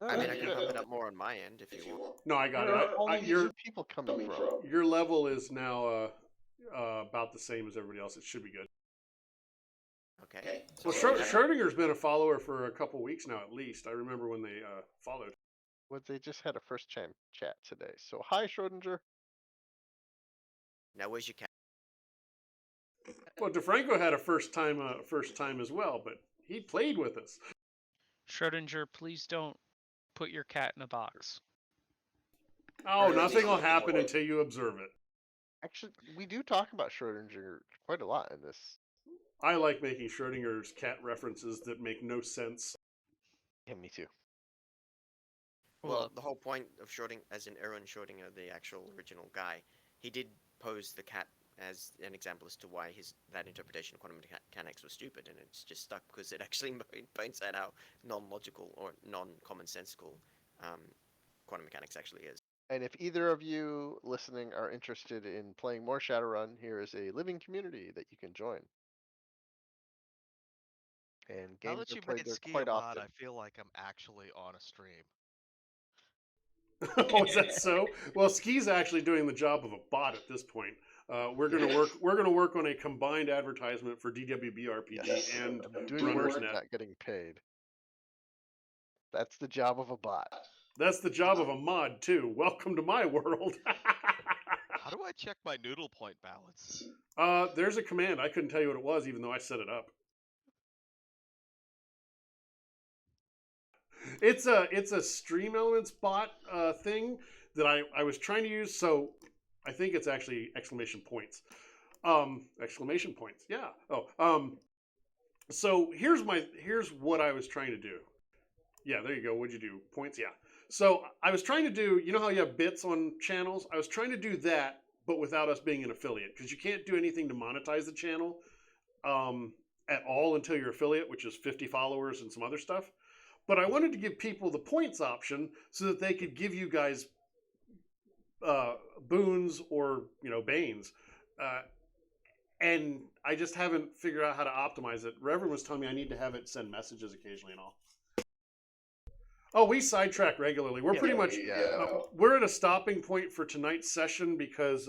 I mean, I Alright, can good. pump it up more on my end if you want. No, I got Where it. are all these new people coming from? Your level is now about the same as everybody else. It should be good. Okay. Well, So Schrodinger's been a follower for a couple weeks now, at least. I remember when they followed. Well, they just had a first chat today. So hi, Schrodinger. now where's your cat? Well, DeFranco had a first time as well, but he played with us. Schrodinger, please don't put your cat in a box. Oh, Or at nothing least will not happen before. until you observe it. Actually, we do talk about Schrodinger quite a lot in this. I like making Schrodinger's cat references that make no sense. Yeah, me too. Well, the whole point of Schrodinger, as in Erwin Schrodinger, the actual original guy, he did pose the cat as an example as to why that interpretation of quantum mechanics was stupid, and it's just stuck because it actually points out how non-logical or non-commonsensical quantum mechanics actually is. And if either of you listening are interested in playing more Shadowrun, here is a living community that you can join. And now games that are you played made there Ski a quite mod, often. I feel like I'm actually on a stream. Oh, is that so? Well, Ski's actually doing the job of a bot at this point. We're gonna work on a combined advertisement for DWB RPG Yes, and I'm doing work and RunnersNet. not getting paid. That's the job of a bot. That's the job of a mod too. Welcome to my world. How do I check my noodle point balance? There's a command. I couldn't tell you what it was, even though I set it up. It's a Stream Elements bot thing that I was trying to use. So I think it's actually exclamation points. Exclamation points. Yeah. Oh. So here's what I was trying to do. Yeah, there you go. What'd you do? Points. Yeah. So I was trying to do. You know how you have bits on channels? I was trying to do that, but without us being an affiliate, because you can't do anything to monetize the channel at all until you're affiliate, which is 50 followers and some other stuff. But I wanted to give people the points option so that they could give you guys boons or banes. And I just haven't figured out how to optimize it. Reverend was telling me I need to have it send messages occasionally and all. Oh, we sidetrack regularly. We're pretty much we're at a stopping point for tonight's session because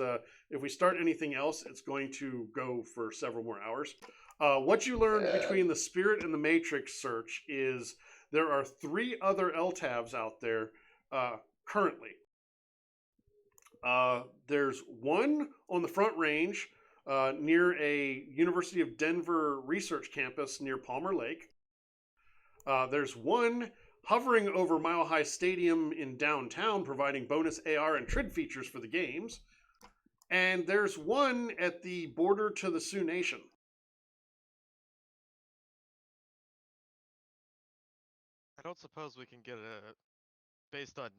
if we start anything else, it's going to go for several more hours. What you learned between the Spirit and the Matrix search is there are 3 other LTAVs out there currently. There's one on the Front Range near a University of Denver research campus near Palmer Lake. There's one hovering over Mile High Stadium in downtown, providing bonus AR and TRID features for the games. And there's one at the border to the Sioux Nation. I don't suppose we can get based on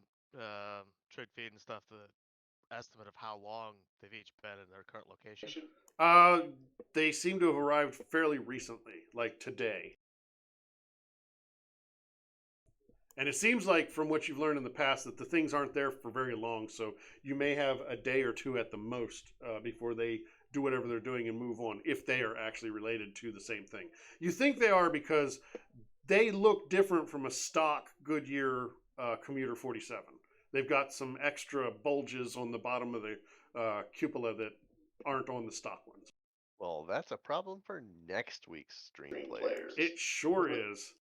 trade feed and stuff, the estimate of how long they've each been in their current location. They seem to have arrived fairly recently, like today. And it seems like, from what you've learned in the past, that the things aren't there for very long. So you may have a day or two at the most before they do whatever they're doing and move on if they are actually related to the same thing. You think they are because they look different from a stock Goodyear Commuter 47. They've got some extra bulges on the bottom of the cupola that aren't on the stock ones. Well, that's a problem for next week's stream players. It sure is.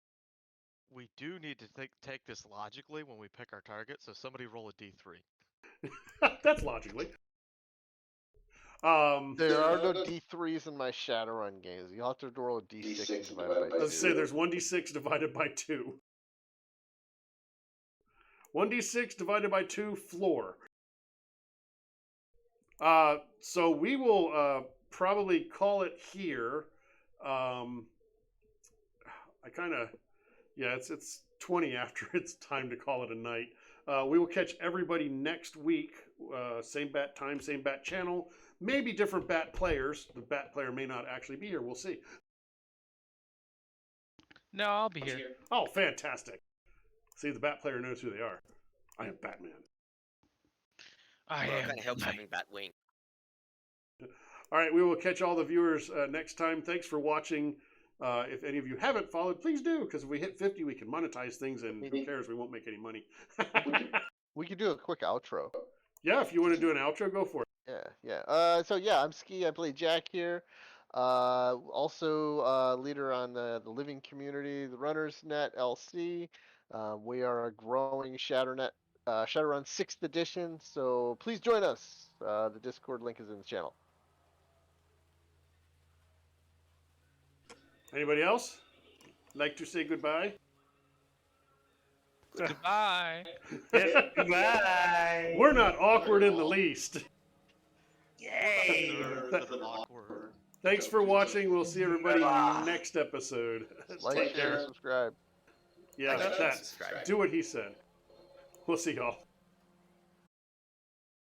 We do need to take this logically when we pick our target, so somebody roll a d3. That's logically. There are no D3s in my Shadowrun games. You'll have to roll a D6 and divide by 2. Let's say there's 1d6 divided by 2. 1d6 divided by 2 floor. So we will probably call it here. It's 20 after it's time to call it a night. We will catch everybody next week. Same bat time, same bat channel. Maybe different bat players. The bat player may not actually be here. We'll see. No, I'll be here. Oh, fantastic. See, the bat player knows who they are. I am Batman. I Well, it am. kind of helps having Batwing. All right, we will catch all the viewers next time. Thanks for watching. If any of you haven't followed, please do, because if we hit 50, we can monetize things, and who cares? We won't make any money. We could do a quick outro. Yeah, if you want to do an outro, go for it. So yeah, I'm Ski. I play Jack here. Also leader on the living community, the Runners Net LC. We are a growing Shadowrun 6th edition, so please join us. The Discord link is in the channel. Anybody else like to say goodbye? Goodbye. Goodbye. We're not awkward in the least. Yay. Awkward. Thanks for watching. We'll see everybody next episode. Like, Take share, care. subscribe. Yeah, Like, share, that. subscribe. Do what he said. We'll see y'all.